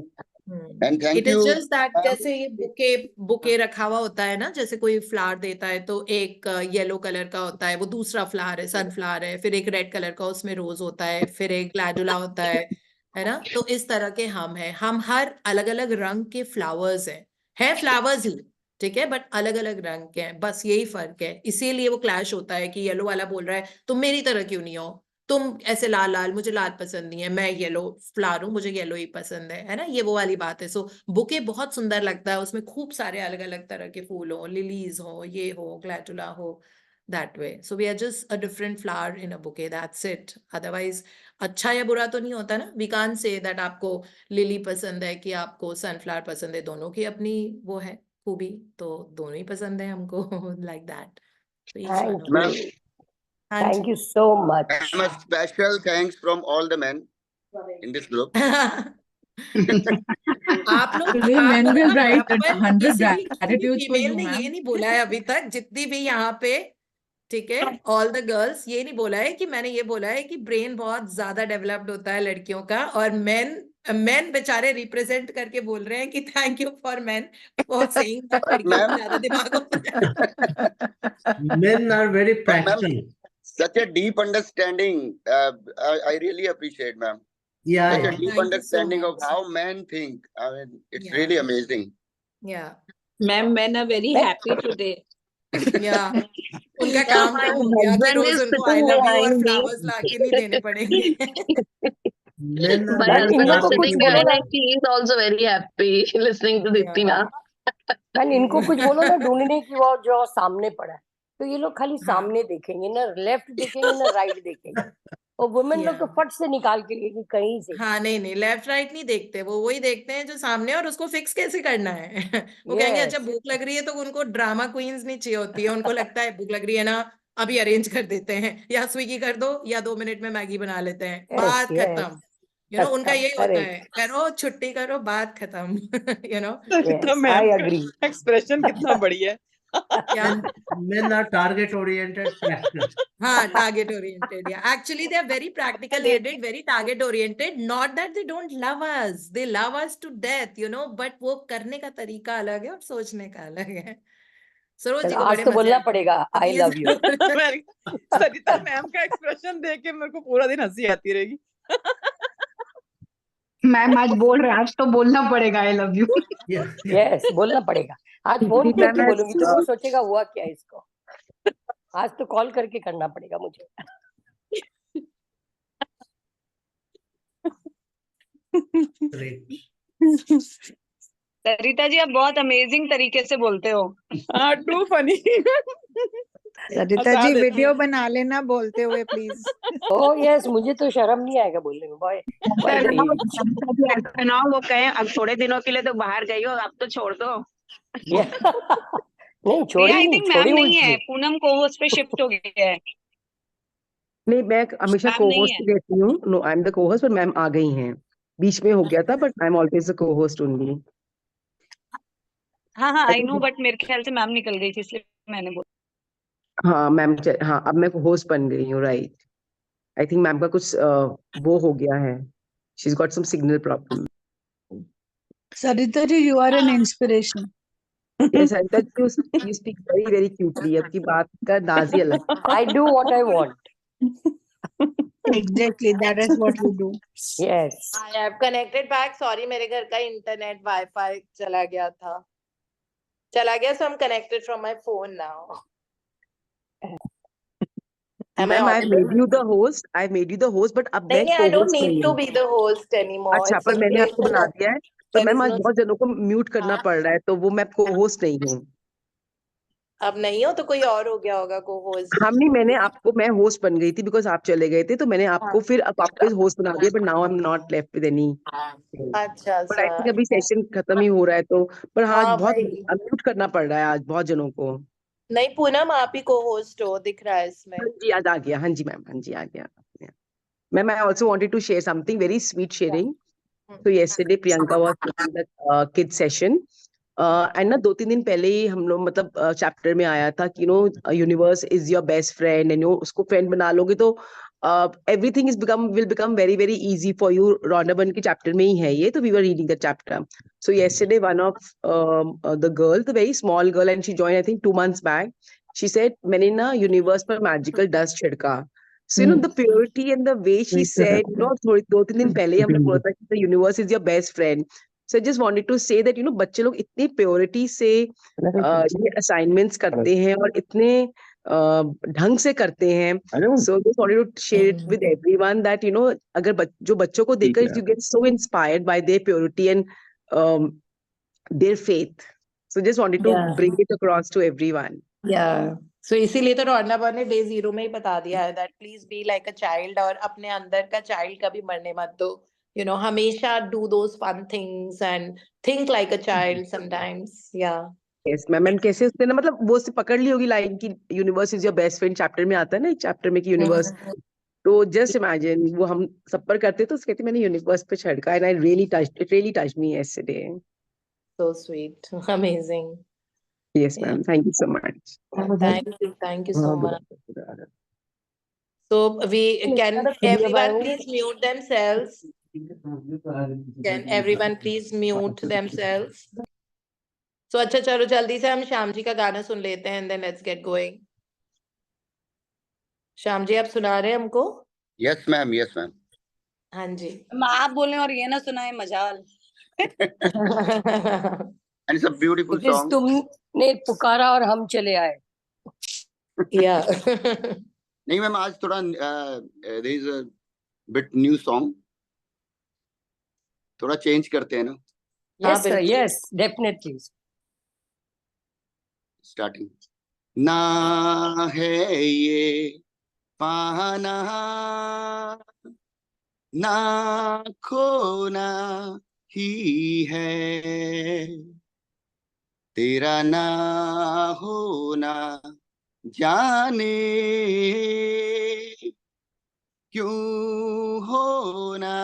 And thank it is you. Just that, जैसे ये बुके रखा हुआ होता है ना, जैसे कोई फ्लावर देता है तो एक येलो कलर का होता है, वो दूसरा फ्लावर है, सनफ्लावर है, फिर एक रेड कलर का उसमें रोज होता है, फिर एक ग्लैडुला होता है ना। तो इस तरह के हम हर अलग अलग रंग के फ्लावर्स हैं फ्लावर्स ही, ठीक है, बट अलग अलग रंग के हैं, बस यही फर्क है। इसीलिए वो क्लैश होता है कि येलो वाला बोल रहा है तुम मेरी तरह क्यों नहीं हो, तुम ऐसे लाल लाल, मुझे लाल पसंद नहीं है, मैं येलो फ्लावर हूँ, मुझे येलो ही पसंद है ना, ये वो वाली बात है। सो बुके बहुत सुंदर लगता है, उसमें खूब सारे अलग अलग तरह के फूल हो, लिलीज हो, ये हो, ग्लैडुला हो, that way. So we are just a different flower in a bouquet, that's it. Otherwise अच्छा या बुरा तो नहीं होता ना, we can't say that आपको लिली पसंद है कि आपको सनफ्लावर पसंद है, दोनों की अपनी वो है खूबी, तो दोनों ही पसंद है हमको like that. So each one of Ma'am, them. Thank you so much. and a special thanks from all the men in this group. आप लोग Today men will यहाँ write पर 100 किसी भी gratitudes for फीमेल you, ने ये ma'am. नहीं बोला है अभी तक, जितनी भी यहाँ पे, ठीक है, ऑल द गर्ल्स, ये नहीं बोला है कि मैंने ये बोला है कि ब्रेन बहुत ज्यादा डेवलप्ड होता है लड़कियों का, और मेन बेचारे रिप्रेजेंट करके बोल रहे हैं कि thank you for main for saying that लड़कियों को ज्यादा दिमाग होता है। Men are very But ma'am, practical. such a deep understanding. I really appreciate, ma'am. Yeah, Such a yeah. deep Thank you so understanding of much. how men think. I mean, it's Yeah. really amazing. Yeah. Ma'am, men are very happy today. Yeah. उनका काम कम हो गया कि रोज उनको I love you और flowers लाके नहीं देने पड़ेंगे। Men are My very in husband लोग is को practical. कुछ sitting बोलो behind ना, and he is also very happy listening to Dipti Yeah. ma'am. Man इनको कुछ बोलो ना, ढूंढने की वो जो सामने पड़ा है, तो ये लोग खाली हाँ। सामने देखेंगे, ना लेफ्ट देखेंगे ना राइट देखेंगे, और वुमेन लोग तो Yeah. फट से निकाल के लेगी कहीं से। हाँ, नहीं लेफ्ट राइट नहीं देखते, वो वही देखते हैं जो सामने है, और उसको फिक्स कैसे करना है। वो कहेंगे अच्छा यस, भूख लग रही है, तो उनको ड्रामा क्वींस नहीं चाहिए होती है, उनको लगता है भूख लग रही है ना, अभी अरेंज कर देते हैं, या स्विगी कर दो, या 2 मिनट में मैगी बना लेते हैं, यस, बात यस। खत्म। उनका यही होता Correct. है, करो छुट्टी करो, बात खत्म. Yes, तो I मैम का agree. एक्सप्रेशन कितना बढ़िया है. क्या? Men are target oriented practice. हाँ, target oriented. Yeah, actually they are very practical headed, very target oriented. Not that they don't love us, they love us to death, but वो करने का तरीका अलग है और सोचने का अलग है. सरोज जी को आज बड़े तो मजे बोलना आते हैं. पड़ेगा आई Please. Love you. Sarita ma'am का एक्सप्रेशन देख के मेरे को पूरा दिन हंसी आती रहेगी. मैम आज बोल रहे हैं, आज तो बोलना पड़ेगा I love you. Yes, yes. Yes बोलना पड़ेगा. आज फोन Dipti करके ma'am has, बोलूंगी तो वो सोचेगा हुआ क्या है इसको. आज तो कॉल करके करना पड़ेगा मुझे. Great. सरिता जी आप बहुत अमेजिंग तरीके से बोलते हो. हाँ, to funny. Sarita ji video बना लेना बोलते हुए प्लीज. ओह यस, मुझे तो शर्म नहीं आएगा बोलने में. Bye bye the age. Sarita ji ऐसा ना हो वो कहें अब थोड़े दिनों के लिए तो बाहर गई हो, अब तो छोड़ दो. नहीं छोड़ी आई नहीं, थिंक छोड़ी मैम नहीं है, उल्टी. पूनम को होस्ट पे शिफ्ट हो गया है. नहीं, मैं हमेशा मैम को नहीं होस्ट है. रहती हूँ. नो, आई एम द को होस्ट, पर मैम आ गई हैं. बीच में हो गया था, but I am always the को होस्ट ओनली. हाँ हाँ आई नो, बट मेरे ख्याल से मैम निकल गई थी इसलिए मैंने बोला. हाँ मैम, हाँ अब मैं होस्ट बन गई हूँ. राइट. आई थिंक मैम का कुछ वो हो गया है. She is got some signal problem. Sarita ji you are an inspiration. Yes, Sarita ji you speak very very cutely. आपकी बात का अंदाज ही अलग. I do what I want. Exactly that is what we do. Yes. I have connected back. Sorry, मेरे घर का internet wifi चला गया था. So I'm connected from my phone now. Am I ma'am, I audible? Made you the host. I made you the host, but अब मैं नहीं, I don't co-host need नहीं to हूँ. be the host anymore. अच्छा, It's पर मैंने okay. आपको बना दिया है. पर There मैम is आज no. बहुत जनों को म्यूट करना पड़ रहा है, तो वो मैं को होस्ट नहीं हूँ. अब नहीं हो तो कोई और हो गया होगा को होस्ट. हम नहीं, मैं होस्ट बन गई थी बिकॉज आप चले गए थे, तो मैंने आपको फिर अब आपको होस्ट बना दिया. But now I am not left with any. अच्छा बट आई थिंक सर. अभी सेशन खत्म ही हो रहा है, तो पर हाँ, हाँ बहुत भाई. म्यूट करना पड़ रहा है आज बहुत जनों को. नहीं पूनम, आप ही को होस्ट हो दिख रहा है इसमें. हाँ जी, आज आ गया. हाँ जी मैम, हाँ जी आ गया. Ma'am, I also wanted to share something very sweet sharing. So yesterday Priyanka was taking the kids session, and ना 2-3 दिन पहले ही हम लोग मतलब चैप्टर में आया था कि universe is your best friend, and उसको फ्रेंड बना लोगे तो everything will become very very easy for you. रौनक बन के चैप्टर में ही है ये, तो we were reading the chapter. So yesterday one of the girls, the very small girl, and she joined I think 2 months back, she said मैंने ना universe पर magical dust छिड़का. So the purity and the way she said, 2-3 दिन पहले ही हमने बोला था कि the universe is your best friend. So I just wanted to say that बच्चे लोग इतनी प्योरिटी से ये असाइनमेंट्स करते हैं और इतने ढंग से करते हैं. So just wanted to share it with everyone that अगर जो बच्चों को देखकर you get so inspired by their purity and their faith. So just wanted to bring it across to everyone. Yeah. So इसीलिए तो रौनक ने डे 0 में ही बता दिया है that please be like a child, और अपने अंदर का चाइल्ड कभी मरने मत दो. हमेशा do those fun things and think like a child sometimes. Yeah. Yes, ma'am कैसे उसने ना मतलब वो से पकड़ ली होगी लाइन की universe is your best friend. Chapter में आता है ना एक चैप्टर में कि यूनिवर्स, तो जस्ट इमेजिन वो हम सब पर करते तो कहते मैंने यूनिवर्स पे छिड़का, and it really touched me yesterday. So sweet. Amazing. Yes ma'am, thank you so much. Thank you so much. So can everyone please mute themselves? Can everyone please mute themselves? So अच्छा चलो जल्दी से हम श्याम जी का गाना सुन लेते हैं and then let's get going. Shyam ji आप सुना रहे हैं हमको? Yes ma'am, yes ma'am. हाँ जी. आप बोले और ये ना सुनाए मजाल. And it's a beautiful song. तुमने पुकारा और हम चले आए. Yeah. नहीं मैम, आज थोड़ा there is a bit new song. थोड़ा चेंज करते हैं ना. Yes sir, yes definitely. Starting. ना है ये पाना ना खोना ही है, तेरा ना होना जाने क्यों होना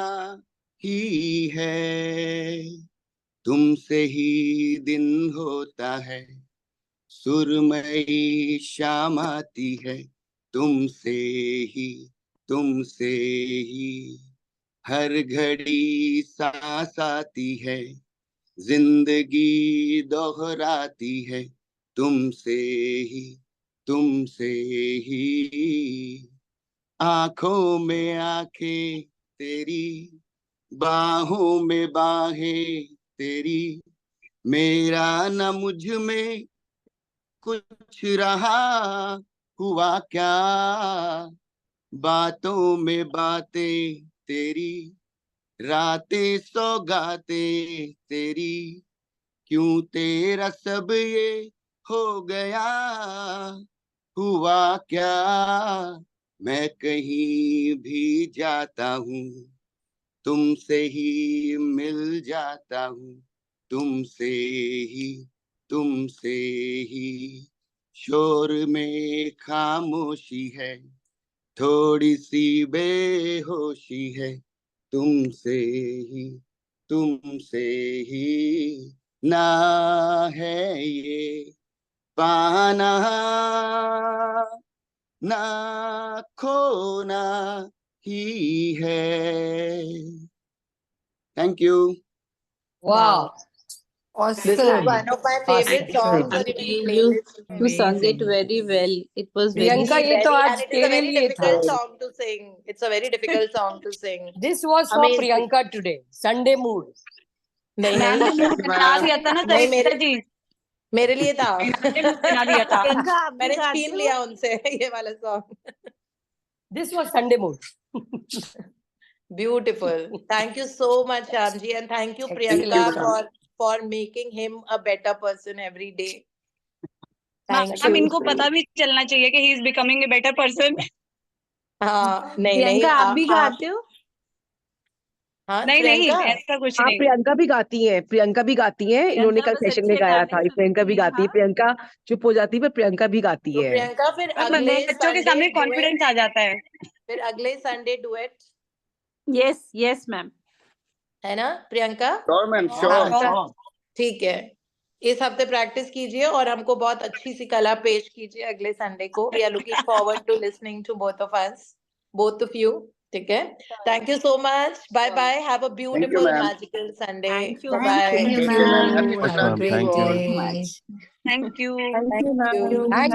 ही है, तुमसे ही दिन होता है, सुरमई शाम आती है, तुमसे ही हर घड़ी सांस आती है, जिंदगी दोहराती है, तुमसे ही आंखों में आंखें तेरी, बाहों में बाहें तेरी, मेरा न मुझ में कुछ रहा हुआ क्या, बातों में बातें तेरी, रातें सौगातें तेरी, क्यों तेरा सब ये हो गया, हुआ क्या, मैं कहीं भी जाता हूँ, तुमसे ही मिल जाता हूँ, तुमसे ही शोर में खामोशी है, थोड़ी सी बेहोशी है, तुमसे ही ना है ये पाना, ना खोना ही है। Thank you. Wow. This is Awesome. one of my favorite songs on any playlist. You sung it very well. It was very Priyanka ये तो Very, आज and it is a तेरे very लिए था difficult song to sing. It's a very difficult song to sing. This was for Amazing. Priyanka today Sunday mood नहीं ma'am ने नहीं मुझे बना दिया था ना नहीं सरिता जी, मेरे लिए था। बना दिया था। प्रियंका, आप भी मैंने गाती छीन हो? लिया उनसे ये वाला song. This was Sunday mood Beautiful. Thank you so much, Shyamji, and thank you, Excellent Priyanka, song. for making him a better person every day. Thank ma'am you. इनको पता भी चलना चाहिए कि he is becoming a better person. हाँ नहीं नहीं प्रियंका, आप भी हाँ गाते हो? हाँ नहीं नहीं प्रियंका ऐसा कुछ हाँ नहीं। प्रियंका भी गाती है, प्रियंका भी गाती है, इन्होंने प्रियंका कल बस सेशन में अच्छे गाया था, टैलेंट प्रियंका भी रखती है, गाती है, हाँ। प्रियंका चुप हो जाती है पर प्रियंका भी गाती तो है। प्रियंका फिर बच्चों अगले के संडे सामने डुएट, कॉन्फिडेंस आ जाता है। फिर अगले Sunday duet yes yes ma'am. है ना प्रियंका? Sure, ma'am. Sure. हाँ ठीक है, इस हफ्ते प्रैक्टिस कीजिए और हमको बहुत अच्छी सी कला पेश कीजिए अगले संडे को। We are looking forward to listening to both of you. ठीक है, thank you so much, bye bye, have a Thank you, beautiful ma'am. Magical Sunday, Thank you. Bye Thank bye. you, Take care. ma'am. Happy Have a Pataki. great Thank you. day. Much. Thank you. Thank you. Thank